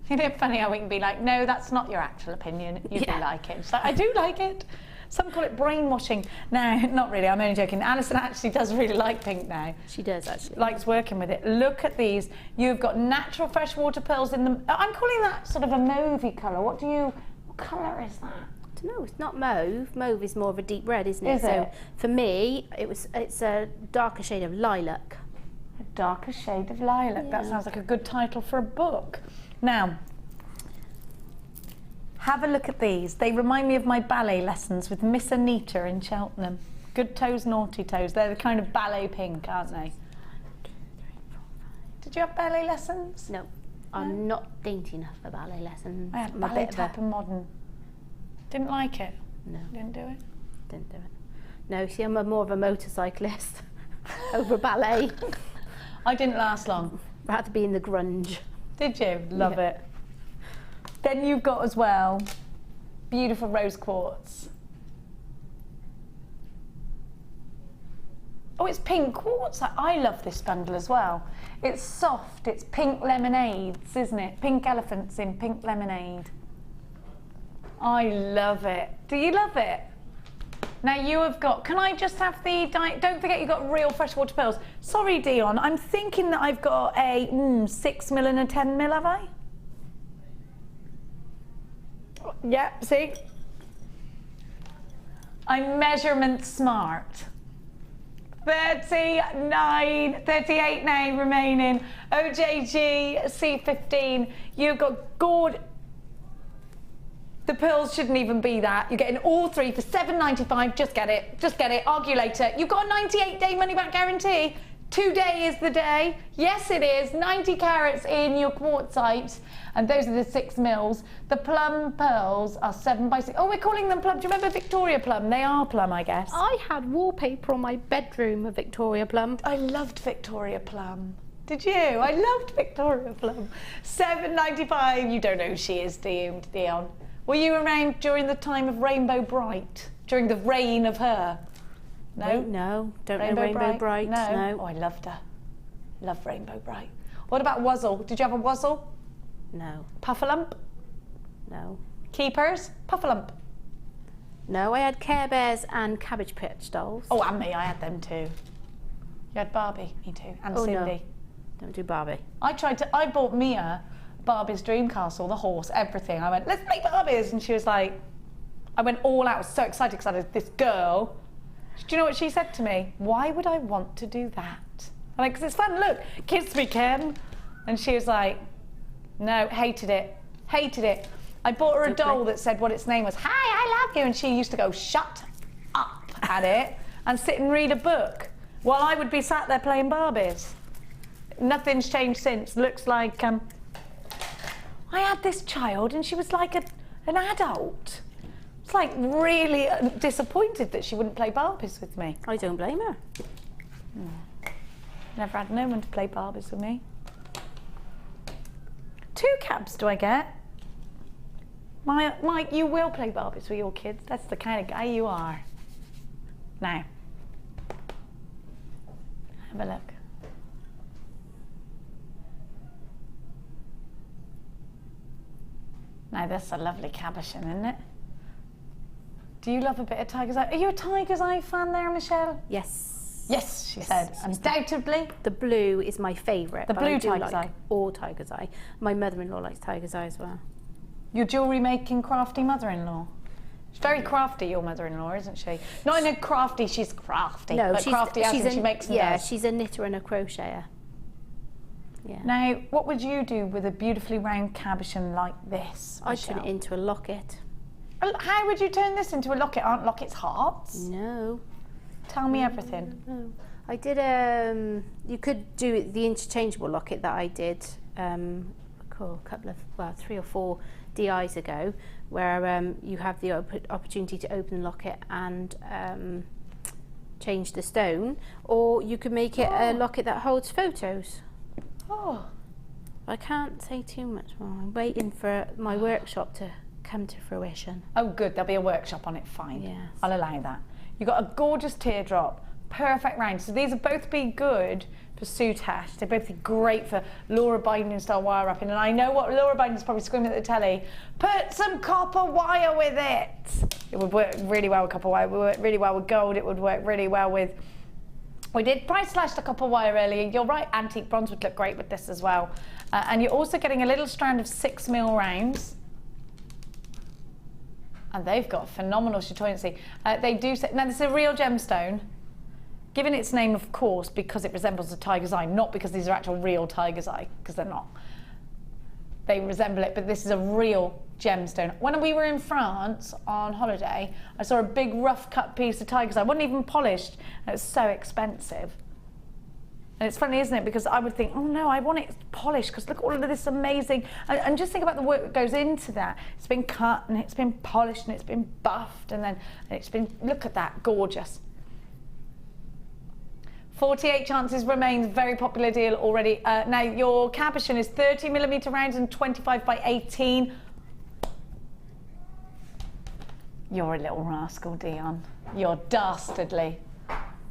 Isn't it funny how we can be like, no, that's not your actual opinion. You do like it. She's like, I do like it. Some call it brainwashing. No, not really. I'm only joking. Alison actually does really like pink now. She does, actually. Likes working with it. Look at these. You've got natural freshwater pearls in them. I'm calling that sort of a mauvey colour. What colour is that? I don't know, it's not mauve. Mauve is more of a deep red, isn't it? Is it? So for me, it's a darker shade of lilac. A darker shade of lilac. Yeah. That sounds like a good title for a book. Now, have a look at these. They remind me of my ballet lessons with Miss Anita in Cheltenham. Good toes, naughty toes. They're the kind of ballet pink, aren't they? Did you have ballet lessons? No, I'm not dainty enough for ballet lessons. I had I'm a ballet bit of tap and modern. Didn't like it? No. Didn't do it? Didn't do it. No, see, I'm more of a motorcyclist over ballet. I didn't last long. I had to be in the grunge. Did you? Love it. Then you've got as well beautiful rose quartz. Oh, it's pink quartz. I love this bundle as well. It's soft. It's pink lemonades, isn't it? Pink elephants in pink lemonade. I love it. Do you love it? Now you have got, can I just have the, don't forget you've got real freshwater pearls. Sorry, Dion, I'm thinking that I've got a 6mm and a 10mm, have I? Yep, see? I'm measurement smart. 38 now remaining. OJG C15, you've got gorgeous. The pearls shouldn't even be that. You're getting all 3 for £7.95. Just get it. Just get it. Argue later. You've got a 98-day money-back guarantee. Today is the day. Yes, it is. 90 carats in your quartzite. And those are the 6mm. The plum pearls are 7x6. Oh, we're calling them plum. Do you remember Victoria plum? They are plum, I guess. I had wallpaper on my bedroom of Victoria plum. I loved Victoria plum. Did you? I loved Victoria plum. £7.95. You don't know who she is, do you, Dion? Were you around during the time of Rainbow Bright? During the reign of her? No? Wait, no, don't know Rainbow Bright. No. Oh, I loved her. Love Rainbow Bright. What about Wuzzle? Did you have a Wuzzle? No. Puffalump? No. Keepers? Puffalump? No, I had Care Bears and Cabbage Patch dolls. Oh, and me, I had them too. You had Barbie? Me too. And Cindy. No. Don't do Barbie. I bought Mia Barbie's Dream Castle, the horse, everything. I went, let's make Barbies. And she was like, I went all out. I was so excited because I had this girl. Do you know what she said to me? Why would I want to do that? I'm like, because it's fun. Look, kiss me, Ken. And she was like, no, hated it. Hated it. I bought her a doll that said what its name was. Hi, I love you. And she used to go, shut up at it and sit and read a book while I would be sat there playing Barbies. Nothing's changed since. Looks like, I had this child and she was like an adult. It's like really disappointed that she wouldn't play Barbies with me. I don't blame her. Never had no one to play Barbies with me. 2 cabs do I get? Mike, you will play Barbies with your kids. That's the kind of guy you are. Now, have a look. Now, that's a lovely cabochon, isn't it? Do you love a bit of Tiger's Eye? Are you a Tiger's Eye fan there, Michelle? Yes. Yes, she said. Undoubtedly. The blue is my favourite. The but blue I do Tiger's like Eye. All Tiger's Eye. My mother-in-law likes Tiger's Eye as well. Your jewellery making crafty mother-in-law. She's very crafty, your mother-in-law, isn't she? Not in a crafty, she's crafty. No, but crafty as in she makes and yeah, does. she's a knitter and a crocheter. Yeah. Now, what would you do with a beautifully round cabochon like this, I'd turn Michelle? it into a locket. How would you turn this into a locket? Aren't lockets hearts? No. Tell me everything. No. I did you could do the interchangeable locket that I did a couple of, well, 3 or 4 DIs ago, where you have the opportunity to open the locket and change the stone, or you could make it a locket that holds photos. Oh. I can't say too much more. I'm waiting for my workshop to come to fruition. Oh, good. There'll be a workshop on it. Fine. Yes. I'll allow that. You've got a gorgeous teardrop. Perfect round. So these will both be good for soutache. They both be great for Laura Biden style wire wrapping. And I know what Laura Biden's probably screaming at the telly. Put some copper wire with it. It would work really well with copper wire. It would work really well with gold. It would work really well with... We did price slash the copper wire earlier. You're right, antique bronze would look great with this as well. And you're also getting a little strand of 6mm rounds. And they've got phenomenal chatoyancy. They do say, now this is a real gemstone, given its name, of course, because it resembles a tiger's eye, not because these are actual real tiger's eye, because they're not. They resemble it, but this is a real gemstone. When we were in France on holiday, I saw a big rough cut piece of tiger's eye. It wasn't even polished, and it was so expensive. And it's funny, isn't it? Because I would think, oh no, I want it polished, because look at all of this amazing, and just think about the work that goes into that. It's been cut, and it's been polished, and it's been buffed, and then it's been, look at that, gorgeous. 48 chances remains, very popular deal already. Now your cabochon is 30mm rounds and 25 by 18. You're a little rascal, Dion. You're dastardly.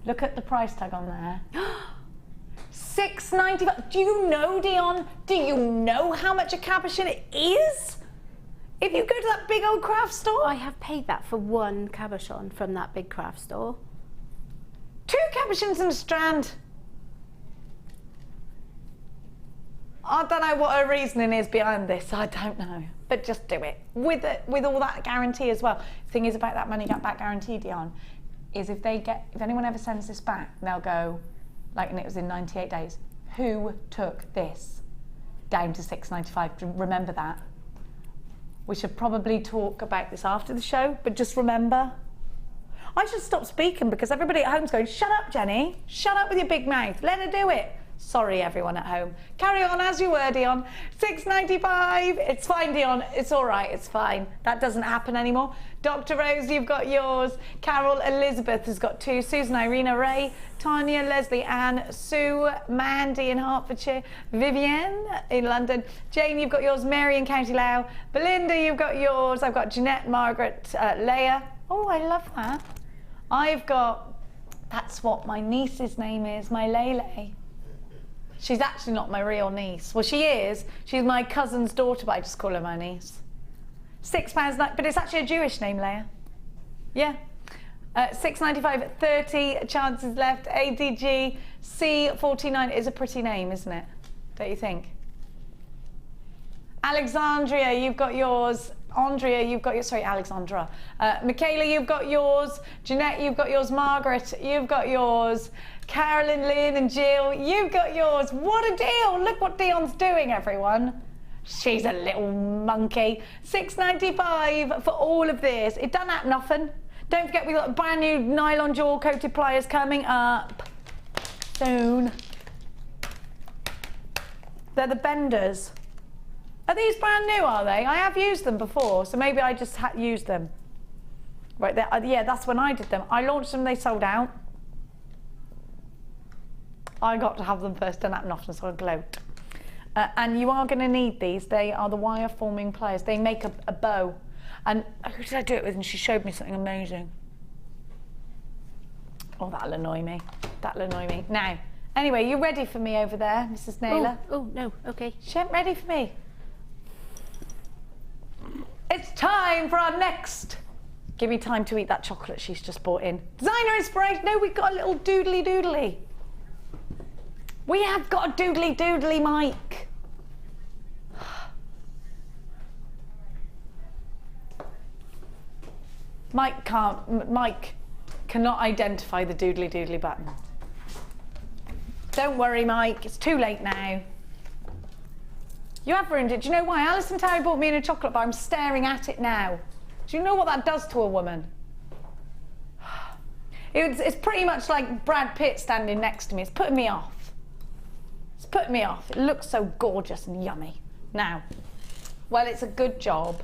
Look at the price tag on there. $6.95. Do you know, Dion? Do you know how much a cabochon is? If you go to that big old craft store? I have paid that for 1 cabochon from that big craft store. 2 cabochons and a strand. I don't know what her reasoning is behind this. I don't know, but just do it with all that guarantee as well. The thing is about that money back guarantee, Dion, is if anyone ever sends this back, they'll go, like, and it was in 98 days. Who took this down to $6.95? Remember that. We should probably talk about this after the show, but just remember. I should stop speaking because everybody at home's going, shut up, Jenny. Shut up with your big mouth. Let her do it. Sorry, everyone at home. Carry on as you were, Dion. $6.95. It's fine, Dion. It's all right. It's fine. That doesn't happen anymore. Dr. Rose, you've got yours. Carol Elizabeth has got 2. Susan Irina Ray, Tanya, Leslie Ann, Sue, Mandy in Hertfordshire, Vivienne in London. Jane, you've got yours. Mary in County Louth. Belinda, you've got yours. I've got Jeanette, Margaret, Leah. Oh, I love that. I've got, that's what my niece's name is, my Lele. She's actually not my real niece. Well, she is. She's my cousin's daughter, but I just call her my niece. £6, but it's actually a Jewish name, Leah. Yeah. $6.95, 30 chances left. ADG C49 is a pretty name, isn't it? Don't you think? Alexandria, you've got yours. Andrea, you've got yours. Sorry, Alexandra. Michaela, you've got yours. Jeanette, you've got yours. Margaret, you've got yours. Carolyn, Lynn and Jill, you've got yours. What a deal. Look what Dion's doing, everyone. She's a little monkey. $6.95 for all of this. It doesn't happen often. Don't forget, we've got brand new nylon jewel coated pliers coming up soon. They're the benders. Are these brand new, are they? I have used them before, so maybe I just used them. Right there, yeah, that's when I did them. I launched them, they sold out. I got to have them first, don't happen often, so I gloat. And you are going to need these. They are the wire forming pliers. They make a bow. And who did I do it with? And she showed me something amazing. Oh, that'll annoy me. That'll annoy me. Now, anyway, you ready for me over there, Mrs. Naylor? Oh, no, okay. She ain't ready for me. It's time for our next. Give me time to eat that chocolate she's just brought in. Designer inspiration. No, we've got a little doodly doodly. We have got a doodly doodly Mike. Mike cannot identify the doodly doodly button. Don't worry, Mike, it's too late now. You have ruined it. Do you know why? Alison Terry bought me in a chocolate bar. I'm staring at it now. Do you know what that does to a woman? It's pretty much like Brad Pitt standing next to me. It's putting me off. It's putting me off. It looks so gorgeous and yummy. Now, well, it's a good job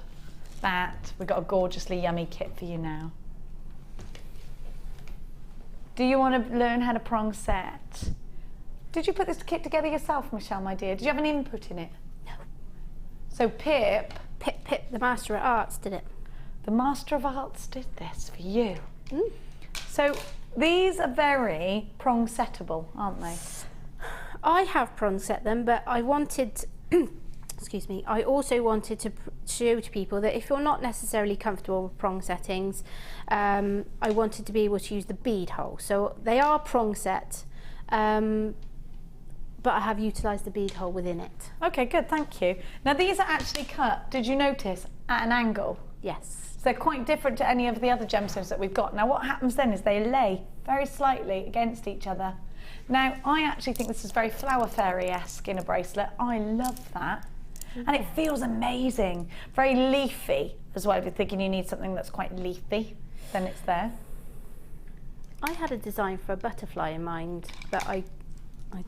that we've got a gorgeously yummy kit for you now. Do you want to learn how to prong set? Did you put this kit together yourself, Michelle, my dear? Did you have an input in it? No. So Pip, the Master of Arts, did it. The Master of Arts did this for you. Mm. So these are very prong settable, aren't they? I have prong set them, but I wanted, excuse me, I also wanted to show to people that if you're not necessarily comfortable with prong settings, I wanted to be able to use the bead hole. So they are prong set, but I have utilised the bead hole within it. Okay, good, thank you. Now these are actually cut, did you notice, at an angle? Yes. So they're quite different to any of the other gemstones that we've got. Now what happens then is they lay very slightly against each other. Now I actually think this is very flower fairy-esque in a bracelet. I love that. And it feels amazing. Very leafy as well. If you're thinking you need something that's quite leafy, then it's there. I had a design for a butterfly in mind, but I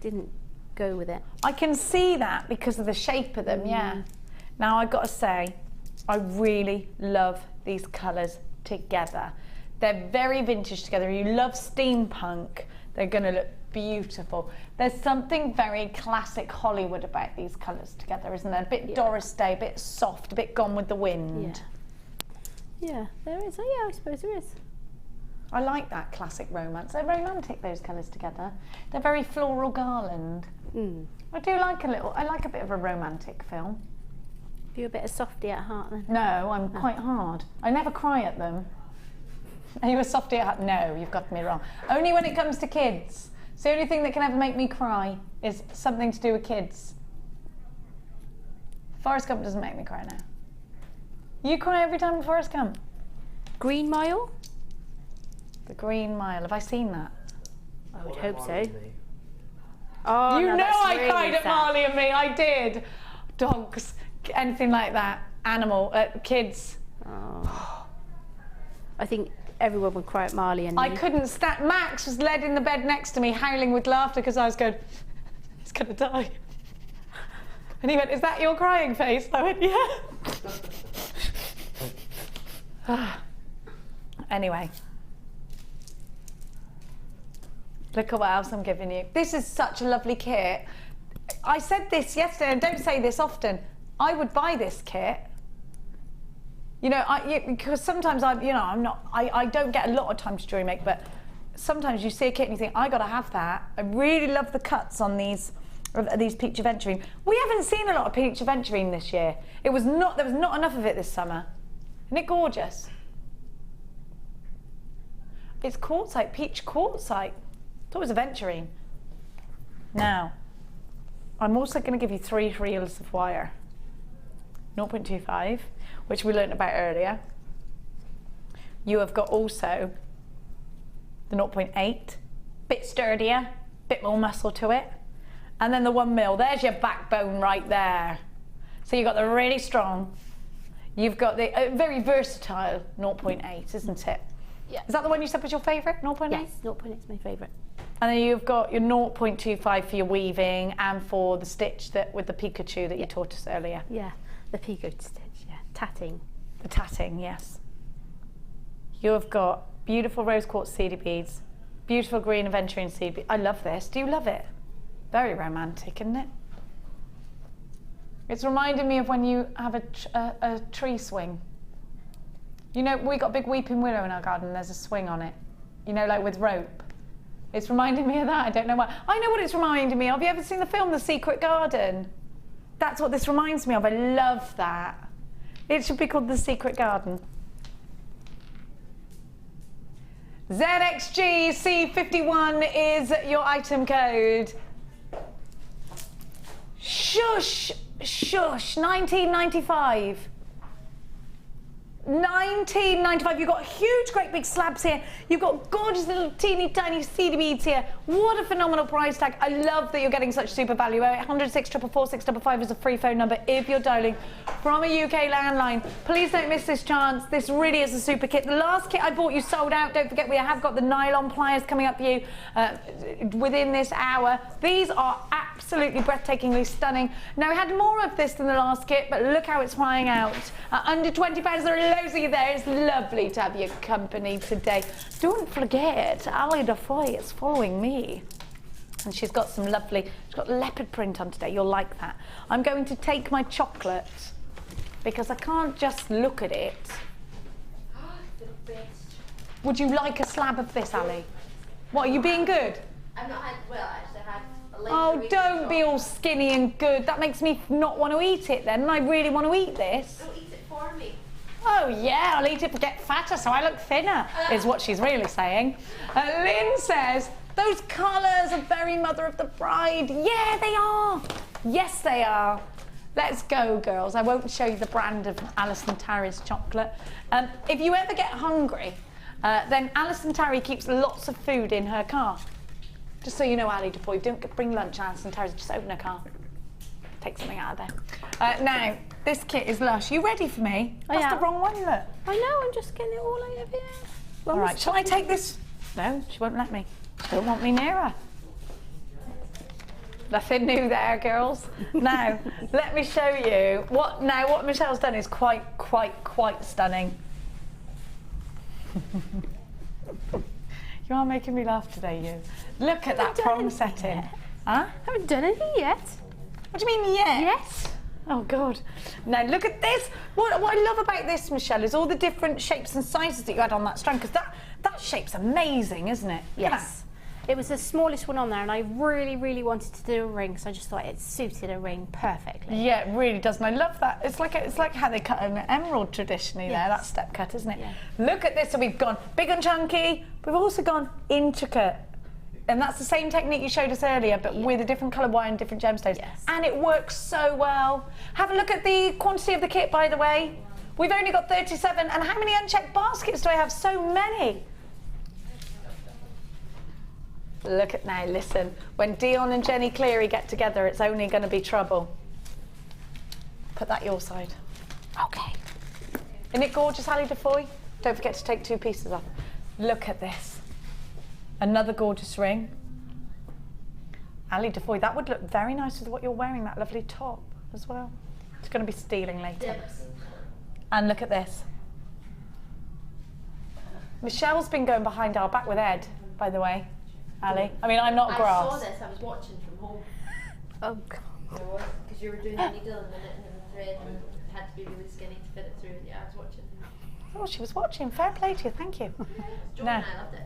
didn't go with it. I can see that because of the shape of them, yeah. Now I've got to say, I really love these colours together. They're very vintage together. You love steampunk, they're going to look beautiful. There's something very classic Hollywood about these colours together, isn't there? A bit Doris Day, a bit soft, a bit Gone with the Wind. Yeah, there is. Oh yeah, I suppose there is. I like that classic romance. They're romantic, those colours together. They're very floral garland. I do like I like a bit of a romantic film. You're a bit of softy at heart then? No, I'm quite hard. I never cry at them. Are you a softy at heart? No, you've got me wrong. Only when it comes to kids. It's the only thing that can ever make me cry is something to do with kids. Forrest Gump doesn't make me cry now. You cry every time with Forrest Gump? Green Mile? The Green Mile. Have I seen that? I would hope so. Oh, you no, know I really cried at sad. Marley and Me. I did. Dogs, anything like that. Animal, kids. Oh. I think everyone would cry at Marley and Me. I couldn't stand. Max was led in the bed next to me, howling with laughter because I was going, he's going to die. And he went, is that your crying face? I went, yeah. Anyway. Look at what else I'm giving you. This is such a lovely kit. I said this yesterday, and don't say this often. I would buy this kit. You know, because sometimes I don't get a lot of time to jewellery make, but sometimes you see a kit and you think, I gotta have that. I really love the cuts on these peach aventurine. We haven't seen a lot of peach aventurine this year. There was not enough of it this summer. Isn't it gorgeous? It's quartzite, peach quartzite. I thought it was aventurine. Now, I'm also going to give you 3 reels of wire. 0.25, which we learnt about earlier. You have got also the 0.8, bit sturdier, bit more muscle to it. And then the 1 mil, there's your backbone right there. So you've got the really strong, you've got the very versatile 0.8, isn't it? Yeah. Is that the one you said was your favourite, 0.8? Yes, 0.8 is my favourite. And then you've got your 0.25 for your weaving and for the stitch with the Pikachu that you taught us earlier. Yeah, the Pikachu stitch, yeah. Tatting. The tatting, yes. You have got beautiful rose quartz seedy beads, beautiful green aventurine seed beads. I love this. Do you love it? Very romantic, isn't it? It's reminding me of when you have a tree swing. You know, we got a big weeping willow in our garden, there's a swing on it. You know, like with rope. It's reminding me of that, I don't know why. I know what it's reminding me of. Have you ever seen the film The Secret Garden? That's what this reminds me of. I love that. It should be called The Secret Garden. ZXGC51 is your item code. Shush, shush, 1995. 1995, you've got huge, great big slabs here. You've got gorgeous little teeny tiny seedy beads here. What a phenomenal price tag. I love that you're getting such super value. 800 644 655 is a free phone number if you're dialing from a UK landline. Please don't miss this chance. This really is a super kit. The last kit I bought you sold out. Don't forget we have got the nylon pliers coming up for you within this hour. These are absolutely breathtakingly stunning. Now we had more of this than the last kit, but look how it's flying out. Under £20, there are loads of you there. It's lovely to have your company today. Don't forget, Ali Defoy is following me. And she's got some lovely, she's got leopard print on today. You'll like that. I'm going to take my chocolate because I can't just look at it. The best. Would you like a slab of this, Ali? What, are you being good? I've not had, well, I actually had a late Oh, week don't of be all skinny and good. That makes me not want to eat it then, and I really want to eat this. Don't eat it for me. Oh yeah, I'll eat it to get fatter so I look thinner, is what she's really saying. Lynn says, those colours are very mother of the bride. Yeah, they are. Yes, they are. Let's go, girls. I won't show you the brand of Alison Tarry's chocolate. If you ever get hungry, then Alison Tarry keeps lots of food in her car. Just so you know, Ali Defoy, don't bring lunch, Alison Tarry's, just open her car. Take something out of there. Now, this kit is lush. You ready for me? That's the wrong one, look. I know, I'm just getting it all out of here. All right, shall I take this? No, she won't let me. She don't want me near her. Nothing new there, girls. Now, let me show you. What Michelle's done is quite stunning. You are making me laugh today, you. Look at that prong setting. Huh? I haven't done anything yet. What do you mean yet? Yes. Oh God. Now look at this. What I love about this, Michelle, is all the different shapes and sizes that you had on that strand, because that shape's amazing, isn't it? Yes. It was the smallest one on there, and I really wanted to do a ring, so I just thought it suited a ring perfectly. Yeah, it really does, and I love that. It's like how they cut an emerald traditionally there, that step cut, isn't it? Yeah. Look at this, so we've gone big and chunky, we've also gone intricate. And that's the same technique you showed us earlier, but with a different colour wire and different gemstones. Yes. And it works so well. Have a look at the quantity of the kit, by the way. We've only got 37, and how many unchecked baskets do I have? So many. Look at now, listen. When Dion and Jenny Cleary get together, it's only going to be trouble. Put that your side. Okay. Isn't it gorgeous, Ali Defoy? Don't forget to take 2 pieces off. Look at this. Another gorgeous ring. Ali Defoy, that would look very nice with what you're wearing, that lovely top as well. It's going to be stealing later. Yes. And look at this. Michelle's been going behind our back with Ed, by the way. Ali. I mean, I'm not grass. I saw this, I was watching from home. Oh God. Because you were doing the needle and the thread and it had to be really skinny to fit it through. Yeah, I was watching. Oh, she was watching. Fair play to you, thank you. John and I loved it.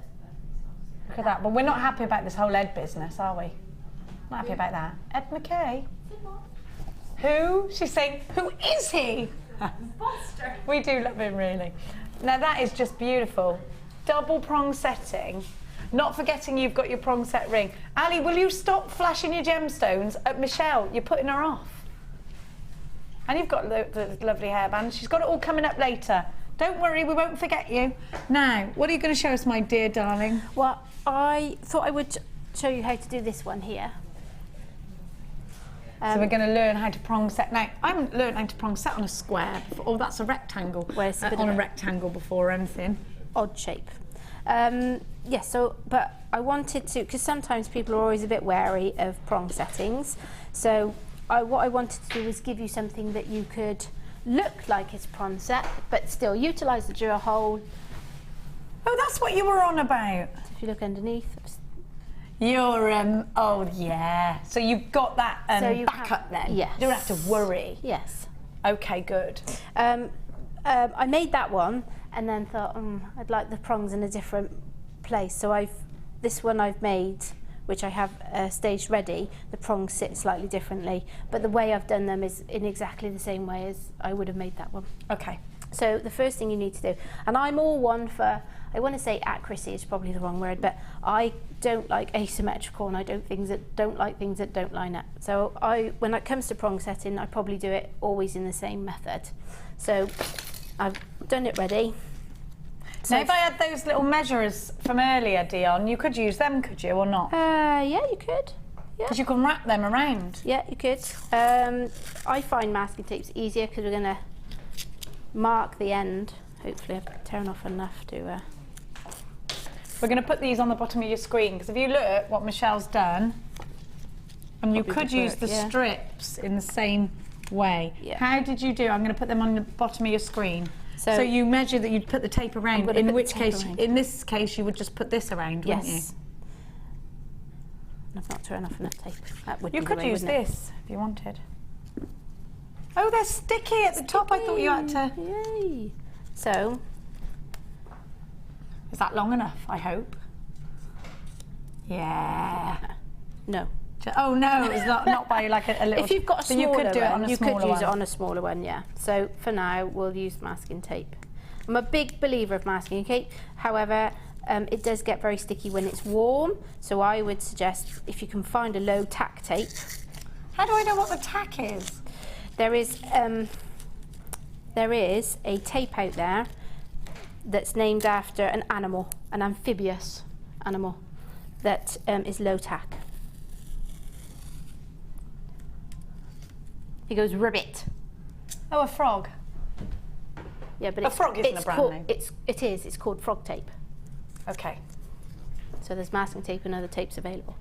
Look at that. But we're not happy about this whole Ed business, are we? Not happy about that. Ed McKay? Who? She's saying, who is he? Foster. We do love him, really. Now that is just beautiful. Double prong setting. Not forgetting you've got your prong set ring. Ali, will you stop flashing your gemstones at Michelle? You're putting her off. And you've got the lovely hairband. She's got it all coming up later. Don't worry, we won't forget you. Now, what are you going to show us, my dear darling? Well, I thought I would show you how to do this one here. So we're going to learn how to prong set. Now, I haven't learned how to prong set on a square before. Oh, that's a rectangle. Where's on a rectangle before anything. Odd shape. Yes, so, but I wanted to, because sometimes people are always a bit wary of prong settings. So what I wanted to do was give you something that you could look like it's prong set, but still utilise the drill hole, Oh, that's what you were on about. If you look underneath, You're, oh yeah. So you've got that So you backup then? Yes. You don't have to worry. yes. Okay, good. I made that one and then thought, I'd like the prongs in a different place. So this one I've made, which I have staged ready, the prongs sit slightly differently, but the way I've done them is in exactly the same way as I would have made that one. Okay. So the first thing you need to do, and I'm all one for, I want to say accuracy is probably the wrong word, but I don't like asymmetrical and I don't like things that don't line up. So when it comes to prong setting, I probably do it always in the same method. So I've done it ready. So now if I had those little measurers from earlier, Dion, you could use them, could you, or not? yeah, you could. Yeah. Because you can wrap them around. Yeah, you could. I find masking tape's easier because we're going to mark the end. Hopefully I've torn off enough to... We're going to put these on the bottom of your screen because if you look what Michelle's done, and you Probably could would use work, the yeah. strips in the same way. Yeah. How did you do? I'm going to put them on the bottom of your screen. So you measure that you'd put the tape around, gonna in put the which tape case, around. in this case, you would just put this around, wouldn't you? yes. And I've not torn off enough tape. That would You be the could way, use wouldn't it? this if you wanted. Oh, they're sticky at the top. I thought you had to... Yay. So, Is that long enough, I hope? Yeah. no. Oh no, it's not by like a little... If you've got a But you smaller could do it on one, a you smaller could use one. it on a smaller one, yeah. So for now, we'll use masking tape. I'm a big believer of masking tape. However, it does get very sticky when it's warm. So I would suggest if you can find a low tack tape. How do I know what the tack is? There is a tape out there that's named after an animal, an amphibious animal that is low tack. It goes ribbit. Oh, a frog. Yeah, but A frog isn't it's a brand called, name. It's called frog tape. Okay. So there's masking tape and other tapes available.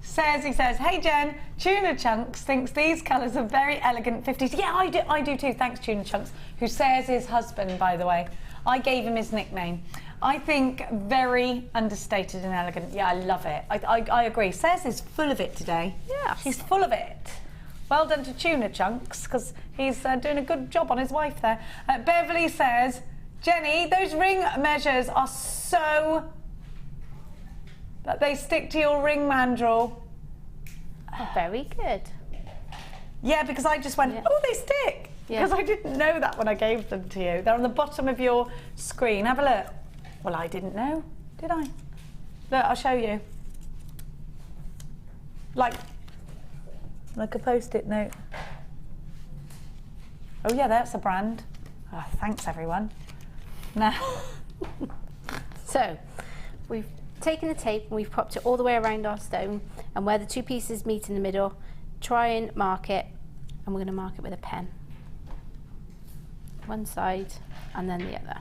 He says, hey Jen, Tuna Chunks thinks these colours are very elegant 50s. Yeah, I do too. Thanks, Tuna Chunks, who says his husband, by the way. I gave him his nickname. I think very understated and elegant. Yeah, I love it. I agree. Says is full of it today. Yeah. He's full of it. Well done to Tuna Chunks, because he's doing a good job on his wife there. Beverly says, Jenny, those ring measures are so that they stick to your ring mandrel. Oh, very good. Yeah, because I just went, Yeah. oh, they stick. Yeah. Because I didn't know that when I gave them to you. They're on the bottom of your screen. Have a look. Well, I didn't know, did I? Look, I'll show you. Like a Post-it note. Oh yeah, that's a brand. Oh, thanks, everyone. Now, So we've taken the tape and we've popped it all the way around our stone, and where the two pieces meet in the middle, try and mark it, and we're going to mark it with a pen. One side and then the other.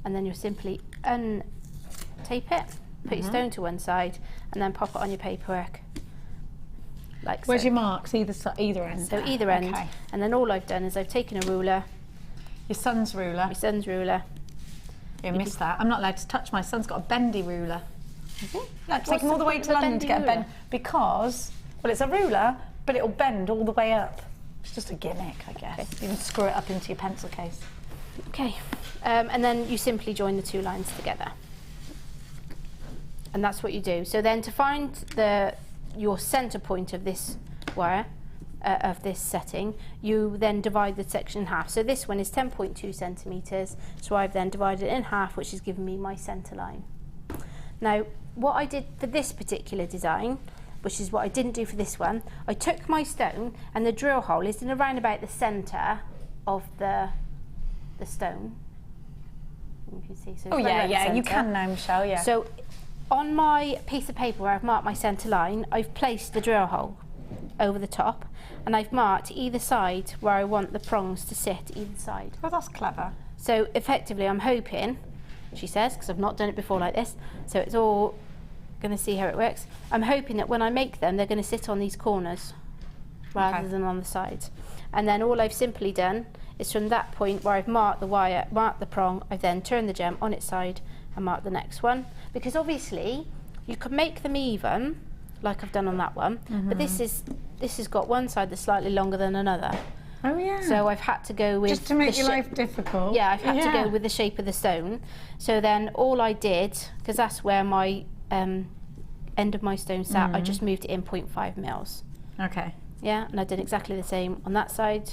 And then you'll simply untape it, put your stone to one side, and then pop it on your paperwork. Like where's so. your marks? Either end. So either end. Okay. And then all I've done is I've taken a ruler, Your son's ruler. my son's ruler. You missed that. I'm not allowed to touch. My son's got a bendy ruler. Like, take What's him all the the way point to of a London to bendy get a bend ruler? because, well, it's a ruler, but it'll bend all the way up. It's just a gimmick, I guess. Okay. You can screw it up into your pencil case. Okay, and then you simply join the two lines together. And that's what you do. So then to find your centre point of this wire, of this setting, you then divide the section in half. So this one is 10.2 centimetres, so I've then divided it in half, which has given me my centre line. Now, what I did for this particular design, which is what I didn't do for this one, I took my stone and the drill hole is in around about the centre of the stone. You can see. So it's Oh right yeah, about the yeah, you centre. can now, Michelle. Yeah. So on my piece of paper where I've marked my centre line, I've placed the drill hole over the top, and I've marked either side where I want the prongs to sit either side. Oh, that's clever. So effectively I'm hoping, she says, because I've not done it before like this, so it's all going to see how it works. I'm hoping that when I make them, they're going to sit on these corners. rather than on the sides. And then all I've simply done is from that point where I've marked the wire, marked the prong, I've then turned the gem on its side and marked the next one. Because obviously you can make them even, like I've done on that one, but this has got one side that's slightly longer than another. Oh yeah. So I've had to go with just to make your life difficult. Yeah, I've had to go with the shape of the stone. So then all I did, because that's where my end of my stone sat, I just moved it in 0.5 mils. Okay. Yeah, and I did exactly the same on that side.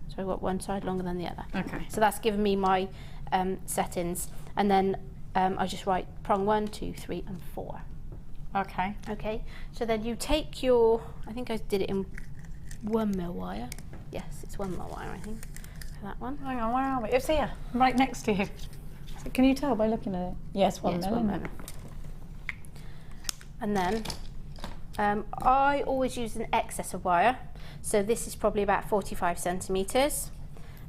So I've got one side longer than the other. Okay. So that's given me my settings, and then I just write prong 1, 2, 3, and 4. Okay. Okay. So then you take your, I think I did it in 1 mil wire. Yes, it's 1 mil wire, I think, for that one. Hang on, where are we? It's here, right next to you. So can you tell by looking at it? Yes, 1 mil. 1 mil. And then I always use an excess of wire. So this is probably about 45 centimetres.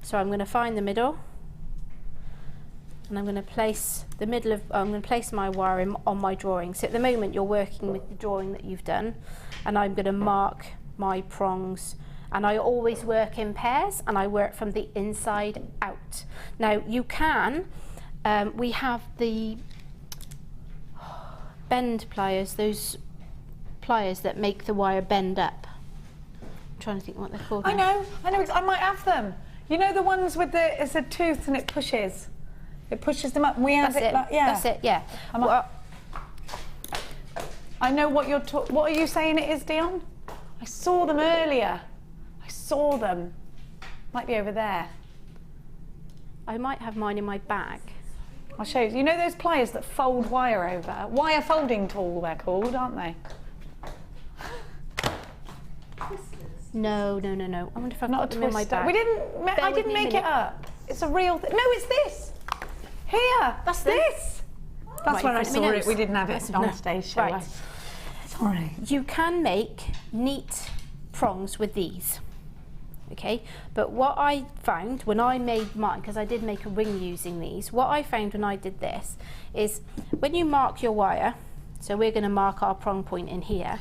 So I'm going to find the middle, and I'm going to place the middle of, I'm going to place my wire on my drawing. So at the moment you're working with the drawing that you've done, and I'm going to mark my prongs. And I always work in pairs, and I work from the inside out. Now you can, we have the bend pliers, those pliers that make the wire bend up. I'm trying to think what they're called. I know, I might have them. You know the ones with the, it's a tooth and it pushes them up. We have That's it. Like, yeah. That's it. Yeah. Well, I know what you're. What are you saying it is, Dion? I saw them earlier. I saw them. Might be over there. I might have mine in my bag. I'll show you. You know those pliers that fold wire over? Wire folding tool, they're called, aren't they? No. I wonder if I've Not got a them in my twister. bag. We didn't. I didn't make it up. It's a real thing. No, it's this. Here. That's this. That's Right, when I in front of saw my it. nose. We didn't have it on stage, shall Right. I? Sorry. You can make neat prongs with these. Okay, but what I found when I made mine, because I did make a ring using these, what I found when I did this is when you mark your wire, so we're going to mark our prong point in here,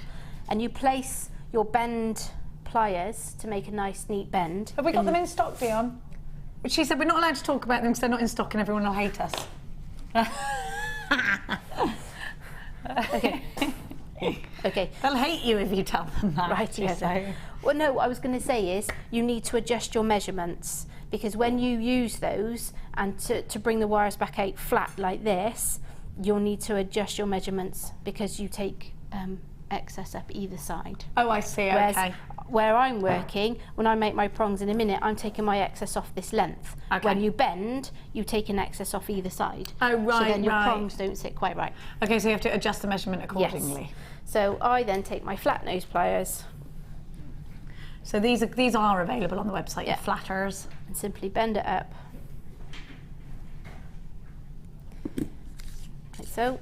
and you place your bend pliers to make a nice neat bend. Have we got them in stock, Dion? But she said we're not allowed to talk about them because they're not in stock and everyone will hate us. Okay. Okay. They'll hate you if you tell them that. Right, yeah. So. Well, no, what I was going to say is you need to adjust your measurements, because when you use those and to bring the wires back out flat like this, you'll need to adjust your measurements because you take excess up either side. Oh, I see, Whereas okay. where I'm working, when I make my prongs in a minute, I'm taking my excess off this length. Okay. When you bend, you take an excess off either side. Oh, right, So then your right. prongs don't sit quite right. Okay, so you have to adjust the measurement accordingly. Yes. So I then take my flat nose pliers. So these are available on the website, Yeah. the flatters. And simply bend it up. Like so.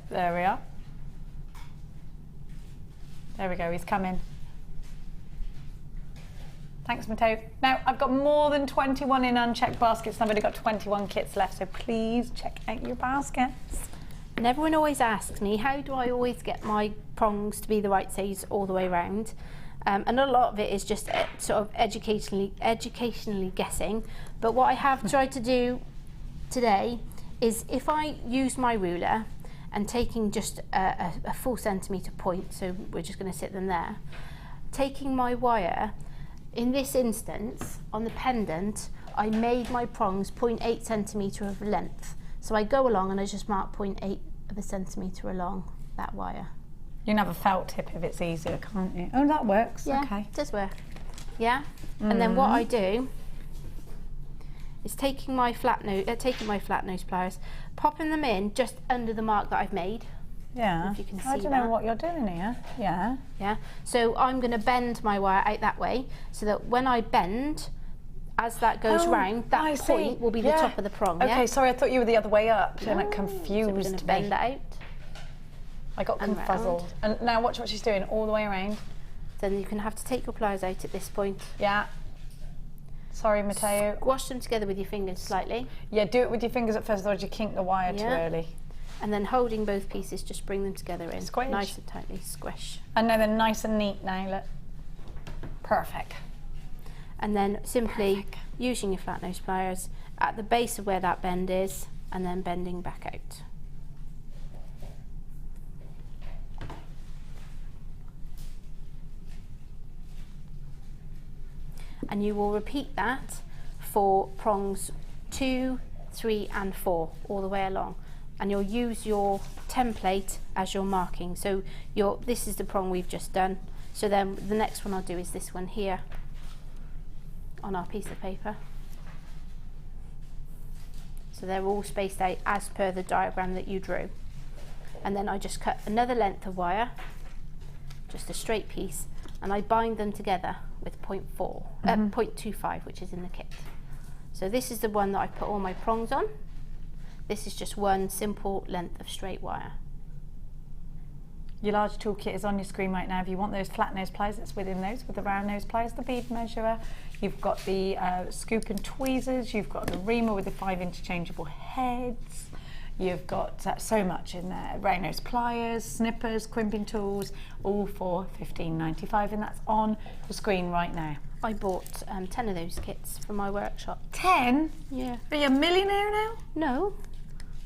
There we are. There we go, he's coming. Thanks, Matteo. Now, I've got more than 21 in unchecked baskets and I've only got 21 kits left, so please check out your baskets. And everyone always asks me, how do I always get my prongs to be the right size all the way around? And a lot of it is just sort of educationally guessing. But what I have tried to do today is if I use my ruler and taking just a full centimetre point, so we're just going to sit them there, taking my wire, in this instance, on the pendant, I made my prongs 0.8 centimetre of length. So I go along and I just mark 0.8 of a centimetre along that wire. You can have a felt tip if it's easier, can't you? Oh, that works. Yeah, Okay. it does work. Yeah, and then what I do is taking my flat nose pliers, popping them in just under the mark that I've made. Yeah. If you can I see don't know that. what you're doing here. Yeah. Yeah. So I'm going to bend my wire out that way, so that when I bend, as that goes round, I that see. point will be the Yeah. top of the prong. Okay, Yeah? sorry, I thought you were the other way up, and it So confused we're going to me. bend that out. I got and confuzzled. And now watch what she's doing, all the way around. Then you're going to have to take your pliers out at this point. Yeah. Sorry, Matteo. Wash them together with your fingers slightly. Yeah, do it with your fingers at first, otherwise you kink the wire too Yeah. early. And then holding both pieces, just bring them together in. Squish. Nice and tightly, squish. And now they're nice and neat now, look. Perfect. And then simply using your flat nose pliers at the base of where that bend is, and then bending back out. And you will repeat that for prongs 2, 3 and 4 all the way along. And you'll use your template as your marking. So this is the prong we've just done. So then the next one I'll do is this one here on our piece of paper. So they're all spaced out as per the diagram that you drew. And then I just cut another length of wire, just a straight piece, and I bind them together with 0.25, which is in the kit. So this is the one that I put all my prongs on. This is just one simple length of straight wire. Your large toolkit is on your screen right now. If you want those flat nose pliers, it's within those, with the round nose pliers, the bead measurer. You've got the scoop and tweezers. You've got the reamer with the 5 interchangeable heads. You've got so much in there. Round nose pliers, snippers, crimping tools, all for $15.95, and that's on the screen right now. I bought 10 of those kits for my workshop. 10? Yeah. Are you a millionaire now? No.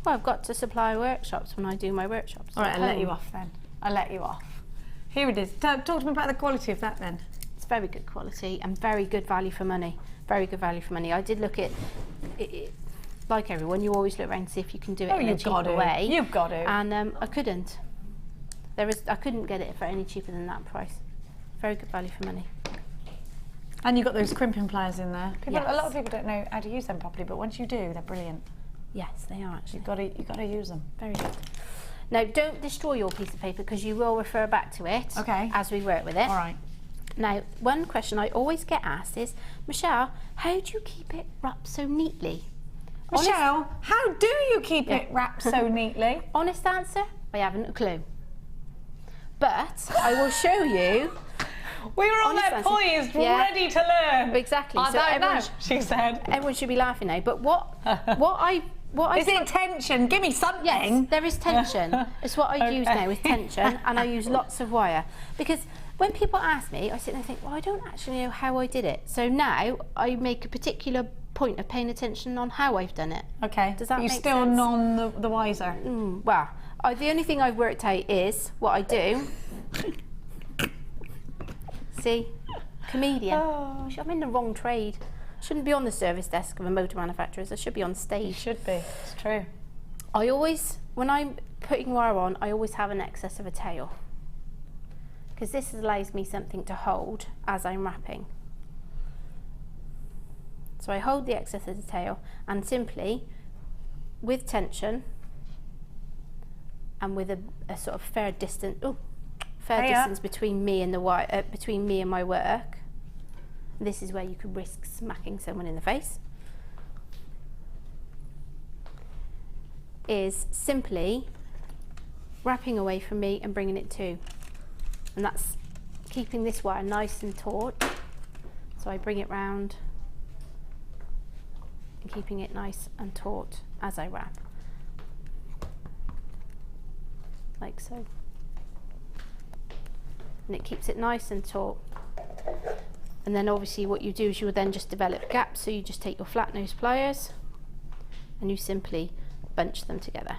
Well, I've got to supply workshops when I do my workshops. All right, I'll let you off then. I'll let you off. Here it is. Talk to me about the quality of that then. It's very good quality and very good value for money. Very good value for money. I did look at it, like everyone, you always look around to see if you can do it in a cheaper way. You've got to. And I couldn't. I couldn't get it for any cheaper than that price. Very good value for money. And you've got those crimping pliers in there. Yes. A lot of people don't know how to use them properly, but once you do, they're brilliant. Yes, they are actually. You've got to use them. Very good. Now, don't destroy your piece of paper because you will refer back to it as we work with it. All right. Now, one question I always get asked is, Michelle, how do you keep it wrapped so neatly? Michelle, how do you keep it wrapped so neatly? Honest answer, I haven't a clue. But I will show you. We were all there poised, ready to learn. Exactly. I don't know, she said. Everyone should be laughing now. But what I is it tension? Give me something. Yes, there is tension. It's what I use now is tension, and I use lots of wire because when people ask me, I sit there and think, well, I don't actually know how I did it. So now I make a particular point of paying attention on how I've done it. Okay. Does that make sense? You're still none the wiser. Well, the only thing I've worked out is what I do. See, comedian. Oh. I'm in the wrong trade. I shouldn't be on the service desk of a motor manufacturer. I should be on stage. You should be. It's true. I always, when I'm putting wire on, I always have an excess of a tail because this allows me something to hold as I'm wrapping. So I hold the excess of the tail and simply, with tension and with a sort of fair distance between me and the wire, between me and my work. This is where you could risk smacking someone in the face. Is simply wrapping away from me and bringing it to. And that's keeping this wire nice and taut. So I bring it round and keeping it nice and taut as I wrap. Like so. And it keeps it nice and taut. And then obviously what you do is you will then just develop gaps, so you just take your flat nose pliers and you simply bunch them together.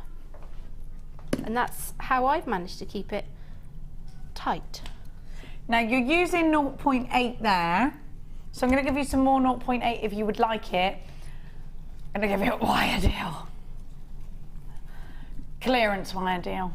And that's how I've managed to keep it tight. Now you're using 0.8 there, so I'm going to give you some more 0.8 if you would like it. I'm going to give you a wire deal. Clearance wire deal.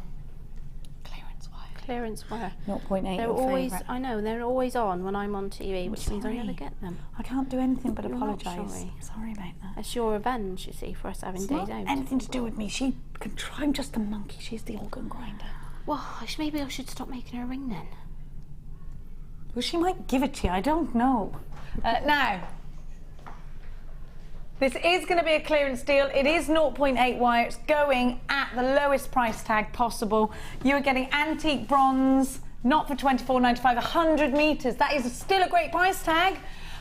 Clearance wire. 0.8. They're always, I know, they're always on when I'm on TV, which means I never get them. I can't do anything but You're apologise. not sorry. Sorry about that. It's your revenge, you see, for us having days out. Anything to do with me. She can try. I'm just a monkey. She's the organ grinder. Well, maybe I should stop making her a ring then. Well, she might give it to you. I don't know. Now, this is going to be a clearance deal. It is 0.8 wire. It's going at the lowest price tag possible. You're getting antique bronze, not for $24.95, 100 metres. That is still a great price tag.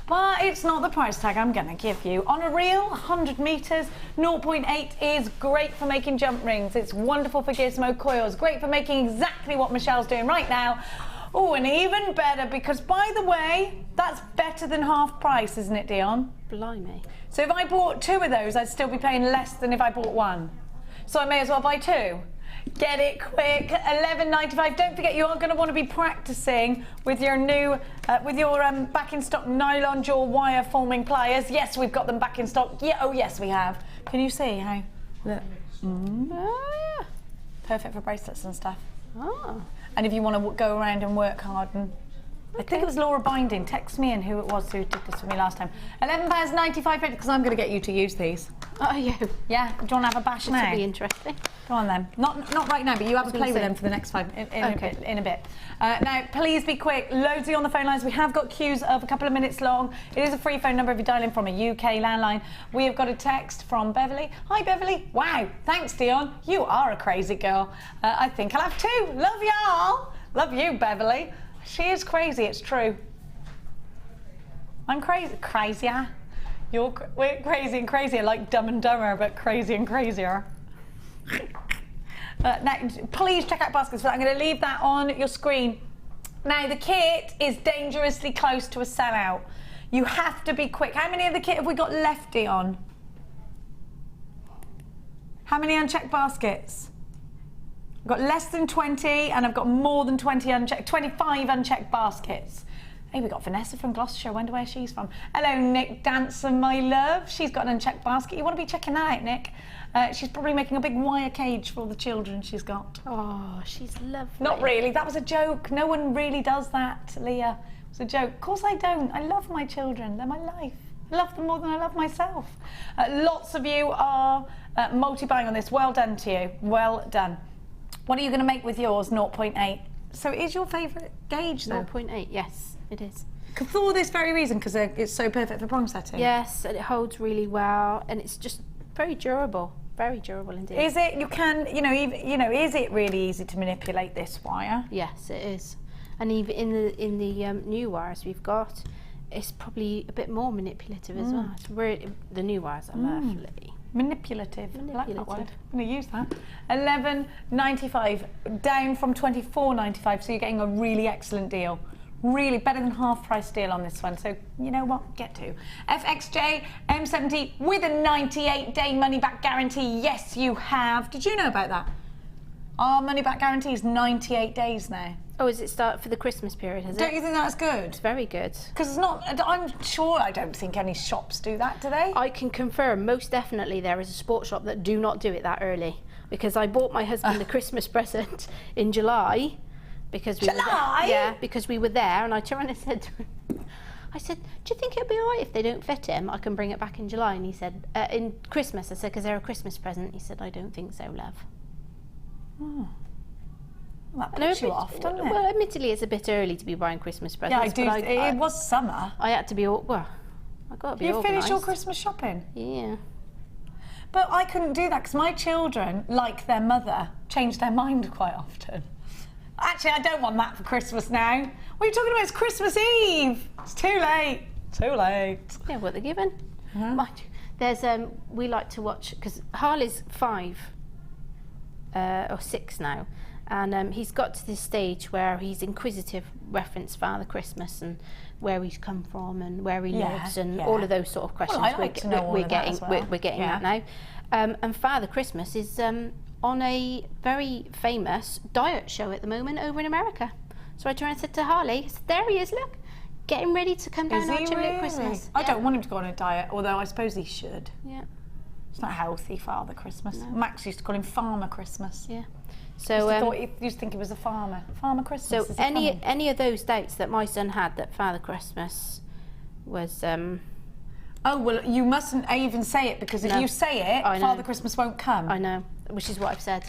But it's not the price tag I'm going to give you. On a reel, 100 metres, 0.8 is great for making jump rings. It's wonderful for gizmo coils, great for making exactly what Michelle's doing right now. Oh, and even better because, by the way, that's better than half price, isn't it, Dion? Blimey. So if I bought 2 of those, I'd still be paying less than if I bought 1. So I may as well buy 2. Get it quick, $11.95. Don't forget, you are going to want to be practicing with your new, back in stock nylon jewel wire forming pliers. Yes, we've got them back in stock. Yeah, oh yes, we have. Can you see how? Look. Oh, Perfect for bracelets and stuff. yeah. Oh. And if you want to go around and work hard and... I think it was Laura Binding. Text me in who it was who did this for me last time. £11.95 because I'm going to get you to use these. Oh, yeah. Yeah? Do you want to have a bash now? This will be interesting. Go on then. Not right now, but you have a play with them for the next 5 in a bit. Now, please be quick. Loads of you on the phone lines. We have got queues of a couple of minutes long. It is a free phone number if you dial in from a UK landline. We have got a text from Beverly. Hi, Beverly. Wow. Thanks, Dion. You are a crazy girl. I think I'll have 2. Love y'all. Love you, Beverly. She is crazy, it's true. I'm crazier. We're crazy and crazier, like Dumb and Dumber, but crazy and crazier. Now, please check out baskets for that. I'm going to leave that on your screen. Now, the kit is dangerously close to a sellout. You have to be quick. How many of the kit have we got left, Dion? How many unchecked baskets? I've got less than 20 and I've got more than 20 unchecked, 25 unchecked baskets. Hey, we got Vanessa from Gloucestershire. I wonder where she's from. Hello, Nick Dancer, my love. She's got an unchecked basket. You want to be checking that out, Nick? She's probably making a big wire cage for all the children she's got. Oh, she's lovely. Not really. That was a joke. No one really does that, Leah. It was a joke. Of course I don't. I love my children. They're my life. I love them more than I love myself. Lots of you are multi-buying on this. Well done to you. Well done. What are you going to make with yours? 0.8. So is your favourite gauge though? 0.8, yes, it is. For this very reason, because it's so perfect for prong setting. Yes, and it holds really well, and it's just very durable indeed. Is it? You can, is it really easy to manipulate this wire? Yes, it is. And even in the new wires we've got, it's probably a bit more manipulative as well. It's really, the new wires are lovely. Manipulative. I like that word. I'm going to use that. $11.95, down from $24.95, so you're getting a really excellent deal. Really better than half price deal on this one. So you know what? Get to. FXJ M70 with a 98-day money back guarantee. Yes, you have. Did you know about that? Our money back guarantee is 98 days now. Oh, is it start for the Christmas period, has it? Don't you think that's good? It's very good. Because it's not, I'm sure, I don't think any shops do that, do they? I can confirm, most definitely there is a sports shop that do not do it that early. Because I bought my husband a Christmas present in July. Because we were there. Yeah, because we were there, and I turned and said to him, I said, do you think it'll be all right if they don't fit him? I can bring it back in July. And he said, in Christmas. I said, because they're a Christmas present. He said, I don't think so, love. Oh. Well, that puts you off, doesn't it? Well, admittedly, it's a bit early to be buying Christmas presents. Yeah, it was summer. I had to be, I got to be organised. You finished your Christmas shopping? Yeah. But I couldn't do that because my children, like their mother, change their mind quite often. Actually, I don't want that for Christmas now. What are you talking about? It's Christmas Eve. It's too late. Too late. Yeah, what they're given. Mind you, there's we like to watch because Harley's 5 or 6 now. And he's got to this stage where he's inquisitive, reference Father Christmas and where he's come from and where he lives and all of those sort of questions. Well, like we're getting that now. And Father Christmas is on a very famous diet show at the moment over in America. So I turned and said to Harley, I said, there he is, look, getting ready to come down our chimney at Christmas. I don't want him to go on a diet, although I suppose he should. Yeah. It's not healthy, Father Christmas. No. Max used to call him Farmer Christmas. Yeah. So he used to think he was a farmer. Farmer Christmas. So any of those dates that my son had that Father Christmas was. Oh well, you mustn't even say it because if you say it, Father Christmas won't come. I know, which is what I've said.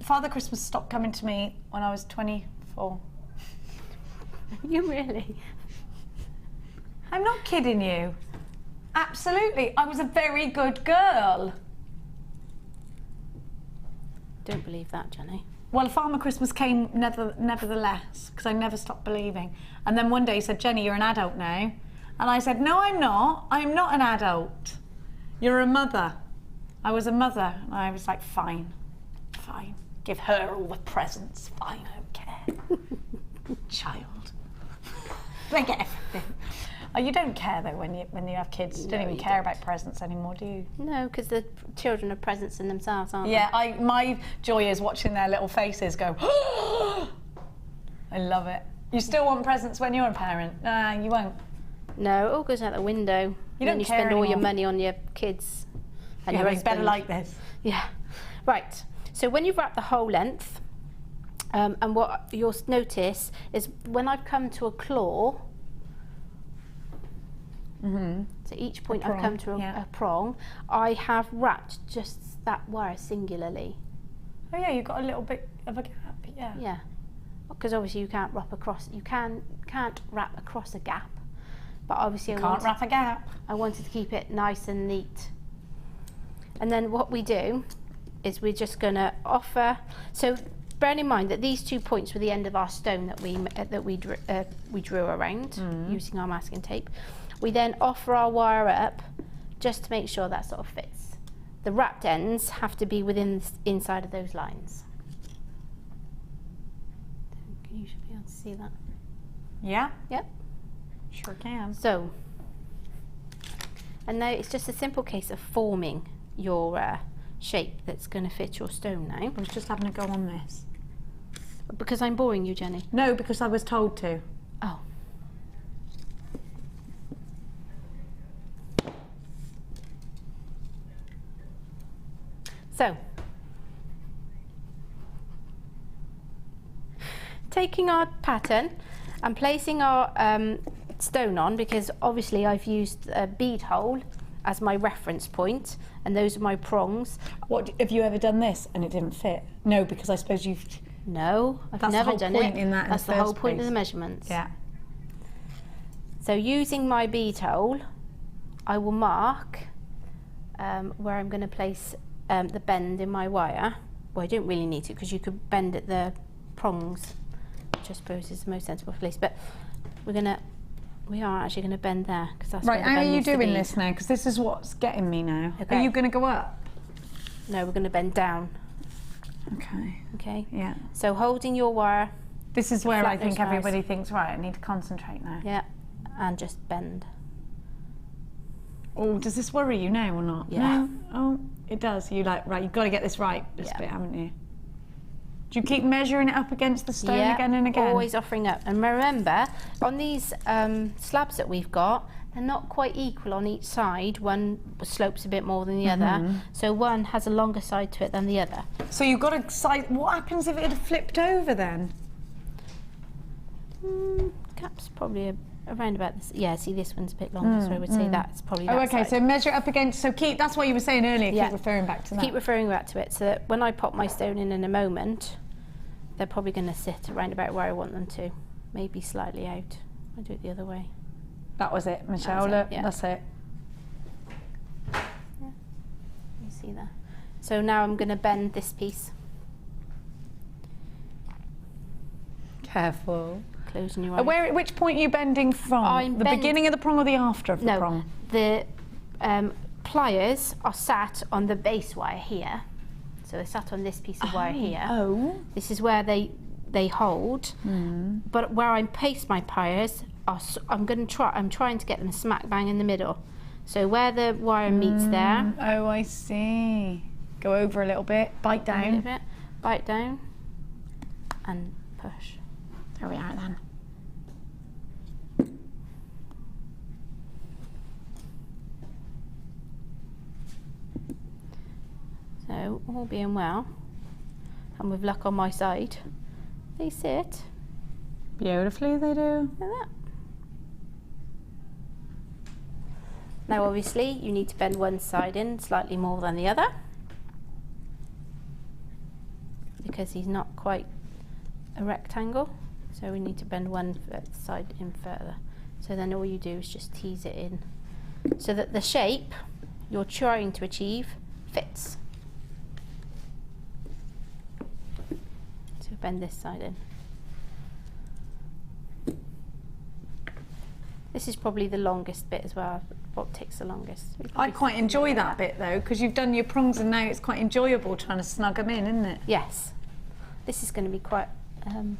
Father Christmas stopped coming to me when I was 24. You really? I'm not kidding you. Absolutely, I was a very good girl. Don't believe that, Jenny. Well, Farmer Christmas came nevertheless, because I never stopped believing. And then one day he said, Jenny, you're an adult now. And I said, no, I'm not. I'm not an adult. You're a mother. I was a mother. And I was like, fine, fine. Give her all the presents. Fine, I don't care. Child. They get everything. Oh, you don't care though when you have kids. You don't even care about presents anymore, do you? No, because the children are presents in themselves, aren't Yeah, my joy is watching their little faces go. I love it. You still want presents when you're a parent? Nah, you won't. they? No, it all goes out the window. You don't you care spend all your anymore. money on your kids and Yeah, your it's better husband. like this. Yeah. Right. So when you've wrapped the whole length, and what you'll notice is when I've come to a claw, so each point I've come to a prong, I have wrapped just that wire singularly. Oh yeah, you've got a little bit of a gap. Yeah. Yeah. Because obviously you can't wrap across. You can't wrap across a gap. But obviously Can't wrap a gap. I wanted to keep it nice and neat. And then what we do is we're just going to offer. So bearing in mind that these 2 points were the end of our stone that we drew around using our masking tape. We then offer our wire up just to make sure that sort of fits. The wrapped ends have to be within inside of those lines. You should be able to see that. Yeah. Yep. Sure can. So, and now it's just a simple case of forming your shape that's going to fit your stone now. I was just having a go on this. Because I'm boring you, Jenny. No, because I was told to. Oh. So, taking our pattern and placing our stone on, because obviously I've used a bead hole as my reference point, and those are my prongs. What have you ever done this and it didn't fit? No, because I suppose you've. No, I've That's the never whole done point it. in that in That's the the whole first point of place. the measurements. Yeah. So using my bead hole, I will mark where I'm going to place the bend in my wire. Well, I don't really need to, because you could bend at the prongs, which I suppose is the most sensible place. But we are actually going to bend there, because that's Right, where the how bend are you needs to doing be. this now? Because this is what's getting me now. Okay. Are you going to go up? No, we're going to bend down. Okay. Okay. Yeah. So holding your wire, This is where I Flat think nose everybody thinks, right, I need to concentrate now. yeah, and just bend. Oh, does this worry you now or not? Yeah. No? Oh, it does. You like, right, you've got to get this right, this Yeah. bit, haven't you? Do you keep measuring it up against the stone Yeah, again and again? always offering up. And remember, on these slabs that we've got, they're not quite equal on each side. One slopes a bit more than the other. So one has a longer side to it than the other. So you've got to size. What happens if it had flipped over then? Gap's probably around about this. Yeah, see, this one's a bit longer, so I would say that's probably that Oh, okay. side. So measure it up against. So keep. That's what you were saying earlier. Yeah. Keep referring back to that. Keep referring back to it, so that when I pop my stone in a moment, they're probably going to sit around about where I want them to. Maybe slightly out. I'll do it the other way. That was it, Michelle. That was it, Look, yeah. that's it. You see that? So now I'm going to bend this piece. Careful. Closing your eyes. Which point are you bending from? I'm the beginning of the prong or the after of the No, prong? the pliers are sat on the base wire here. So they're sat on this piece of wire here. Oh. This is where they hold. But where I place my pliers, I'm trying to get them smack bang in the middle. So where the wire meets there, Oh, I see. Go over a little bit. Bite a little down. bit, bite down, and push. There we are then. So all being well, and with luck on my side, they sit Beautifully they do. like that. Now obviously you need to bend one side in slightly more than the other, because he's not quite a rectangle, so we need to bend one side in further. So then all you do is just tease it in, so that the shape you're trying to achieve fits. bend this side in. This is probably the longest bit as well, what takes the longest. I quite enjoy that bit though, because you've done your prongs and now it's quite enjoyable trying to snug them in, isn't it? Yes. This is going to be quite and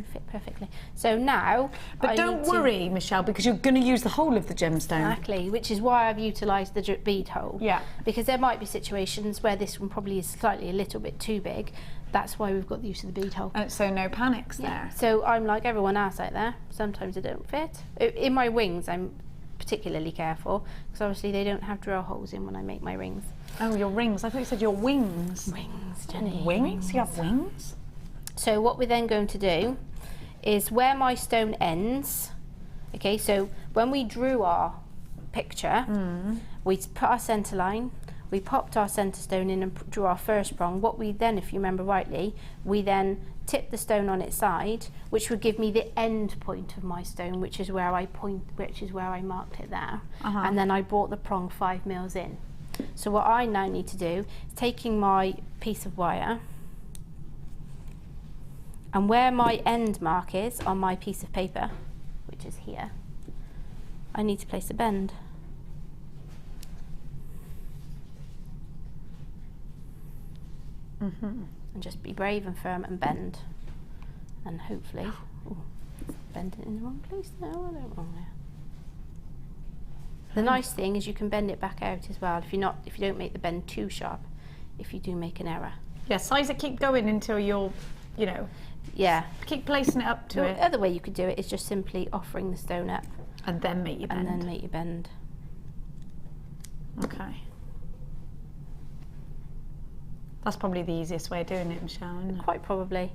fit perfectly. So now, but don't worry, Michelle, because you're going to use the whole of the gemstone. Exactly, which is why I've utilised the drip bead hole. Yeah. Because there might be situations where this one probably is slightly a little bit too big. That's why we've got the use of the bead hole. So no panics there. So I'm like everyone else out there. Sometimes they don't fit. In my wings, I'm particularly careful because obviously they don't have drill holes in when I make my rings. Oh, your rings. I thought you said your wings. Wings, Jenny. Wings? You have wings? So what we're then going to do is where my stone ends, okay, so when we drew our picture, we put our centre line, we popped our centre stone in and drew our first prong. What we then, if you remember rightly, we then tipped the stone on its side, which would give me the end point of my stone, which is where I marked it there. And then I brought the prong 5 mils in. So what I now need to do is taking my piece of wire, and where my end mark is on my piece of paper, which is here, I need to place a bend. And just be brave and firm and bend. And hopefully, bend it in the wrong place. No, I don't wrong there. The nice thing is you can bend it back out as well if you don't make the bend too sharp, if you do make an error. Yeah, size it, keep going until you're, you know, keep placing it up to it. The other way you could do it is just simply offering the stone up. And then make your bend. And then make your bend. Okay. That's probably the easiest way of doing it, Michelle, isn't it? Quite probably.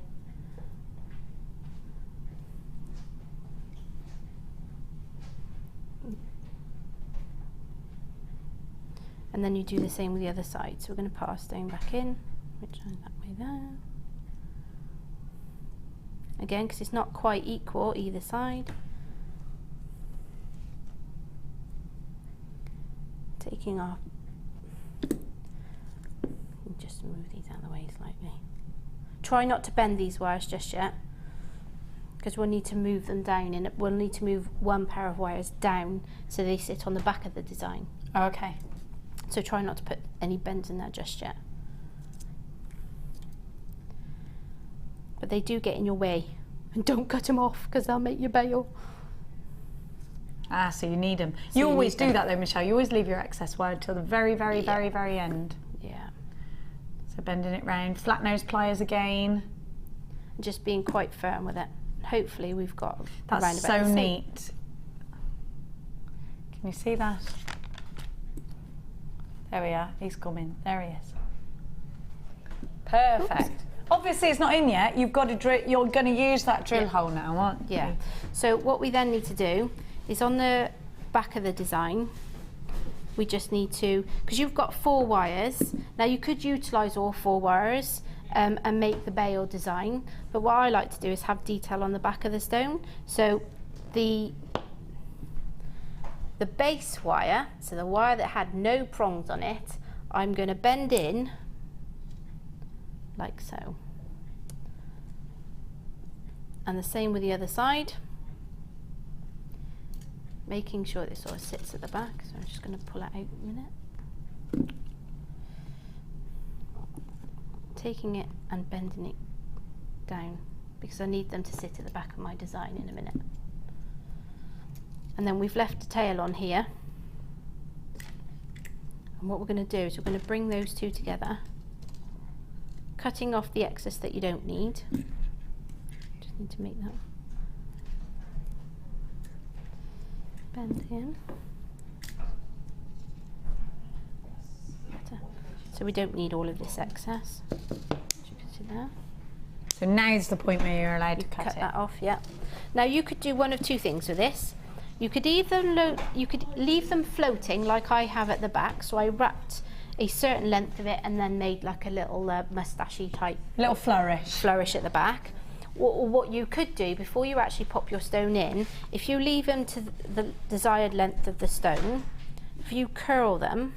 And then you do the same with the other side. So we're going to put our stone back in, which is that way there. Again, because it's not quite equal either side. Taking off, just move these out of the way slightly. Try not to bend these wires just yet, because we'll need to move them down, and we'll need to move one pair of wires down so they sit on the back of the design. Oh, okay. So try not to put any bends in there just yet. But they do get in your way, and don't cut them off because they'll make you bail. Ah, so you need them. So you always do that though, Michelle. You always leave your excess wire till the very, very, very, very end. Yeah. So bending it round, flat nose pliers again. Just being quite firm with it. Hopefully we've got that's so neat. Can you see that? There we are. He's coming. There he is. Perfect. Oops. Obviously it's not in yet. You've got to drill. You're going to use that drill hole now, aren't you? Yeah. So what we then need to do is on the back of the design, we just need to, because you've got 4 wires. Now you could utilise all 4 wires and make the bail design, but what I like to do is have detail on the back of the stone. So the base wire, so the wire that had no prongs on it, I'm going to bend in like so. And the same with the other side, making sure this sort of sits at the back. So I'm just going to pull it out a minute. Taking it and bending it down because I need them to sit at the back of my design in a minute. And then we've left a tail on here. And what we're going to do is we're going to bring those two together, cutting off the excess that you don't need. Just need to make that bend in. Better. So we don't need all of this excess. As you can see there. So now's the point where you're allowed to cut that off, yeah. Now you could do one of 2 things with this. You could either leave them floating like I have at the back. So I wrapped a certain length of it and then made like a little mustachy type little flourish at the back. Or what you could do before you actually pop your stone in, if you leave them to the desired length of the stone, if you curl them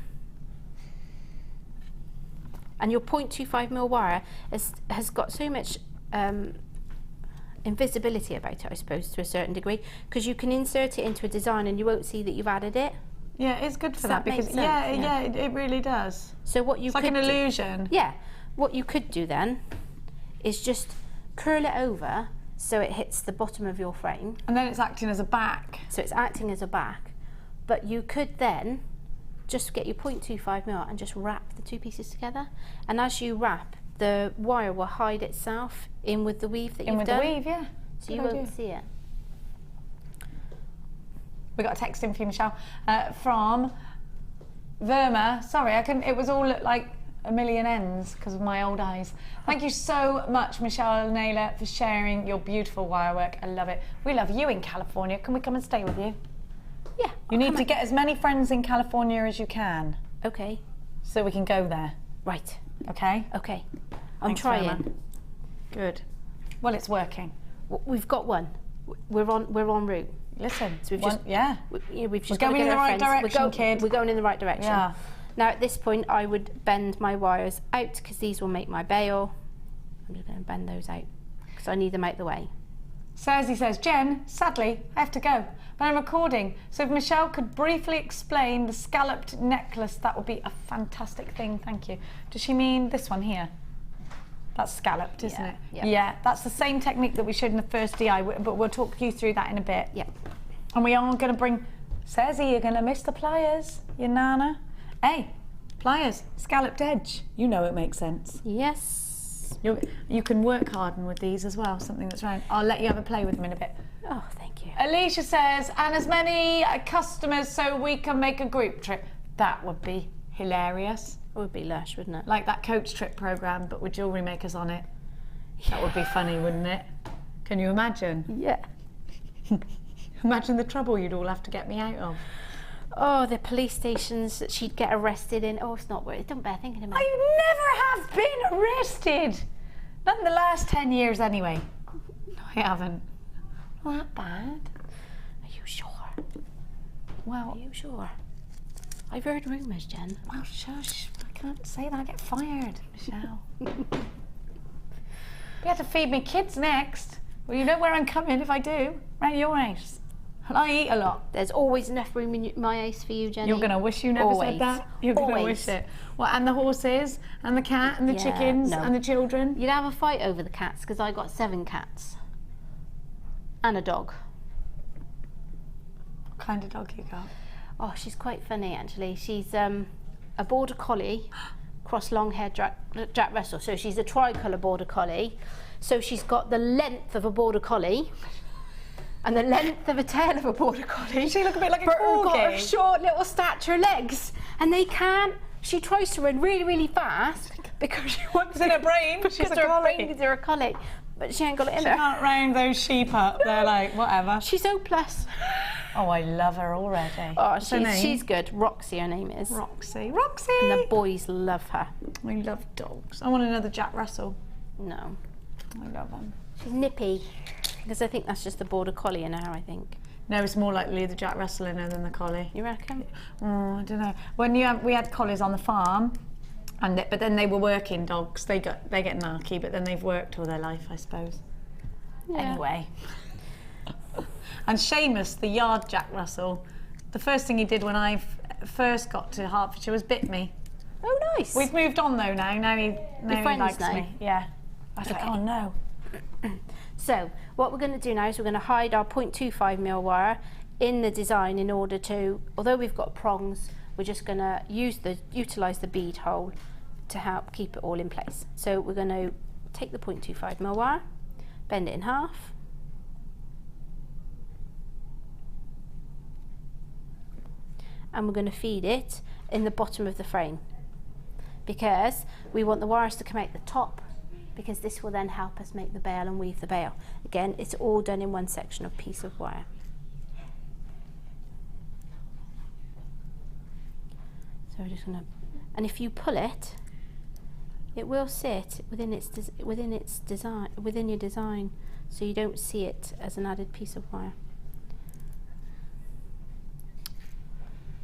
And your 0.25mm wire has got so much invisibility about it, I suppose, to a certain degree, because you can insert it into a design and you won't see that you've added it. Yeah, it's good for Does that that make because sense? it really does. So what you It's like could an do- illusion. Yeah, what you could do then is just curl it over so it hits the bottom of your frame. And then it's acting as a back. So it's acting as a back, but you could then just get your 0.25mm and just wrap the two pieces together. And as you wrap, the wire will hide itself in with the weave that you've done. In with the weave, yeah. So you won't see it. We got a text in for you, Michelle, from Verma. Sorry, it was all looked like a million ends because of my old eyes. Thank you so much, Michelle and Naylor, for sharing your beautiful wire work. I love it. We love you in California. Can we come and stay with you? Yeah. You need to get as many friends in California as you can Okay. so we can go there. Right. Okay? Okay. I'm Thanks, trying. Verma. Good. Well, it's working. We've got one. We're on route. Listen, So we've just yeah. we've just We're got to going in get the our right friends. direction, kid. We're going in the right direction. Yeah. Now at this point, I would bend my wires out because these will make my bail. I'm just going to bend those out because I need them out the way. Sergi says, Jen, sadly, I have to go, but I'm recording. So if Michelle could briefly explain the scalloped necklace, that would be a fantastic thing. Thank you. Does she mean this one here? That's scalloped, isn't it? Yeah. Yeah, that's the same technique that we showed in the first DI, but we'll talk you through that in a bit. Yeah. And we are going to bring, Sergi, you're going to miss the pliers, your nana. Hey, pliers, scalloped edge. You know it makes sense. Yes. You can work harden with these as well, something that's round. I'll let you have a play with them in a bit. Oh, thank you. Alicia says, and as many customers so we can make a group trip. That would be hilarious. It would be lush, wouldn't it? Like that coach trip programme, but with jewellery makers on it. That would be funny, wouldn't it? Can you imagine? Yeah. Imagine the trouble you'd all have to get me out of. Oh, the police stations that she'd get arrested in. Oh, it's not worth it. Don't bear thinking about it. I never have been arrested. Not in the last 10 years anyway. No, I haven't. Not that bad. Are you sure? Well, Are you sure? I've heard rumours, Jen. well, shush. I can't say that. I get fired, Michelle. You have to feed me kids next. Well, you know where I'm coming if I do. Round your house. And I eat a lot. There's always enough room in my house for you, Jenny. You're going to wish you never Always. said that. You're going to Always. wish it. Well, and the horses, and the cat, and the Yeah, chickens, no. and the children. You'd have a fight over the cats because I got 7 cats and a dog. What kind of dog you got? Oh, she's quite funny actually. She's a border collie, cross long-haired Jack Russell. So she's a tricolour border collie. So she's got the length of a border collie and the length of a tail of a border collie. She look a bit like a But her got her corgi. short little stature legs, and they can't. She tries to run really, really fast because she wants It's in her brain. because She's a her collie. brain is her collie, but she ain't got it in She her. can't round those sheep up. They're like, whatever. She's O plus. Oh, I love her already. Oh, What's her name? she's good. Roxy, her name is. Roxy. Roxy! And the boys love her. I love dogs. I want another Jack Russell. No, I love them. she's nippy because I think that's just the border collie in her. I think. No, it's more likely the Jack Russell in her than the collie. You reckon? Oh, I don't know. When we had collies on the farm, but then they were working dogs. They get narky, but then they've worked all their life, I suppose. Yeah. Anyway. And Seamus, the yard Jack Russell, the first thing he did when I first got to Hertfordshire was bit me. Oh, nice. We've moved on though now. Now he friends likes now? me. Yeah. I was like, Okay. oh no. So what we're going to do now is we're going to hide our 0.25mm wire in the design in order to, although we've got prongs, we're just going to utilise the bead hole to help keep it all in place. So we're going to take the 0.25mm wire, bend it in half, and we're going to feed it in the bottom of the frame because we want the wires to come out the top, because this will then help us make the bail and weave the bail. Again, it's all done in one section of piece of wire. So we're just going to, and if you pull it, it will sit within your design, so you don't see it as an added piece of wire.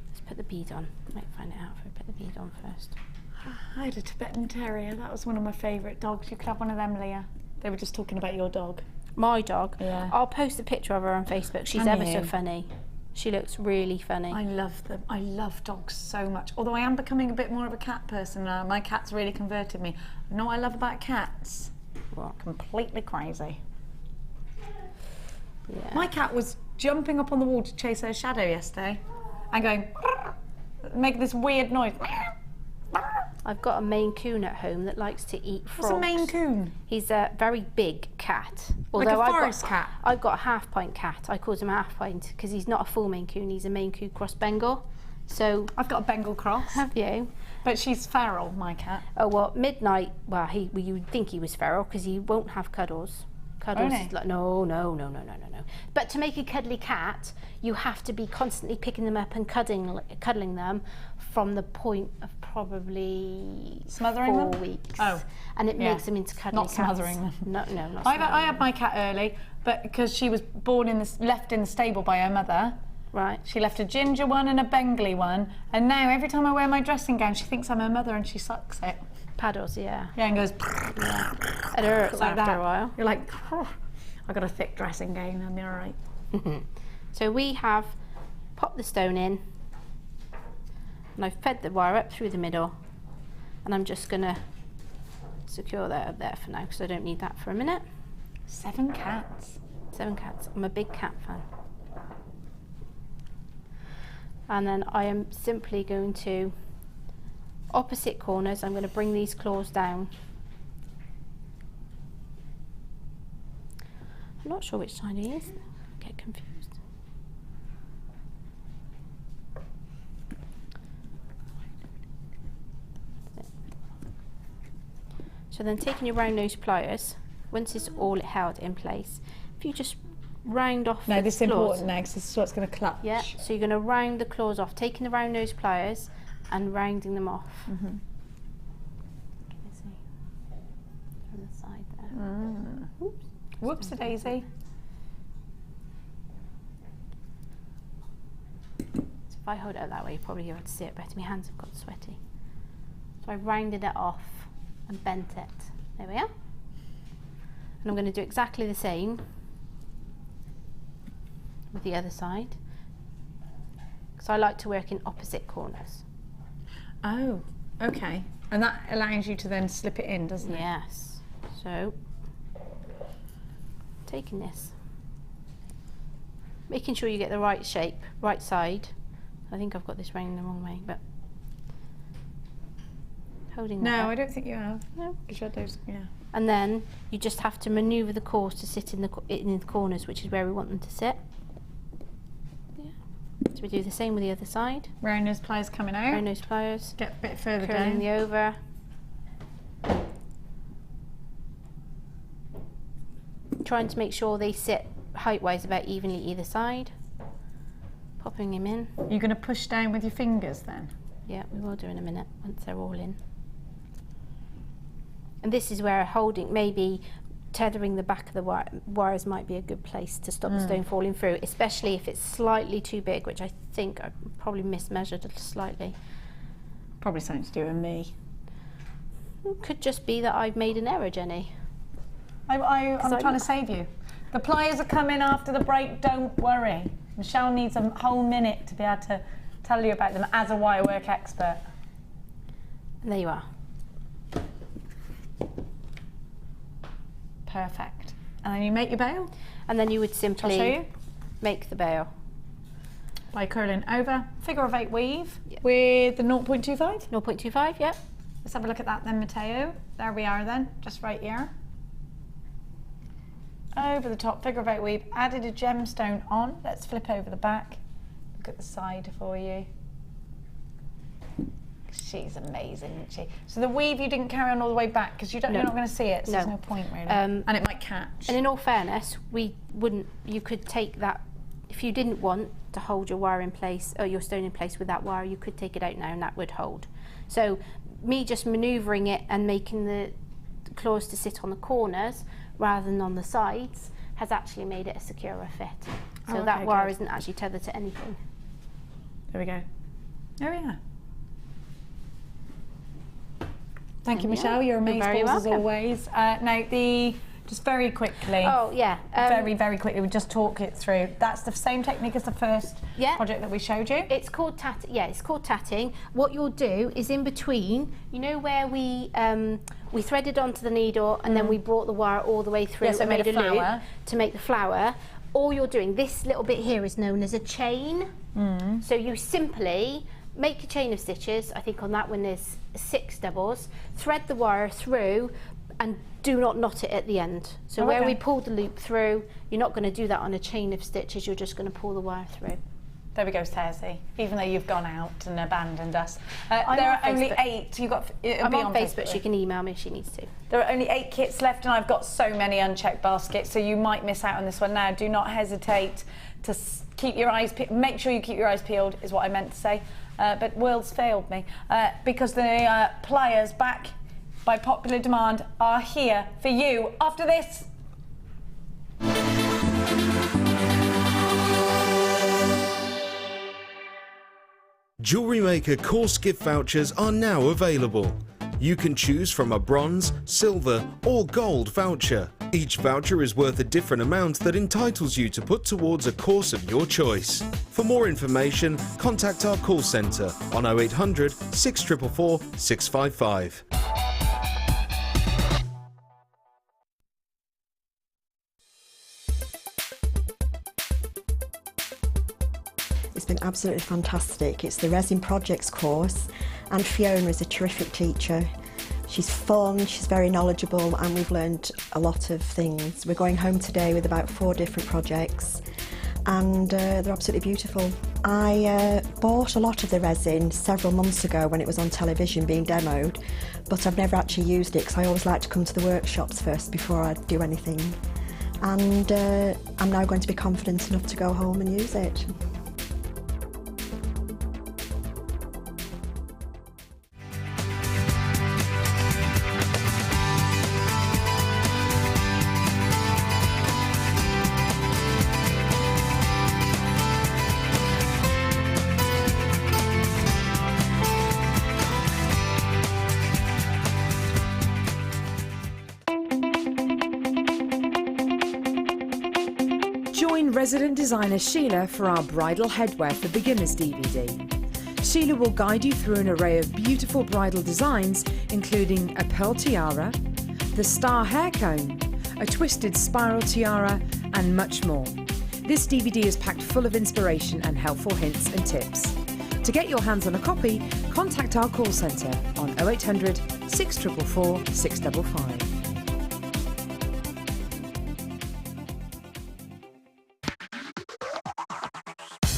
Let's put the bead on. Might find it out if I put the bead on first. I had a Tibetan Terrier. That was one of my favourite dogs. You could have one of them, Leah. They were just talking about your dog. My dog? Yeah. I'll post a picture of her on Facebook. She's Can ever you? so funny. She looks really funny. I love them. I love dogs so much. Although I am becoming a bit more of a cat person now. My cat's really converted me. You know what I love about cats? What? Completely crazy. Yeah. My cat was jumping up on the wall to chase her shadow yesterday and going, making this weird noise. I've got a Maine Coon at home that likes to eat frogs. What's a Maine Coon? He's a very big cat. Like a forest cat? I've got a half-pint cat. I call him a half-pint because he's not a full Maine Coon. He's a Maine Coon cross Bengal. So I've got a Bengal cross. have you? But she's feral, my cat. Oh well, midnight. Well, you would think he was feral because he won't have cuddles. Cuddles Won't he? is like no. But to make a cuddly cat, you have to be constantly picking them up and cuddling them from the point of probably Smothering 4 them? weeks. Oh, and it yeah. makes them into cuddly Not cats. smothering them. No, not I smothering had them. my cat early, but because she was left in the stable by her mother, Right. she left a ginger one and a Bengali one, and now every time I wear my dressing gown, she thinks I'm her mother and she sucks it. Paddles, yeah. Yeah, and goes It hurts like after that. a while. You're like, oh, I got a thick dressing gown, I'll be all right. So we have popped the stone in, and I've fed the wire up through the middle, and I'm just gonna secure that up there for now because I don't need that for a minute. 7 cats. 7 cats. I'm a big cat fan. And then I am simply going to, opposite corners, I'm going to bring these claws down. I'm not sure which side he is. I get confused. So then taking your round nose pliers, once it's all held in place, if you just round off No, the this is claws. important now because this is what's going to clutch. Yeah, so you're going to round the claws off, taking the round nose pliers and rounding them off. Can you see? From the side there. Oops. Whoops-a-daisy. So if I hold it that way, you probably able to see it better. My hands have got sweaty. So I rounded it off and bent it. There we are. And I'm going to do exactly the same with the other side, because I like to work in opposite corners. Oh, okay. And that allows you to then slip it in, doesn't it? Yes. So taking this, making sure you get the right shape, right side. I think I've got this round the wrong way, but holding that No, up. I don't think you have. No. Because you had those, yeah. And then you just have to manoeuvre the claws to sit in the corners, which is where we want them to sit. Yeah. So we do the same with the other side. Round nose pliers coming out. Round nose pliers, Get a bit further curling down. the over. Trying to make sure they sit height-wise about evenly either side. Popping them in. You're going to push down with your fingers then? Yeah, we will do in a minute once they're all in. And this is where holding, maybe tethering the back of the wires might be a good place to stop the stone falling through, especially if it's slightly too big, which I think I probably mismeasured it slightly. Probably something to do with me. It could just be that I've made an error, Jenny. I'm I- trying to save you. The pliers are coming after the break, don't worry. Michelle needs a whole minute to be able to tell you about them as a wirework expert. And there you are. Perfect. And then you make your bail And then you would Shall I show simply you? make the bail. By curling over, figure of 8 weave Yeah. with the 0.25. 0.25, yeah. Let's have a look at that then, Matteo. There we are then, just right here. Over the top, figure of 8 weave, added a gemstone on. Let's flip over the back. Look at the side for you. She's amazing, isn't she? So the weave you didn't carry on all the way back because you're not going to see it, so No. there's no point really. Um, and it might catch. And in all fairness, you could take that, if you didn't want to hold your wire in place, or your stone in place with that wire, you could take it out now and that would hold. So me just manoeuvring it and making the claws to sit on the corners rather than on the sides has actually made it a securer fit. So Oh, that okay, wire good. isn't actually tethered to anything. There we go. There we are. Thank you, Michelle. You're amazing as always. Now, just very quickly. Oh, yeah. Very quickly, we'll just talk it through. That's the same technique as the first project that we showed you? It's called it's called tatting. What you'll do is in between, you know where we threaded onto the needle and then we brought the wire all the way through so and made a flower. loop to make the flower. All you're doing, this little bit here is known as a chain. So you simply make a chain of stitches. I think on that one there's 6 doubles. Thread the wire through and do not knot it at the end. So where we pulled the loop through, you're not going to do that on a chain of stitches, you're just going to pull the wire through. There we go, Stacey. Even though you've gone out and abandoned us. There are only 8. I'm on Facebook, she can email me if she needs to. There are only 8 kits left and I've got so many unchecked baskets, so you might miss out on this one now. Do not hesitate to keep your eyes peeled. Make sure you keep your eyes peeled, is what I meant to say. But Will's failed me. Because the pliers, back by popular demand, are here for you after this. JewelleryMaker course gift vouchers are now available. You can choose from a bronze, silver or gold voucher. Each voucher is worth a different amount that entitles you to put towards a course of your choice. For more information, contact our call centre on 0800 644 655. It's been absolutely fantastic. It's the Resin Projects course and Fiona is a terrific teacher. She's fun, she's very knowledgeable and we've learned a lot of things. We're going home today with about 4 different projects and they're absolutely beautiful. I bought a lot of the resin several months ago when it was on television being demoed, but I've never actually used it because I always like to come to the workshops first before I do anything. And I'm now going to be confident enough to go home and use it. Join resident designer Sheila for our Bridal Headwear for Beginners DVD. Sheila will guide you through an array of beautiful bridal designs, including a pearl tiara, the star hair cone, a twisted spiral tiara, and much more. This DVD is packed full of inspiration and helpful hints and tips. To get your hands on a copy, contact our call centre on 0800 644 655.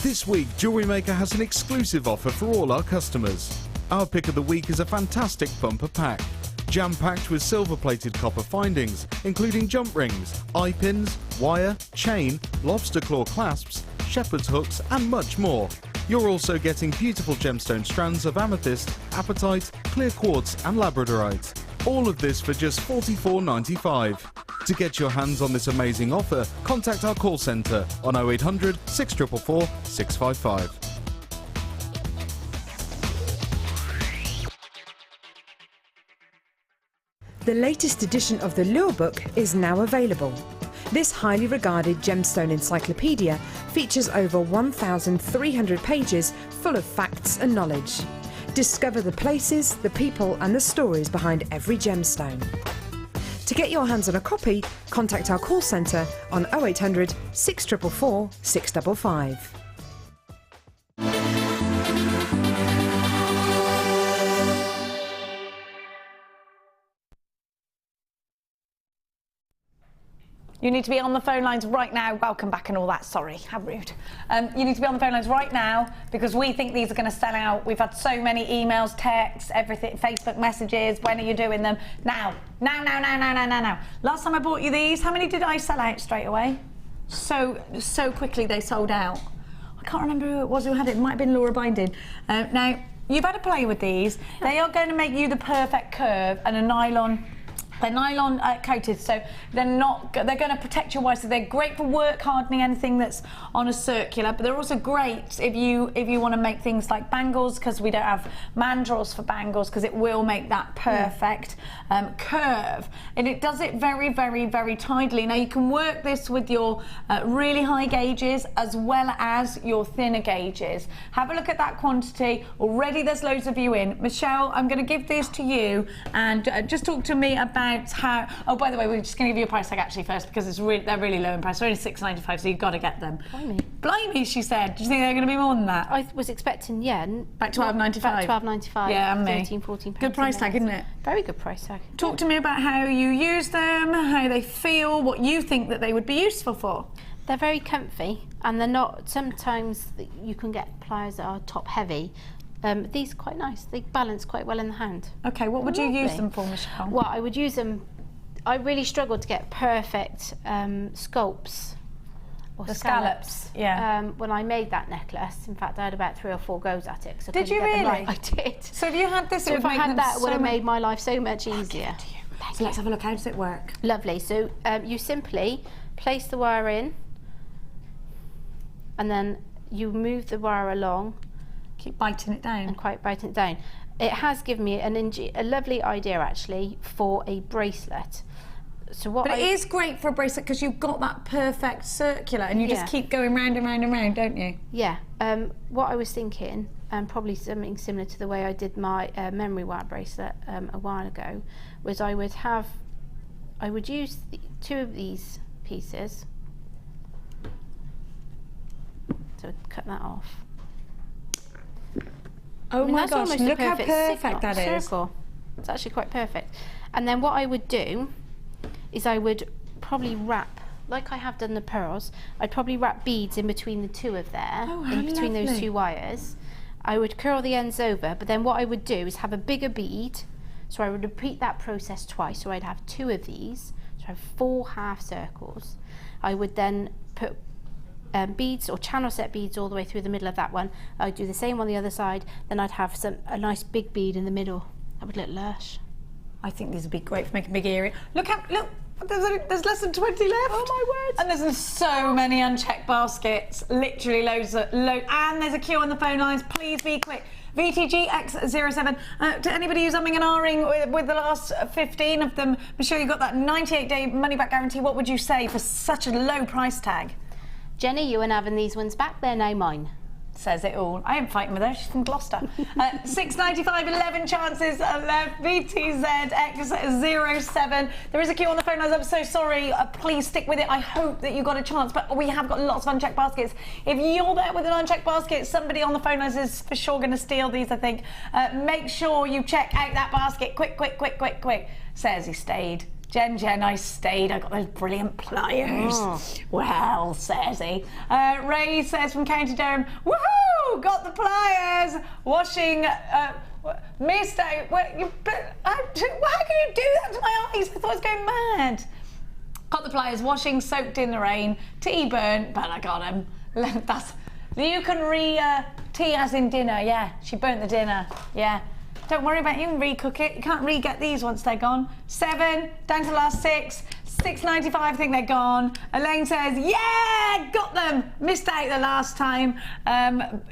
This week, JewelleryMaker has an exclusive offer for all our customers. Our pick of the week is a fantastic bumper pack, jam-packed with silver-plated copper findings, including jump rings, eye pins, wire, chain, lobster claw clasps, shepherd's hooks, and much more. You're also getting beautiful gemstone strands of amethyst, apatite, clear quartz, and labradorite. All of this for just $44.95. To get your hands on this amazing offer, contact our call centre on 0800 644 655. The latest edition of the Lure Book is now available. This highly regarded gemstone encyclopedia features over 1,300 pages full of facts and knowledge. Discover the places, the people and the stories behind every gemstone. To get your hands on a copy, contact our call centre on 0800 644 655. You need to be on the phone lines right now. Welcome back and all that. Sorry, how rude. You need to be on the phone lines right now because we think these are going to sell out. We've had so many emails, texts, everything, Facebook messages. When are you doing them? Now. Last time I bought you these, how many did I sell out straight away? So quickly they sold out. I can't remember who it was who had it. It might have been Laura Binding. Now, you've had a play with these. They are going to make you the perfect curve and a nylon They're nylon coated, so they're going to protect your wire. So they're great for work hardening anything that's on a circular, but they're also great if you want to make things like bangles, because we don't have mandrels for bangles, because it will make that perfect curve, and it does it very, very, very tidily. Now you can work this with your really high gauges as well as your thinner gauges. Have a look at that quantity. Already there's loads of you in. Michelle, I'm going to give these to you, and just talk to me about how. Oh, by the way, we're just going to give you a price tag actually first, because they're really low in price. They're only £6.95, so you've got to get them. Blimey, she said. Do you think they're going to be more than that? I was expecting, Back £12.95. Back £12.95. Yeah, and me. 13, 14 pounds. Good price tag, isn't it? Very good price tag. Talk to me about how you use them, how they feel, what you think that they would be useful for. They're very comfy, and they're not. Sometimes you can get pliers that are top heavy. These are quite nice. They balance quite well in the hand. Okay, what would you use them for, Michelle? Well, I would use them. I really struggled to get perfect sculpts. Or the scallops, yeah. When I made that necklace, in fact, I had about 3 or 4 goes at it. Did you really? Right. I did. So if you had this, so if I had that, it would have made my life so much easier. So let's have a look. How does it work? Lovely. So you simply place the wire in, and then you move the wire along. Keep biting it down. And quite biting it down. It has given me a lovely idea actually for a bracelet. So what? But it is great for a bracelet because you've got that perfect circular, and you just keep going round and round and round, don't you? Yeah. What I was thinking, and probably something similar to the way I did my memory wire bracelet a while ago, was I would use 2 of these pieces. So cut that off. Oh my gosh, look how perfect that is. Circle. It's actually quite perfect. And then what I would do is I would probably wrap, like I have done the pearls, I'd probably wrap beads in between the 2 of there, in between those 2 wires. I would curl the ends over, but then what I would do is have a bigger bead, so I would repeat that process twice, so I'd have 2 of these, so I have 4 half circles. I would then put beads or channel set beads all the way through the middle of that one. I'd do the same on the other side, then I'd have a nice big bead in the middle. That would look lush. I think these would be great for making big earrings. Look, there's less than 20 left. Oh my word! And there's so many unchecked baskets, literally loads. And there's a queue on the phone lines. Please be quick. VTGX07. To anybody who's umming and ahhing with the last 15 of them, Michelle, you've got that 98-day money-back guarantee. What would you say for such a low price tag? Jenny, you and having these ones back, they're now mine. Says it all. I ain't fighting with her, she's from Gloucester. $6.95, 11 chances left. VTZX07. There is a queue on the phone lines. I'm so sorry. Please stick with it. I hope that you got a chance, but we have got lots of unchecked baskets. If you're there with an unchecked basket, somebody on the phone lines is for sure going to steal these, I think. Make sure you check out that basket. Quick, quick, quick, quick, quick. Says he stayed. Jen, I stayed. I got those brilliant pliers. Oh. Well, says he. Ray says from County Durham, woohoo! Got the pliers. Washing, missed out. How can you do that to my eyes? I thought I was going mad. Got the pliers. Washing, soaked in the rain. Tea burnt, but I got them. You can tea as in dinner. Yeah, she burnt the dinner. Yeah. Don't worry about it, you can recook it. You can't re-get these once they're gone. 7, down to the last 6. $6.95, I think they're gone. Elaine says, yeah, got them. Missed out the last time.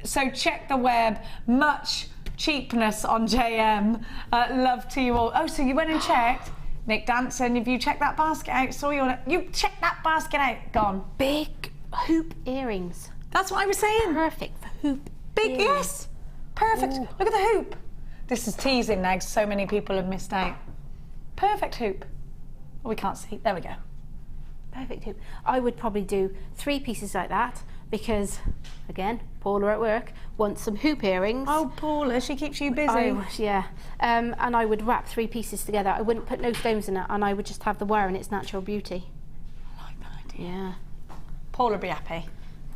So check the web. Much cheapness on JM. Love to you all. Oh, so you went and checked. Nick Danson, have you checked that basket out? You checked that basket out. Gone. Big hoop earrings. That's what I was saying. Perfect for hoop earrings. Yes. Perfect. Ooh. Look at the hoop. This is teasing now, so many people have missed out. Perfect hoop. Oh, we can't see. There we go. Perfect hoop. I would probably do 3 pieces like that because, again, Paula at work wants some hoop earrings. Oh, Paula, she keeps you busy. Yeah. And I would wrap 3 pieces together. I wouldn't put no stones in it, and I would just have the wire in its natural beauty. I like that idea. Yeah. Paula would be happy.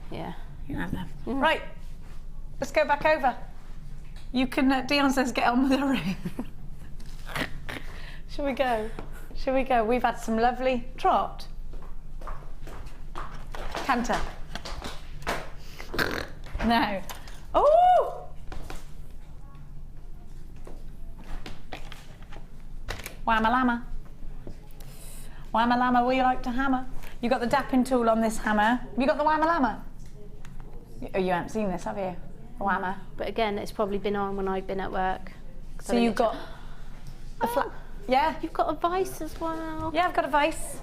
Yeah. You know them. Right. Let's go back over. You can, Dion says, get on with the ring. Shall we go? Shall we go? We've had some lovely trot. Canter. No. Oh! Whamma-lamma. Whammer lammer, will you like to hammer? You got the dapping tool on this hammer. Have you got the whammer lammer? Oh, you haven't seen this, have you? The whammer. But again, it's probably been on when I've been at work. So you've got a flat. Yeah. You've got a vice as well. Yeah, I've got a vice.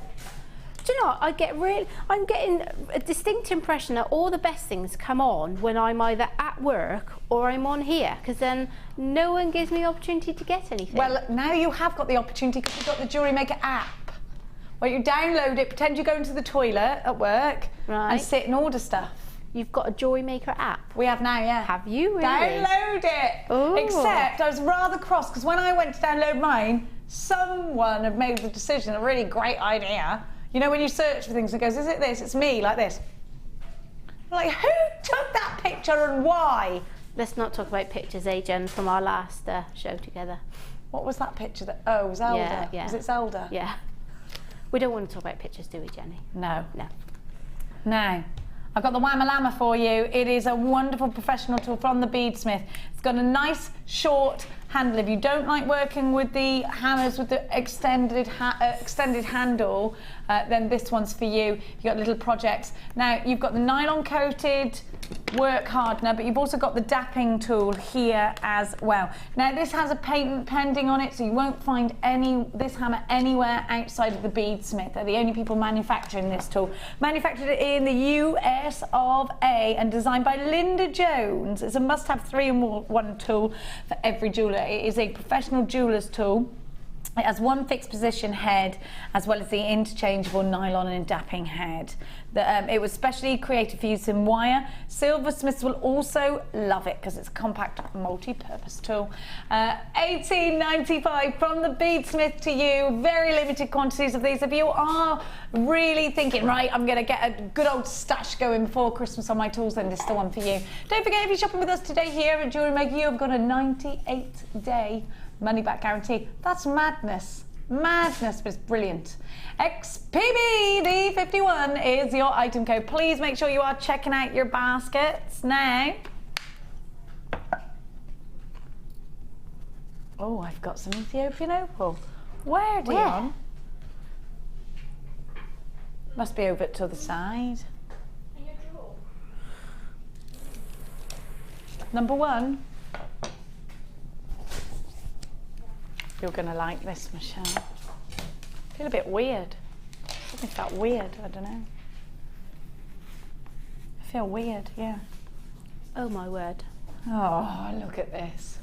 Do you know what? I'm getting a distinct impression that all the best things come on when I'm either at work or I'm on here, because then no one gives me the opportunity to get anything. Well, now you have got the opportunity because you've got the JewelleryMaker app. Where you download it, pretend you go into the toilet at work and sit and order stuff. You've got a JewelleryMaker app. We have now, yeah. Have you really? Download it. Ooh. Except I was rather cross because when I went to download mine, someone had made the decision, a really great idea. You know when you search for things and it goes, is it this? It's me, like this. I'm like, who took that picture and why? Let's not talk about pictures, Jen, from our last show together. What was that picture? Oh, Zelda. Yeah, yeah. Was it Zelda? Yeah. We don't want to talk about pictures, do we, Jenny? No. No. Now, I've got the Whammer Lammer for you. It is a wonderful professional tool from the Beadsmith. It's got a nice short handle. If you don't like working with the hammers with the extended handle, then this one's for you. You've got little projects. Now, you've got the nylon coated work hardener, but you've also got the dapping tool here as well. Now, this has a patent pending on it, so you won't find this hammer anywhere outside of the Beadsmith. They're the only people manufacturing this tool. Manufactured in the US of A and designed by Linda Jones. It's a must-have 3-in-1 tool for every jeweller. It is a professional jeweller's tool. It has one fixed position head as well as the interchangeable nylon and dapping head. It was specially created for use in wire. Silversmiths will also love it because it's a compact multi-purpose tool. $18.95 from the Beadsmith to you. Very limited quantities of these. If you are really thinking, right, I'm going to get a good old stash going before Christmas on my tools, then this is the one for you. Don't forget, if you're shopping with us today here at JewelleryMaker, you've got a 98-day money-back guarantee. That's madness. Madness, but it's brilliant. XPBD51 is your item code. Please make sure you are checking out your baskets now. Oh, I've got some Ethiopian opal. Where, Dion? Must be over to the side. Number 1. You're going to like this, Michelle. I feel a bit weird. Something felt weird, I don't know. I feel weird, yeah. Oh my word. Oh, look at this.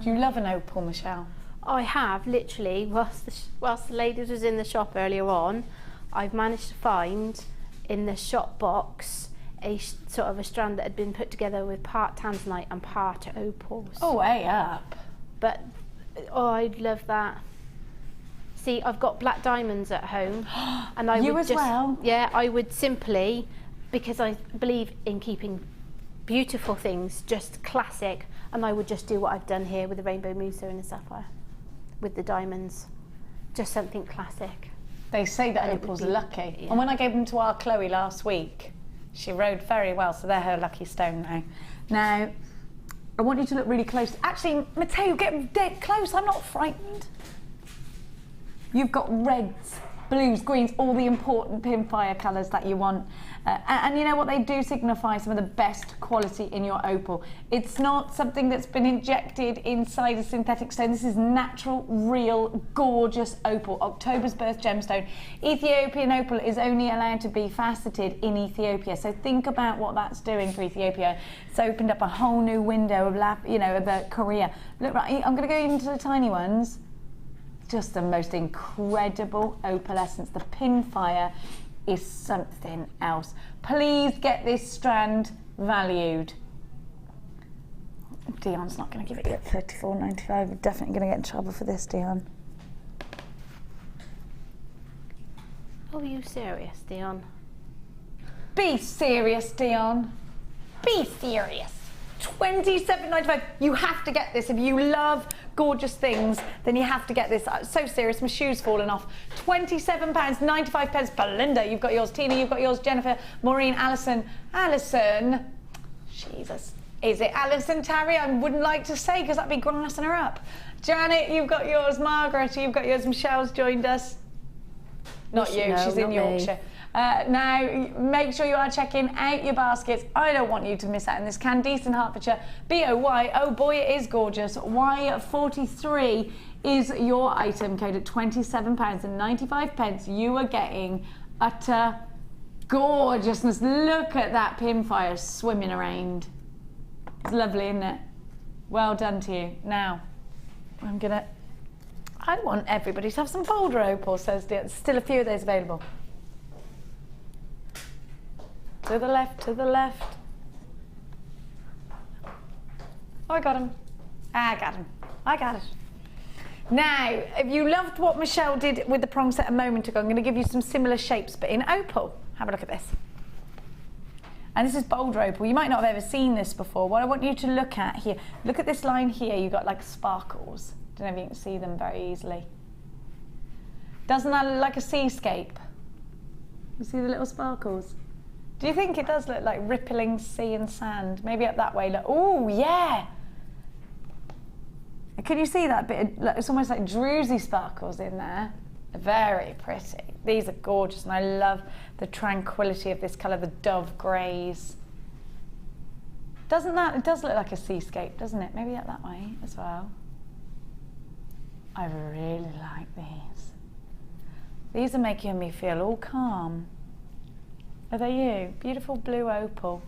Do you love an opal, Michelle? I have, literally, whilst the ladies was in the shop earlier on, I've managed to find in the shop box a sort of a strand that had been put together with part tanzanite and part opals. Oh, way up. But, oh, I'd love that. See, I've got black diamonds at home. And I you would as well? Yeah, I would simply, because I believe in keeping beautiful things just classic, and I would just do what I've done here with the rainbow mousse and the sapphire, with the diamonds. Just something classic. They say that opals are lucky. Yeah. And when I gave them to our Chloe last week, she rode very well, so they're her lucky stone now. Now, I want you to look really close. Actually, Matteo, get dead close. I'm not frightened. You've got reds, blues, greens, all the important pinfire colours that you want. And you know what? They do signify some of the best quality in your opal. It's not something that's been injected inside a synthetic stone. This is natural, real, gorgeous opal. October's birth gemstone. Ethiopian opal is only allowed to be faceted in Ethiopia. So think about what that's doing for Ethiopia. It's opened up a whole new window of, Korea. Look, right, I'm going to go into the tiny ones. Just the most incredible opalescence. The pinfire is something else. Please get this strand valued. Dion's not going to give it you at $34.95. We're definitely going to get in trouble for this, Dion. Oh, are you serious, Dion? Be serious, Dion. Be serious. $27.95. You have to get this. If you love gorgeous things, then you have to get this. So serious, my shoe's fallen off. £27.95 Belinda. You've got yours. Tina, you've got yours. Jennifer, Maureen, Alison. Jesus. Is it Alison Tarry? I wouldn't like to say because that'd be grassing her up. Janet, you've got yours. Margaret, you've got yours. Michelle's joined us. Not you, No, she's in not Yorkshire. Now, make sure you are checking out your baskets. I don't want you to miss out on this. Candice in Hertfordshire, BOY. Oh boy, it is gorgeous. Y43 is your item code at £27.95. You are getting utter gorgeousness. Look at that pinfire swimming around. It's lovely, isn't it? Well done to you. Now, I want everybody to have some boulder opal, says there's still a few of those available. To the left, to the left. Oh, I got him. I got him. I got it. Now, if you loved what Michelle did with the prong set a moment ago, I'm going to give you some similar shapes, but in opal. Have a look at this. And this is boulder opal. You might not have ever seen this before. What I want you to look at here, look at this line here. You've got like sparkles. Don't know if you can see them very easily. Doesn't that look like a seascape? You see the little sparkles? Do you think it does look like rippling sea and sand? Maybe up that way. Look. Oh, yeah. Can you see that bit? It's almost like druzy sparkles in there. Very pretty. These are gorgeous, and I love the tranquility of this colour, the dove greys. Doesn't that? It does look like a seascape, doesn't it? Maybe up that way as well. I really like these. These are making me feel all calm. Are they you? Beautiful blue opal.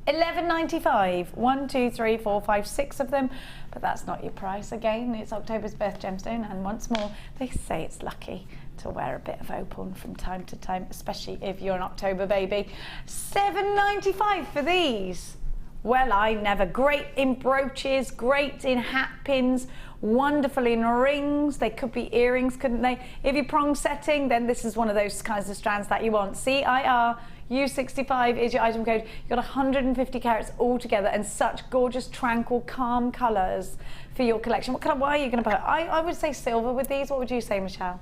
£11.95. 1, 2, 3, 4, 5, 6 of them, but that's not your price. Again, it's October's birth gemstone, and once more, they say it's lucky to wear a bit of opal from time to time, especially if you're an October baby. £7.95 for these. Well, I never. Great in brooches, great in hat pins, wonderful in rings. They could be earrings, couldn't they? If you're prong setting, then this is one of those kinds of strands that you want. CIR U65 is your item code. You've got 150 carats all together, and such gorgeous, tranquil, calm colours for your collection. What colour are you going to put? I would say silver with these. What would you say, Michelle?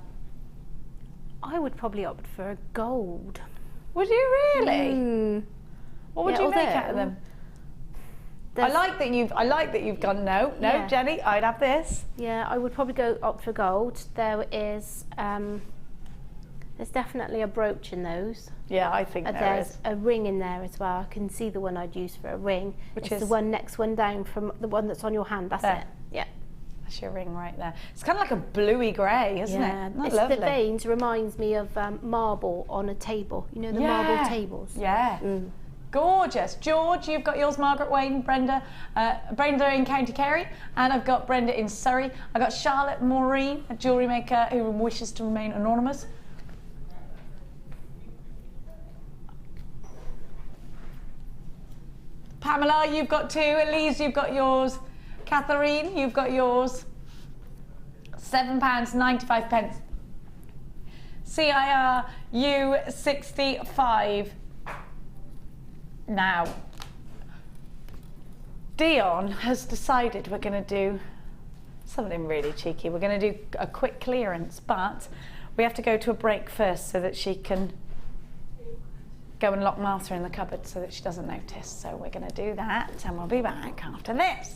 I would probably opt for a gold. Would you really? What would you make out of them? I like that you've gone no, yeah. Jenny, I'd have this. Yeah, I would probably opt for gold. There is there's definitely a brooch in those. Yeah, I think there's a ring in there as well. I can see the one I'd use for a ring. Which is the next one down from the one that's on your hand. That's it. Yeah. That's your ring right there. It's kind of like a bluey grey, isn't it? It's lovely. The veins reminds me of marble on a table. You know the marble tables. Yeah. Mm. Gorgeous. George, you've got yours. Margaret Wayne, Brenda in County Kerry, and I've got Brenda in Surrey. I've got Charlotte Maureen, a jewellery maker who wishes to remain anonymous. Pamela, you've got two. Elise, you've got yours. Catherine, you've got yours. £7.95. CIR U65. Now, Dion has decided we're going to do something really cheeky. We're going to do a quick clearance, but we have to go to a break first so that she can go and lock Martha in the cupboard so that she doesn't notice. So we're going to do that, and we'll be back after this.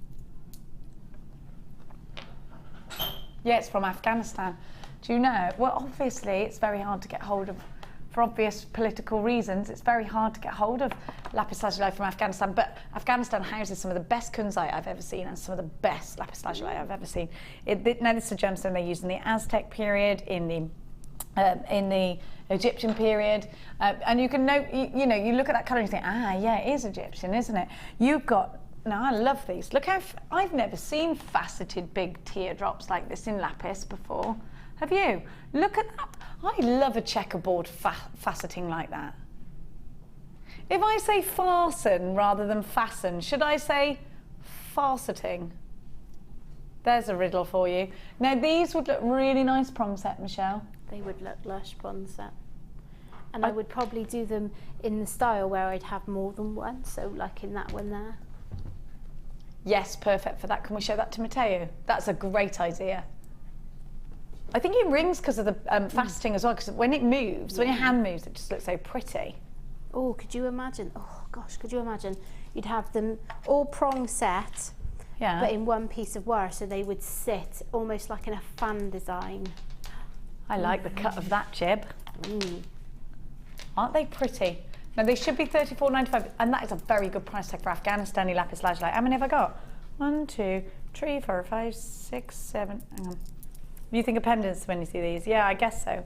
Yeah, it's from Afghanistan. Do you know? Well, obviously, it's very hard to get hold of, for obvious political reasons. It's very hard to get hold of lapis lazuli from Afghanistan. But Afghanistan houses some of the best kunzite I've ever seen and some of the best lapis lazuli I've ever seen. Now, this is a gemstone they used in the Aztec period, in the Egyptian period, and you can know, you know, you look at that colour and you think, ah, yeah, it is Egyptian, isn't it? You've got. Now, I love these. Look how, I've never seen faceted big teardrops like this in lapis before. Have you? Look at that. I love a checkerboard faceting like that. If I say fasten rather than fasten, should I say faceting? There's a riddle for you. Now, these would look really nice prom set, Michelle. They would look lush prom set. And I would probably do them in the style where I'd have more than one, so like in that one there. Yes, perfect for that. Can we show that to Matteo? That's a great idea. I think it rings because of the faceting as well, because when it moves, when your hand moves, it just looks so pretty. Oh, could you imagine? Oh gosh, could you imagine? You'd have them all prong set, but in one piece of wire, so they would sit almost like in a fan design. I like the cut of that jib. Aren't they pretty? Now, they should be $34.95, and that is a very good price tag for Afghanistani lapis lazuli. How many have I got? 1, 2, 3, 4, 5, 6, 7. Hang on. You think of pendants when you see these? Yeah, I guess so. 1, 2,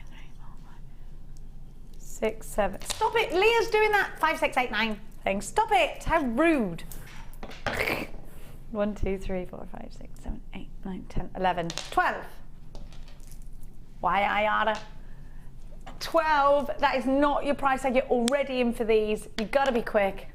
3, 4, 5, 6, 7. Stop it! Leah's doing that 5, 6, 8, 9 thing. Stop it! How rude. 1, 2, 3, 4, 5, 6, 7, 8, 9, 10, 11, 12. Why I oughta? 12, that is not your price tag. You're already in for these. You've got to be quick.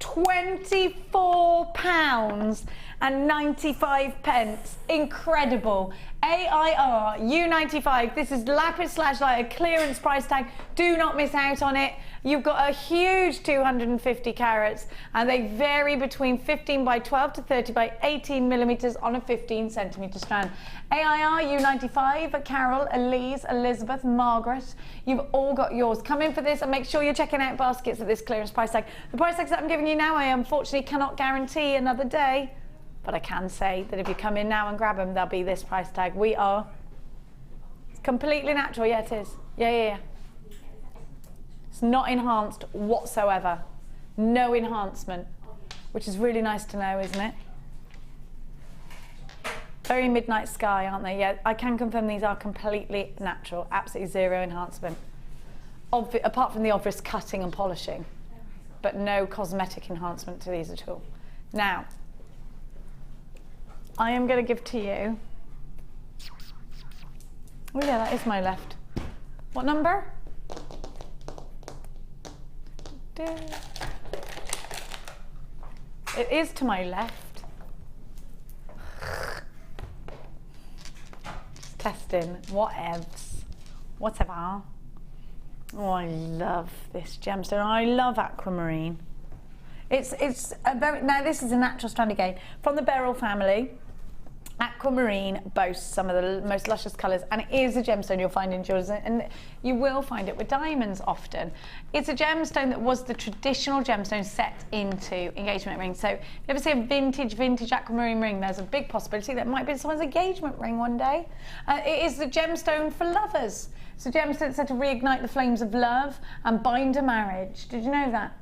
£24.95. Incredible. AIR U95. This is lapis lazuli, a clearance price tag. Do not miss out on it. You've got a huge 250 carats, and they vary between 15 by 12 to 30 by 18 millimeters on a 15 centimeter strand. AIR U95, Carol, Elise, Elizabeth, Margaret, you've all got yours. Come in for this and make sure you're checking out baskets at this clearance price tag. The price tags that I'm giving you now, I unfortunately cannot guarantee another day, but I can say that if you come in now and grab them, they'll be this price tag. We are completely natural. Yeah, it is. Yeah. It's not enhanced whatsoever. No enhancement, which is really nice to know, isn't it? Very midnight sky, aren't they? Yeah, I can confirm these are completely natural, absolutely zero enhancement. Apart from the obvious cutting and polishing, but no cosmetic enhancement to these at all. Now, I am going to give to you, oh yeah, that is my left. What number? It is to my left. Just testing. Whatever. Oh, I love this gemstone. I love aquamarine. It's a very, now this is a natural strand again from the beryl family. Aquamarine boasts some of the most luscious colours, and it is a gemstone you'll find in jewellery, and you will find it with diamonds often. It's a gemstone that was the traditional gemstone set into engagement rings. So if you ever see a vintage aquamarine ring, there's a big possibility that it might be someone's engagement ring one day. It is the gemstone for lovers. It's a gemstone that's said to reignite the flames of love and bind a marriage. Did you know that?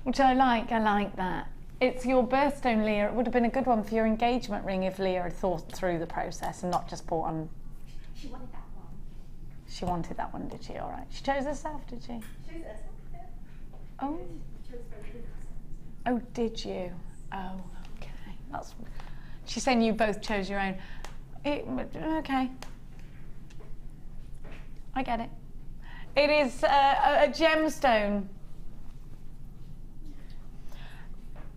Which I like that. It's your birthstone, Leah. It would have been a good one for your engagement ring if Leah had thought through the process and not just bought on. She wanted that one. She wanted that one, did she? All right. She chose herself, did she? She chose herself, yeah. Oh. She chose very good. Oh, did you? Oh, okay. That's. She's saying you both chose your own. Okay. I get it. It is a gemstone.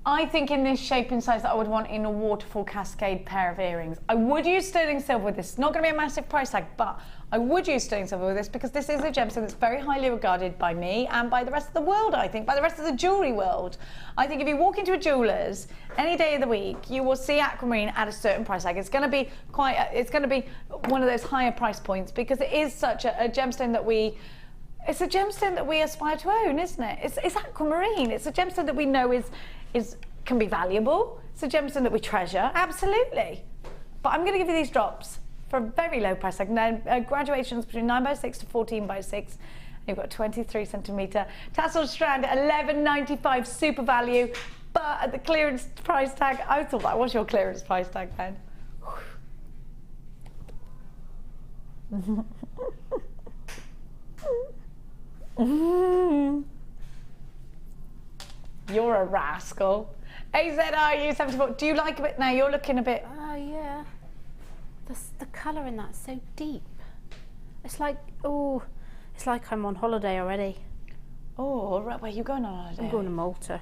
I think in this shape and size that I would want in a waterfall cascade pair of earrings. I would use sterling silver with this. It's not going to be a massive price tag, but I would use sterling silver with this because this is a gemstone that's very highly regarded by me and by the rest of the world, I think, by the rest of the jewellery world. I think if you walk into a jeweller's any day of the week, you will see aquamarine at a certain price tag. It's going to be it's going to be one of those higher price points because it is such a gemstone that it's a gemstone that we aspire to own, isn't it? It's aquamarine. It's a gemstone that we know is can be valuable. It's a gemstone that we treasure, absolutely. But I'm going to give you these drops for a very low price tag. Now, graduations between 9x6 to 14x6. You've got 23 centimetre tassel strand, $11.95, super value. But at the clearance price tag, I thought that was your clearance price tag then. You're a rascal. AZRU74, do you like a bit now? You're looking a bit... Oh yeah. The colour in that's so deep. It's like, oh, it's like I'm on holiday already. Oh, right, where are you going on holiday? I'm going to Malta.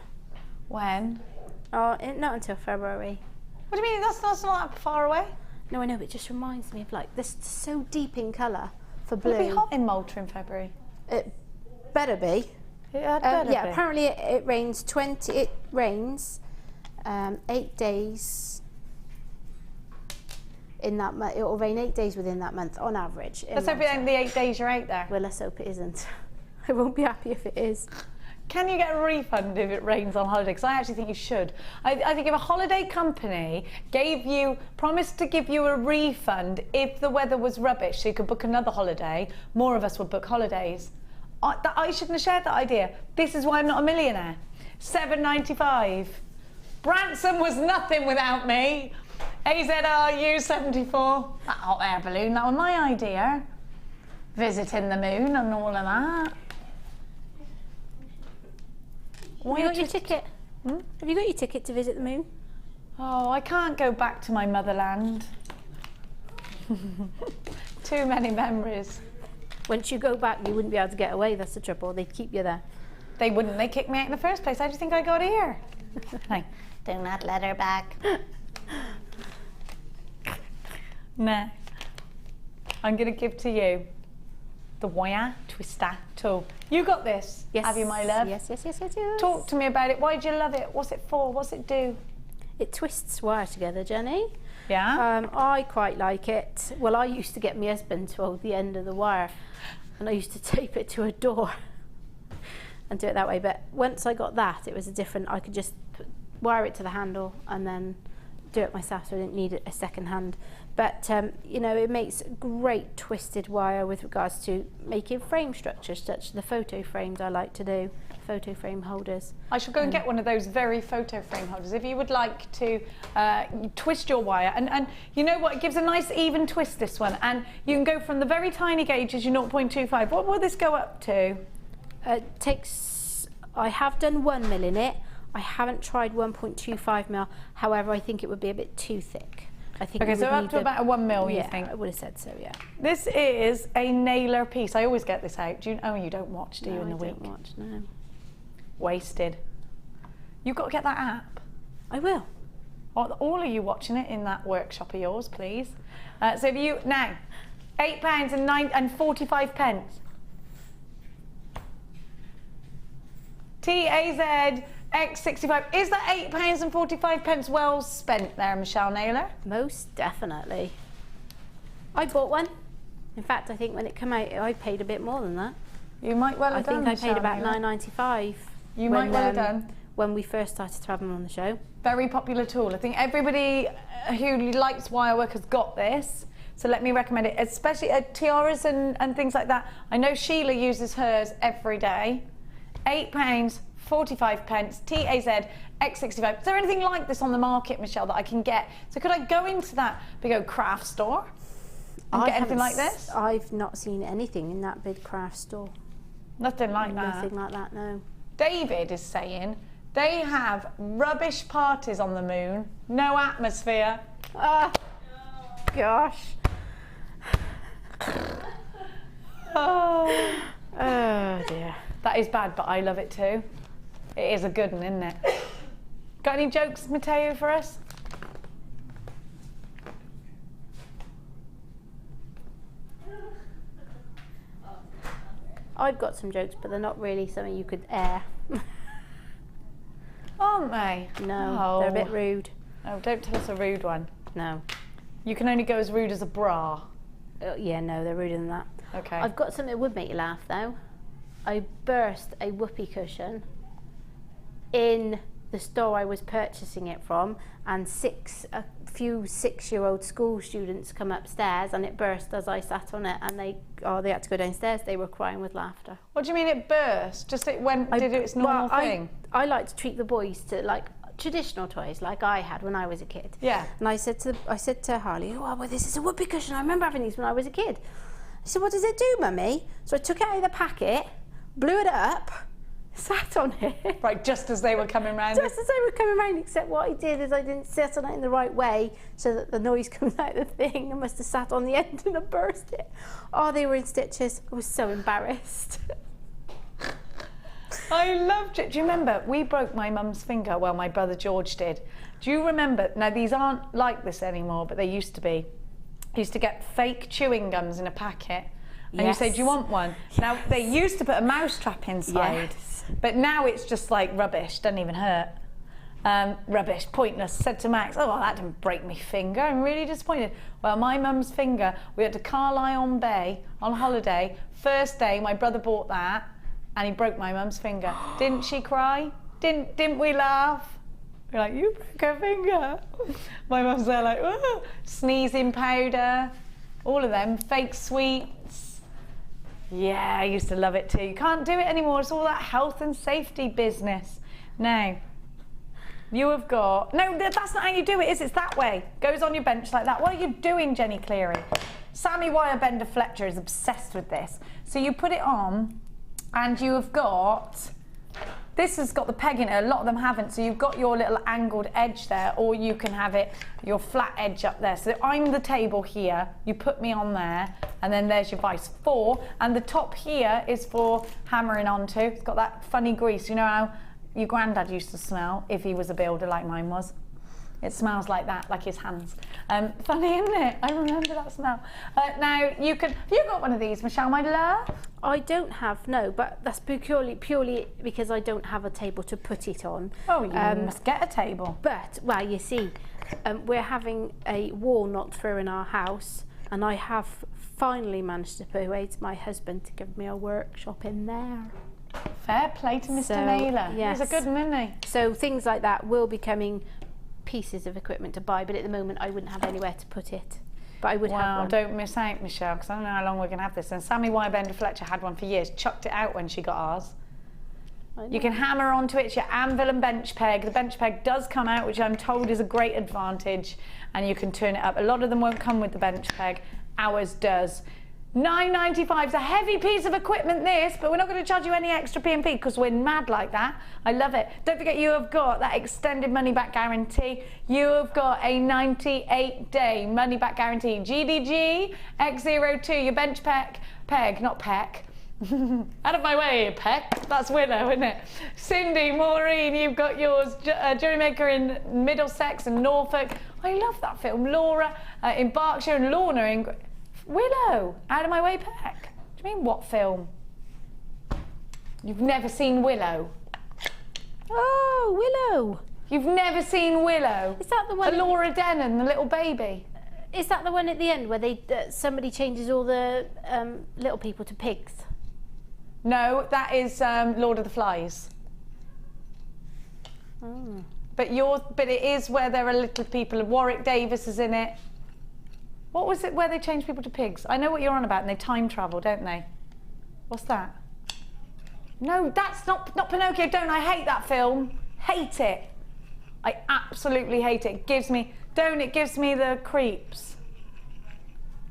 When? Oh, not until February. What do you mean? That's not that far away? No, I know, but it just reminds me of like this so deep in colour for blue. Will it be hot in Malta in February? It better be. Yeah, yeah, apparently it rains 8 days in that month. It will rain 8 days within that month on average. Let's hope it ain't the 8 days you're out there. Well, let's hope it isn't. I won't be happy if it is. Can you get a refund if it rains on holiday? Because I actually think you should. I think if a holiday company promised to give you a refund if the weather was rubbish, so you could book another holiday, more of us would book holidays. I shouldn't have shared that idea. This is why I'm not a millionaire. $7.95. Branson was nothing without me. AZRU74. That hot air balloon, that was my idea. Visiting the moon and all of that. Have you got your ticket? Have you got your ticket to visit the moon? Oh, I can't go back to my motherland. Too many memories. Once you go back, you wouldn't be able to get away. That's the trouble. They'd keep you there. They wouldn't. They kicked me out in the first place. How do you think I got here? Like, do not let her back. Nah. I'm going to give to you the wire twister tool. You got this, yes. Have you, my love? Yes, yes, yes, yes, yes. Talk to me about it. Why do you love it? What's it for? What's it do? It twists wire together, Jenny. Yeah? I quite like it. Well, I used to get my husband to hold the end of the wire and I used to tape it to a door and do it that way. But once I got that, it was I could just wire it to the handle and then do it myself, so I didn't need a second hand. But you know, it makes great twisted wire with regards to making frame structures, such as the photo frames I like to do, photo frame holders. I should go and get one of those very photo frame holders. If you would like to twist your wire, and you know what, it gives a nice even twist, this one, and you can go from the very tiny gauges, your 0.25. What will this go up to? I have done 1 mil in it. I haven't tried 1.25 mil. However, I think it would be a bit too thick. I think okay, so up to about a 1 mil, you think? I would have said so, yeah. This is a nailer piece. I always get this out. You don't watch, do you, in the week? I don't watch, no. Wasted. You've got to get that app. I will. All of you watching it in that workshop of yours, please. So if you, now, £8.45. TAZ X65. Is that £8.45 well spent there, Michelle Naylor? Most definitely. I bought one. In fact, I think when it came out, I paid a bit more than that. You might well have done. I think I paid about £9.95. You might well have done. When we first started to have them on the show. Very popular tool. I think everybody who likes wire work has got this. So let me recommend it, especially at tiaras and things like that. I know Sheila uses hers every day. £8.45, TAZ X65. Is there anything like this on the market, Michelle, that I can get? So could I go into that big craft store and get anything like this? I've not seen anything in that big craft store. Nothing like that? Nothing like that, no. David is saying they have rubbish parties on the moon, no atmosphere. Oh, gosh. Oh dear. That is bad, but I love it too. It is a good one, isn't it? Got any jokes, Matteo, for us? I've got some jokes, but they're not really something you could air. Aren't they? No, they're a bit rude. Oh, don't tell us a rude one. No. You can only go as rude as a bra. Yeah, no, they're ruder than that. Okay. I've got something that would make you laugh, though. I burst a whoopee cushion in the store I was purchasing it from, and a few 6-year-old school students come upstairs, and it burst as I sat on it, and they had to go downstairs. They were crying with laughter. What do you mean it burst? Just it went, did its normal thing? I like to treat the boys to like traditional toys like I had when I was a kid. Yeah. And I said to Harley, oh, well, this is a whoopee cushion. I remember having these when I was a kid. I said, what does it do, Mummy? So I took it out of the packet, blew it up, sat on it. Right, just as they were coming round. Just as they were coming round, except what I did is I didn't sit on it in the right way so that the noise comes out of the thing. I must have sat on the end and I burst it. Oh, they were in stitches. I was so embarrassed. I loved it. Do you remember? We broke my mum's finger. Well, my brother George did. Do you remember? Now, these aren't like this anymore, but they used to be. I used to get fake chewing gums in a packet. And you say, do you want one? Yes. Now, they used to put a mousetrap inside. Yes. But now it's just like rubbish. Doesn't even hurt. Rubbish, pointless. Said to Max, oh, well, that didn't break my finger. I'm really disappointed. Well, my mum's finger, we went to Carlisle-on-Bay on holiday. First day, my brother bought that. And he broke my mum's finger. Didn't she cry? Didn't we laugh? We're like, you broke her finger. My mum's there like, oh, sneezing powder, all of them, fake sweets. Yeah, I used to love it too. You can't do it anymore. It's all that health and safety business. Now, you have got, no, that's not how you do it, is it? It's that way. Goes on your bench like that. What are you doing, Jenny Cleary? Sammy Wire-Bender Fletcher is obsessed with this. So you put it on, and you have got, this has got the peg in it, a lot of them haven't, so you've got your little angled edge there, or you can have it, your flat edge up there. So I'm the table here, you put me on there, and then there's your vice 4, and the top here is for hammering onto. It's got that funny grease, you know how your granddad used to smell if he was a builder like mine was? It smells like that, like his hands. Funny, isn't it? I remember that smell. Now, you can, have you got one of these, Michelle, my love? I don't have, no, but that's purely because I don't have a table to put it on. Oh, you must get a table. But, well, you see, we're having a wall knocked through in our house, and I have finally managed to persuade my husband to give me a workshop in there. Fair play to Mr. Naylor. Yes. He's a good one, isn't he? So things like that will be coming pieces of equipment to buy, but at the moment I wouldn't have anywhere to put it. But I would have one. Don't miss out, Michelle, because I don't know how long we're going to have this. And Sammy Wire-Bender Fletcher had one for years, chucked it out when she got ours. You can hammer onto it, it's your anvil and bench peg. The bench peg does come out, which I'm told is a great advantage, and you can turn it up. A lot of them won't come with the bench peg, ours does. £9.95 is a heavy piece of equipment, this, but we're not going to charge you any extra P&P because we're mad like that. I love it. Don't forget, you have got that extended money back guarantee. You have got a 98-day money back guarantee. GDG X02, your bench peg, not peck. Out of my way, peck. That's Willow, isn't it? Cindy, Maureen, you've got yours. JewelleryMaker in Middlesex and Norfolk. I love that film. Laura in Berkshire and Lorna in Willow, Out of My Way Peck. Do you mean what film? You've never seen Willow? Oh, Willow. You've never seen Willow? Is that the one? Laura Denon, the little baby. Is that the one at the end where they somebody changes all the little people to pigs? No, that is Lord of the Flies. Oh. But it is where there are little people. Warwick Davis is in it. What was it where they change people to pigs? I know what you're on about, and they time travel, don't they? What's that? No, that's not Pinocchio. I hate that film. Hate it. I absolutely hate it. It gives me the creeps.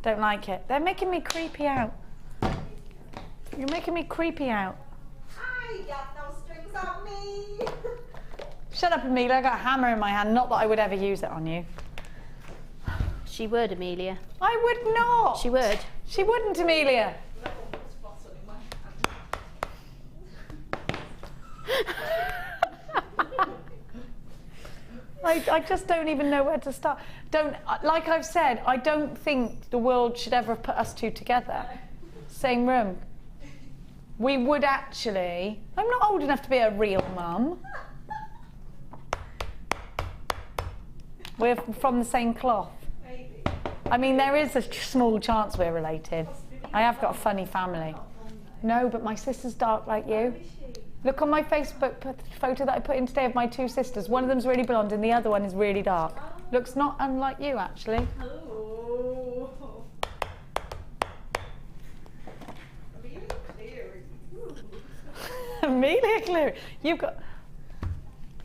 Don't like it. They're making me creepy out. You're making me creepy out. I got no strings on me. Shut up, Amelia. I got a hammer in my hand. Not that I would ever use it on you. She would, Amelia. I would not. She would. She wouldn't, Amelia. I just don't even know where to start. Like I've said, I don't think the world should ever have put us two together. Same room. We would actually. I'm not old enough to be a real mum. We're from the same cloth. I mean, there is a small chance we're related. I have got a funny family. No, but my sister's dark like you. Look on my Facebook photo that I put in today of my two sisters. One of them's really blonde and the other one is really dark. Looks not unlike you, actually. Oh. Amelia Cleary. Amelia Cleary. You've got...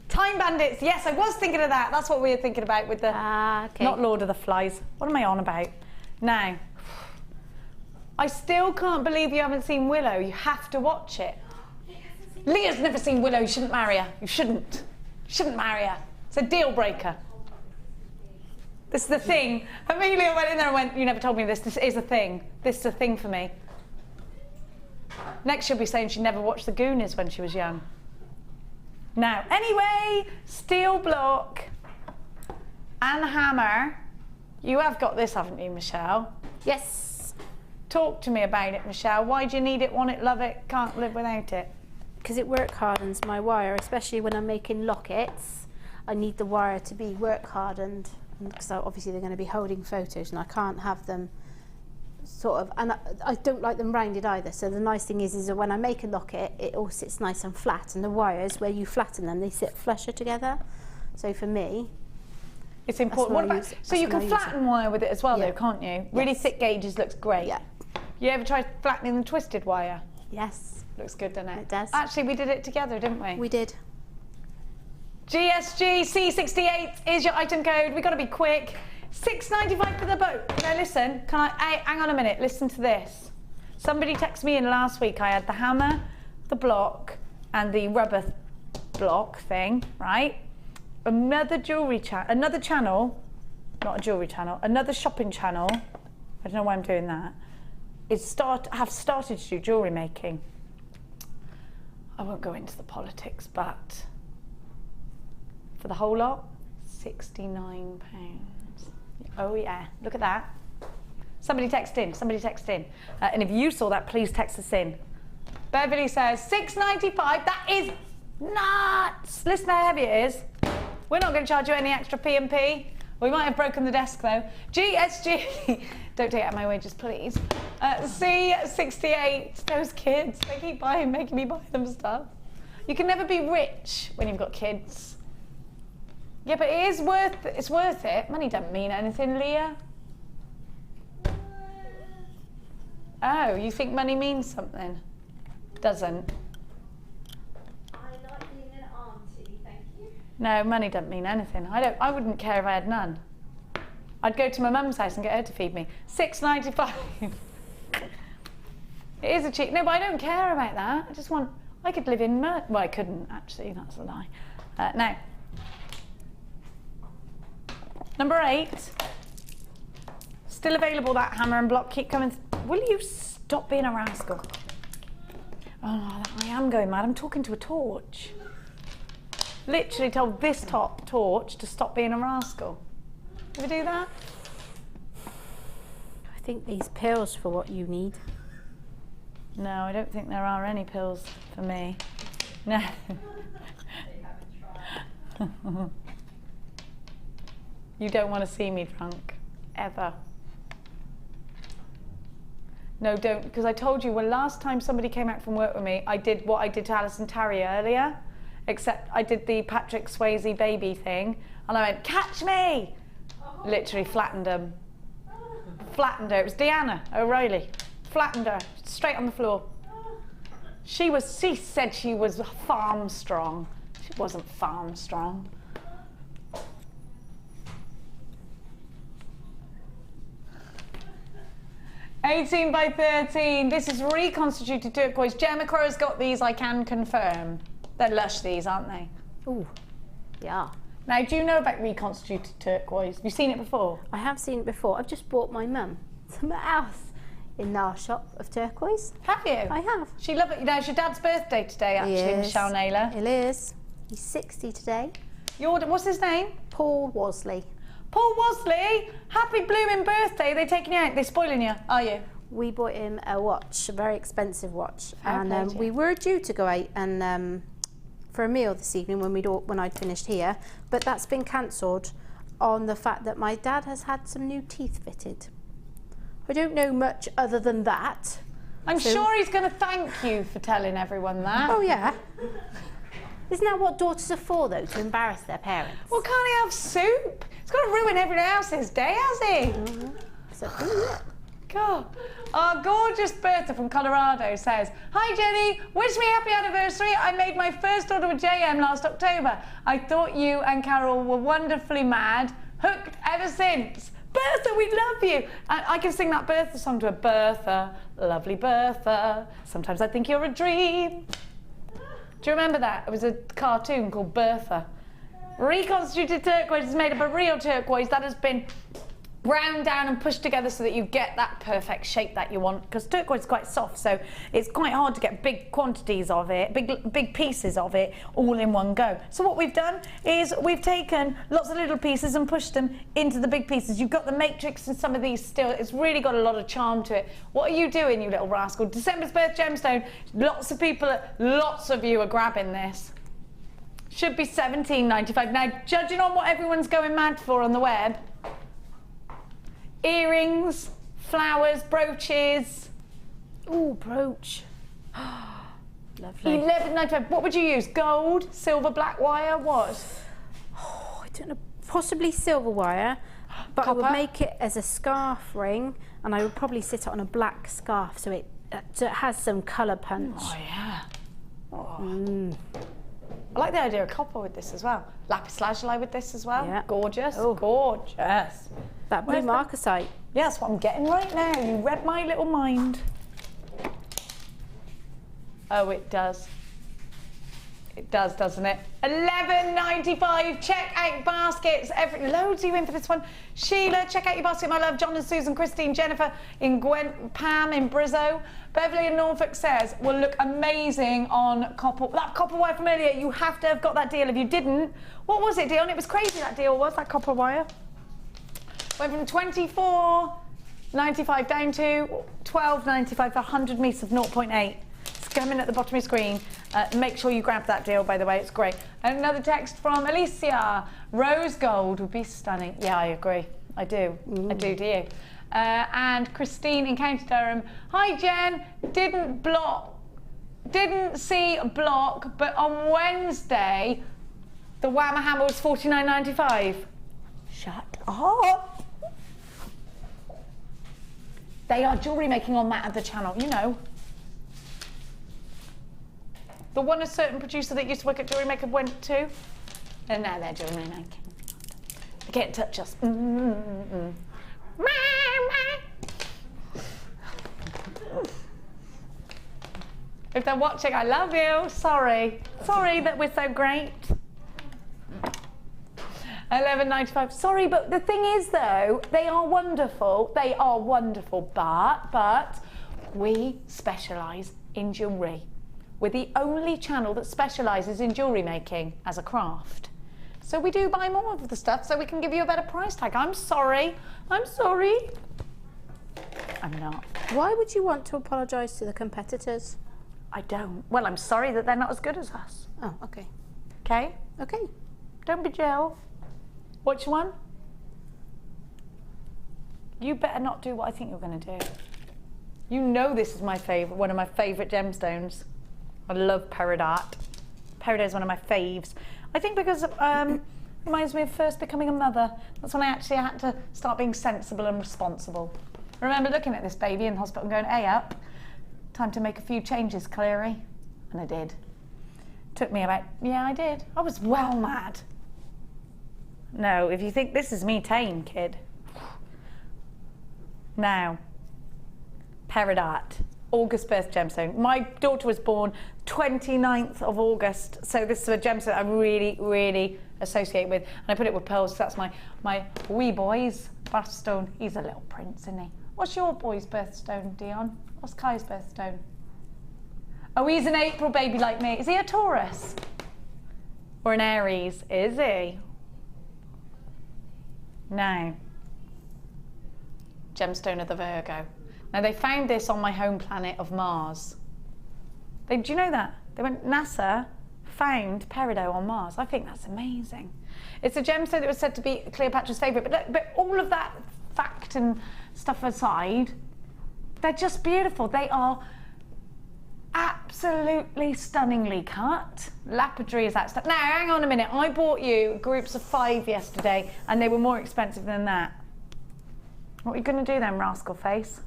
Time Bandits. Yes, I was thinking of that. That's what we were thinking about with the... okay. Not Lord of the Flies. What am I on about? Now, I still can't believe you haven't seen Willow. You have to watch it. Leah's never seen Willow. You shouldn't marry her. You shouldn't. You shouldn't marry her. It's a deal breaker. This is the thing. Amelia went in there and went, you never told me this. This is a thing. This is a thing for me. Next she'll be saying she never watched the Goonies when she was young. Now, anyway, steel block and hammer. You have got this, haven't you, Michelle? Yes. Talk to me about it, Michelle. Why do you need it, want it, love it, can't live without it? Because it work hardens my wire, especially when I'm making lockets. I need the wire to be work hardened, because obviously they're going to be holding photos and I can't have them sort of, and I don't like them rounded either. So the nice thing is that when I make a locket, it all sits nice and flat, and the wires, where you flatten them, they sit flusher together. So for me, it's important. What about, so you can flatten wire with it as well, though, can't you? Really thick gauges looks great. Yeah. You ever tried flattening the twisted wire? Yes. Looks good, doesn't it? It does. Actually, we did it together, didn't we? We did. GSGC68 is your item code. We've got to be quick. $6.95 for the boat. Now listen, can I hang on a minute, listen to this. Somebody texted me in last week. I had the hammer, the block, and the rubber block thing, right? Another another channel, not a jewellery channel, another shopping channel, I don't know why I'm doing that, have started to do jewellery making. I won't go into the politics, but for the whole lot, £69. Oh yeah, look at that. Somebody text in, and if you saw that, please text us in. Beverly says, $6.95, that is nuts. Listen how heavy it is. We're not going to charge you any extra P&P. We might have broken the desk though. GSG, don't take it out of my wages, please. C68, those kids, they keep making me buy them stuff. You can never be rich when you've got kids. Yeah, but it's worth it. Money doesn't mean anything, Leah. Oh, you think money means something? Doesn't. I like being an auntie, thank you. No, money doesn't mean anything. I wouldn't care if I had none. I'd go to my mum's house and get her to feed me. $6.95. It is a cheap. No, but I don't care about that. I could live in well, I couldn't actually. That's a lie. Now, number 8. Still available, that hammer and block. Keep coming. Will you stop being a rascal? Oh, I am going mad. I'm talking to a torch. Literally told this torch to stop being a rascal. Ever do that? I think these pills for what you need. No, I don't think there are any pills for me. No. You don't want to see me drunk, ever. No, don't, because I told you, well, last time somebody came out from work with me, I did what I did to Alison Tarry earlier, except I did the Patrick Swayze baby thing, and I went, catch me! Literally flattened them. Flattened her. It was Deanna O'Reilly. Flattened her straight on the floor. She said she was farm strong. She wasn't farm strong. $18 by $13. This is reconstituted turquoise. Gemma Crow's got these, I can confirm. They're lush, these, aren't they? Ooh, yeah. Now, do you know about reconstituted turquoise? Have you seen it before? I have seen it before. I've just bought my mum something else in our shop of turquoise. Have you? I have. She loved it. You know, it's your dad's birthday today, actually, Michelle Naylor. It is. He's 60 today. What's his name? Paul Wasley. Paul Wasley, happy blooming birthday. They taking you out? They spoiling you, are you? We bought him a watch, a very expensive watch, and we you. were due to go out and for a meal this evening when I'd finished here, but that's been cancelled on the fact that my dad has had some new teeth fitted. I don't know much other than that, I'm sure he's going to thank you for telling everyone that. Oh, yeah. Isn't that what daughters are for, though, to embarrass their parents? Well, can't he have soup? He's got to ruin everyone else's day, has he? God. Our gorgeous Bertha from Colorado says, "Hi Jenny, wish me happy anniversary. I made my first order with JM last October. I thought you and Carol were wonderfully mad. Hooked ever since. Bertha, we love you." And I can sing that Bertha song to her. Bertha, lovely Bertha, sometimes I think you're a dream. Do you remember that? It was a cartoon called Bertha. Reconstituted turquoise is made up of real turquoise that has been ground down and pushed together so that you get that perfect shape that you want, because turquoise is quite soft, so it's quite hard to get big quantities of it, big pieces of it all in one go. So what we've done is we've taken lots of little pieces and pushed them into the big pieces. You've got the matrix and some of these still. It's really got a lot of charm to it. What are you doing, you little rascal? December's birth gemstone. Lots of you are grabbing this. Should be $17.95. Now, judging on what everyone's going mad for on the web, earrings, flowers, brooches. Ooh, brooch. Lovely. $11.95. What would you use? Gold, silver, black wire, what? Oh, I don't know. Possibly silver wire, but Copper? I would make it as a scarf ring, and I would probably sit it on a black scarf so it has some colour punch. Oh, yeah. Oh. I like the idea of copper with this as well. Lapis lazuli with this as well. Yeah. Gorgeous. Oh. Gorgeous. That blue marcasite. Yeah, that's what I'm getting right now. You read my little mind. Oh, it does. It does, doesn't it? $11.95. Check out baskets. Loads of you in for this one. Sheila, check out your basket, my love. John and Susan, Christine, Jennifer, in Pam in Brizzo. Beverly in Norfolk says, will look amazing on copper. That copper wire from earlier, you have to have got that deal. If you didn't, what was it, Dion? It was crazy, that deal was, that copper wire. Went from $24.95 down to $12.95 for 100 metres of 0.8. It's coming at the bottom of your screen. Make sure you grab that deal, by the way, it's great. And another text from Alicia. Rose gold would be stunning. Yeah, I agree. I do. I do you? And Christine in County Durham. Hi, Jen. Didn't see a block, but on Wednesday, the Whammer Hammer was $49.95. Shut up. They are jewellery making on that at the channel, you know. The one a certain producer that used to work at JewelleryMaker went to, and now they're jewellery making. They can't touch us. If they're watching, I love you. Sorry that we're so great. $11.95. Sorry, but the thing is, though, they are wonderful. They are wonderful, but we specialise in jewellery. We're the only channel that specialises in jewellery making as a craft. So we do buy more of the stuff so we can give you a better price tag. I'm sorry. I'm sorry. I'm not. Why would you want to apologise to the competitors? I don't. Well, I'm sorry that they're not as good as us. Oh, okay. Okay? Okay. Don't be jealous. Which one? You better not do what I think you're going to do. You know this is my favourite, one of my favourite gemstones. I love peridot. Peridot is one of my faves. I think because it reminds me of first becoming a mother. That's when I actually had to start being sensible and responsible. I remember looking at this baby in the hospital and going, hey up, time to make a few changes, Clary. And I did. Took me about, yeah, I did. I was well mad. No, if you think this is me tame, kid. Now, peridot. August birth gemstone. My daughter was born 29th of August, so this is a gemstone I really, really associate with. And I put it with pearls, so that's my wee boy's birthstone. He's a little prince, isn't he? What's your boy's birthstone, Dion? What's Kai's birthstone? Oh, he's an April baby like me. Is he a Taurus? Or an Aries? Is he? No. Gemstone of the Virgo. Now, they found this on my home planet of Mars. Do you know that? NASA found peridot on Mars. I think that's amazing. It's a gemstone that was said to be Cleopatra's favourite, but all of that fact and stuff aside, they're just beautiful. They are absolutely stunningly cut. Lapidary is outstanding. Now, hang on a minute. I bought you groups of 5 yesterday, and they were more expensive than that. What are you going to do then, rascal face?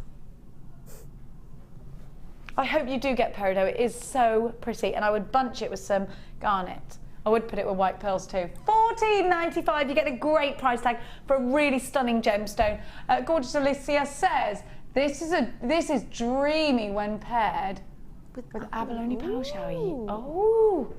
I hope you do get peridot. It is so pretty, and I would bunch it with some garnet. I would put it with white pearls too. $14.95. You get a great price tag for a really stunning gemstone. Gorgeous Alicia says this is dreamy when paired with abalone pal showy. Oh,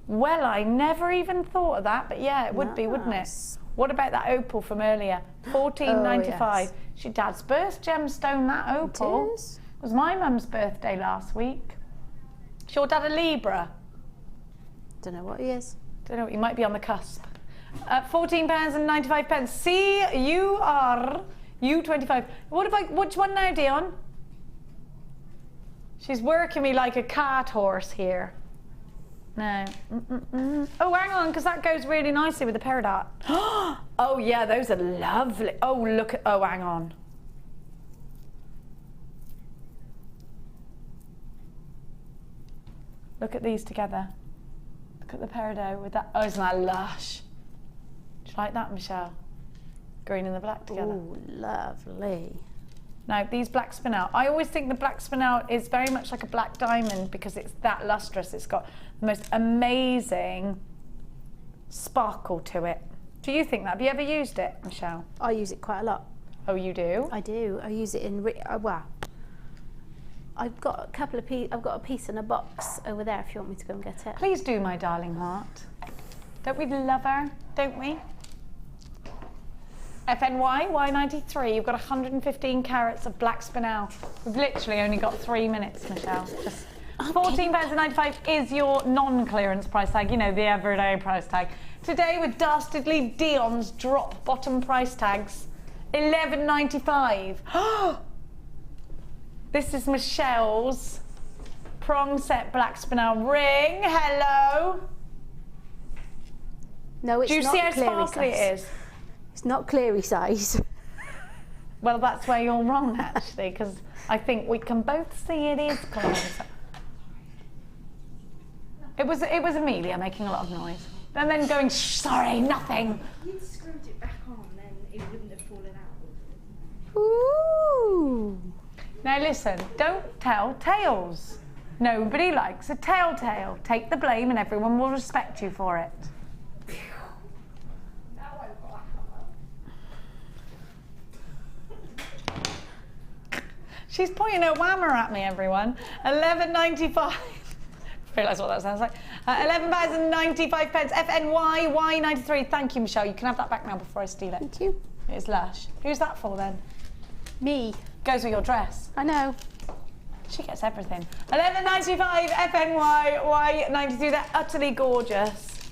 well, I never even thought of that, but yeah, it would be, wouldn't it? What about that opal from earlier? $14.95. Yes. It's your dad's birth gemstone, that opal. It is. It was my mum's birthday last week. Is your dad a Libra? Don't know what he is. Don't know, he might be on the cusp. £14.95. See, you are U25. Which one now, Dion? She's working me like a cart horse here. No. Oh, hang on, because that goes really nicely with the peridot. Oh, yeah, those are lovely. Oh, look at, oh, hang on. Look at these together. Look at the peridot with that. Oh, isn't that lush? Do you like that, Michelle? Green and the black together. Oh, lovely. Now, these black spinel. I always think the black spinel is very much like a black diamond because it's that lustrous. It's got the most amazing sparkle to it. Do you think that? Have you ever used it, Michelle? I use it quite a lot. Oh, you do? I do. I use it in, well, I've got a couple of I've got a piece in a box over there if you want me to go and get it. Please do, my darling heart. Don't we love her? Don't we? FNY, Y93, you've got 115 carats of black spinel. We've literally only got 3 minutes, Michelle. Just £14.95 is your non-clearance price tag, you know, the everyday price tag. Today with Dastardly Dion's drop bottom price tags, $11.95. This is Michelle's prong set black spinel ring. Hello. No, it's not. Do you see how cleary sparkly size. it is? It's not cleary size. Well, that's where you're wrong, actually, because I think we can both see it is close. It was Amelia making a lot of noise. And then going, sorry, nothing. If you'd screwed it back on, then it wouldn't have fallen out. Ooh. Now listen, don't tell tales. Nobody likes a telltale. Take the blame and everyone will respect you for it. She's pointing her whammer at me, everyone. $11.95. Realise what that sounds like. £11.95. FNY Y93. Thank you, Michelle. You can have that back now before I steal it. Thank you. It's lush. Who's that for then? Me. Goes with your dress. I know. She gets everything. $11.95 FNY Y93. They're utterly gorgeous.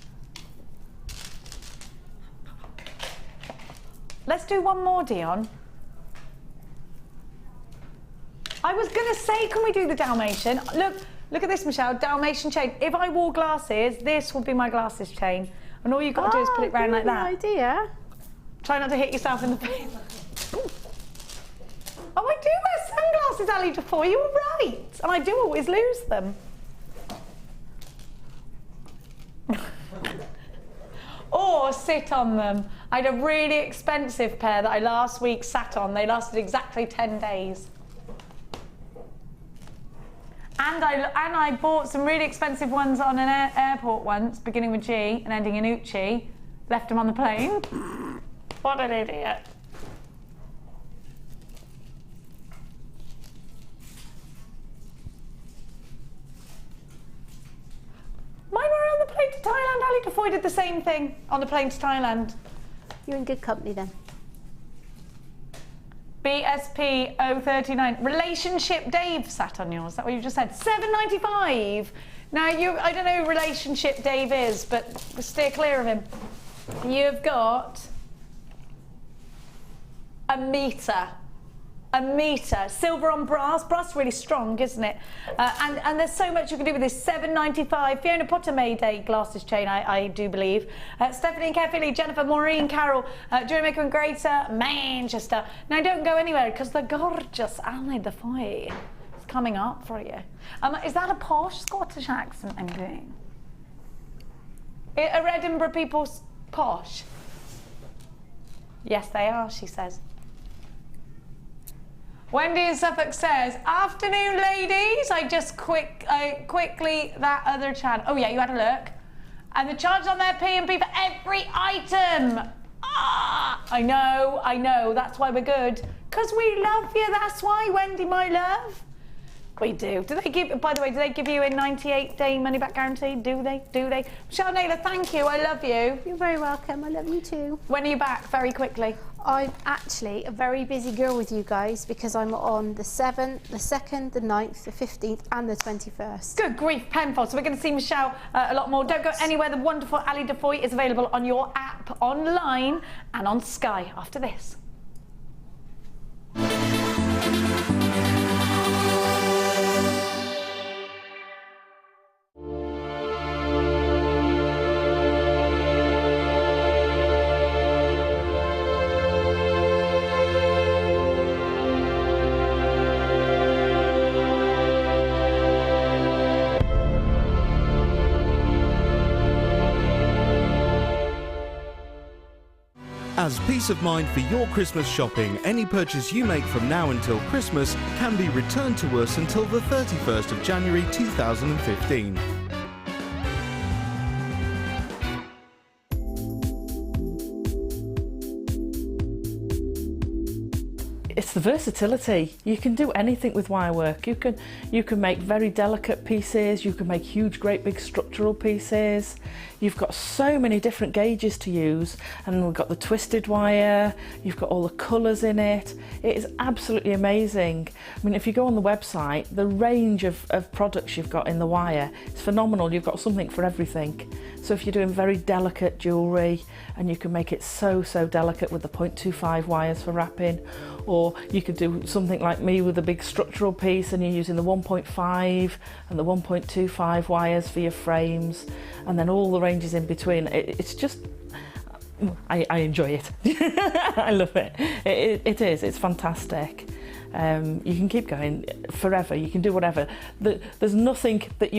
Let's do one more, Dion. I was going to say, can we do the Dalmatian? Look at this, Michelle. Dalmatian chain. If I wore glasses, this would be my glasses chain. And all you've got to do is put it round like that. Idea. Try not to hit yourself in the face. Oh, I do wear sunglasses, Ali Dafoe. You were right. And I do always lose them. Or sit on them. I had a really expensive pair that I last week sat on. They lasted exactly 10 days. And I bought some really expensive ones on an airport once, beginning with G and ending in Uchi. Left them on the plane. What an idiot. Mine were on the plane to Thailand. Ali Dafoe did the same thing on the plane to Thailand. You're in good company then. BSP 039. Relationship Dave sat on yours. Is that what you just said? $7.95. Now, I don't know who Relationship Dave is, but steer clear of him. You've got a metre a metre. Silver on brass. Brass really strong, isn't it? And there's so much you can do with this. £7.95. Fiona Potter made a glasses chain, I do believe. Stephanie and Kefili, Jennifer, Maureen, Carol, JewelleryMaker in Greater Manchester. Now don't go anywhere because the gorgeous Annie the Foy is coming up for you. Is that a posh Scottish accent I'm doing? Are Edinburgh people posh? Yes, they are, she says. Wendy in Suffolk says, afternoon, ladies. I just quickly that other channel. Oh, yeah, you had a look. And the charge on their P&P for every item. Ah, I know. That's why we're good. Because we love you. That's why, Wendy, my love. We do. Do they give, by the way, do they give you a 98-day money-back guarantee? Do they? Michelle Naylor, thank you. I love you. You're very welcome. I love you too. When are you back? Very quickly. I'm actually a very busy girl with you guys because I'm on the 7th, the 2nd, the 9th, the 15th and the 21st. Good grief, Penfold. So we're going to see Michelle a lot more. Don't go anywhere. The wonderful Ali Defoy is available on your app, online and on Sky after this. As peace of mind for your Christmas shopping, any purchase you make from now until Christmas can be returned to us until the 31st of January 2015. It's the versatility. You can do anything with wire work. You can make very delicate pieces, you can make huge, great big structural pieces. You've got so many different gauges to use, and we've got the twisted wire, you've got all the colours in it. It is absolutely amazing. I mean, if you go on the website, the range of products you've got in the wire is phenomenal. You've got something for everything. So if you're doing very delicate jewellery, and you can make it so delicate with the 0.25 wires for wrapping, or you could do something like me with a big structural piece and you're using the 1.5 and the 1.25 wires for your frames, and then all the ranges in between. It's just, I enjoy it. I love it. It's fantastic. You can keep going forever. You can do whatever. There's nothing that you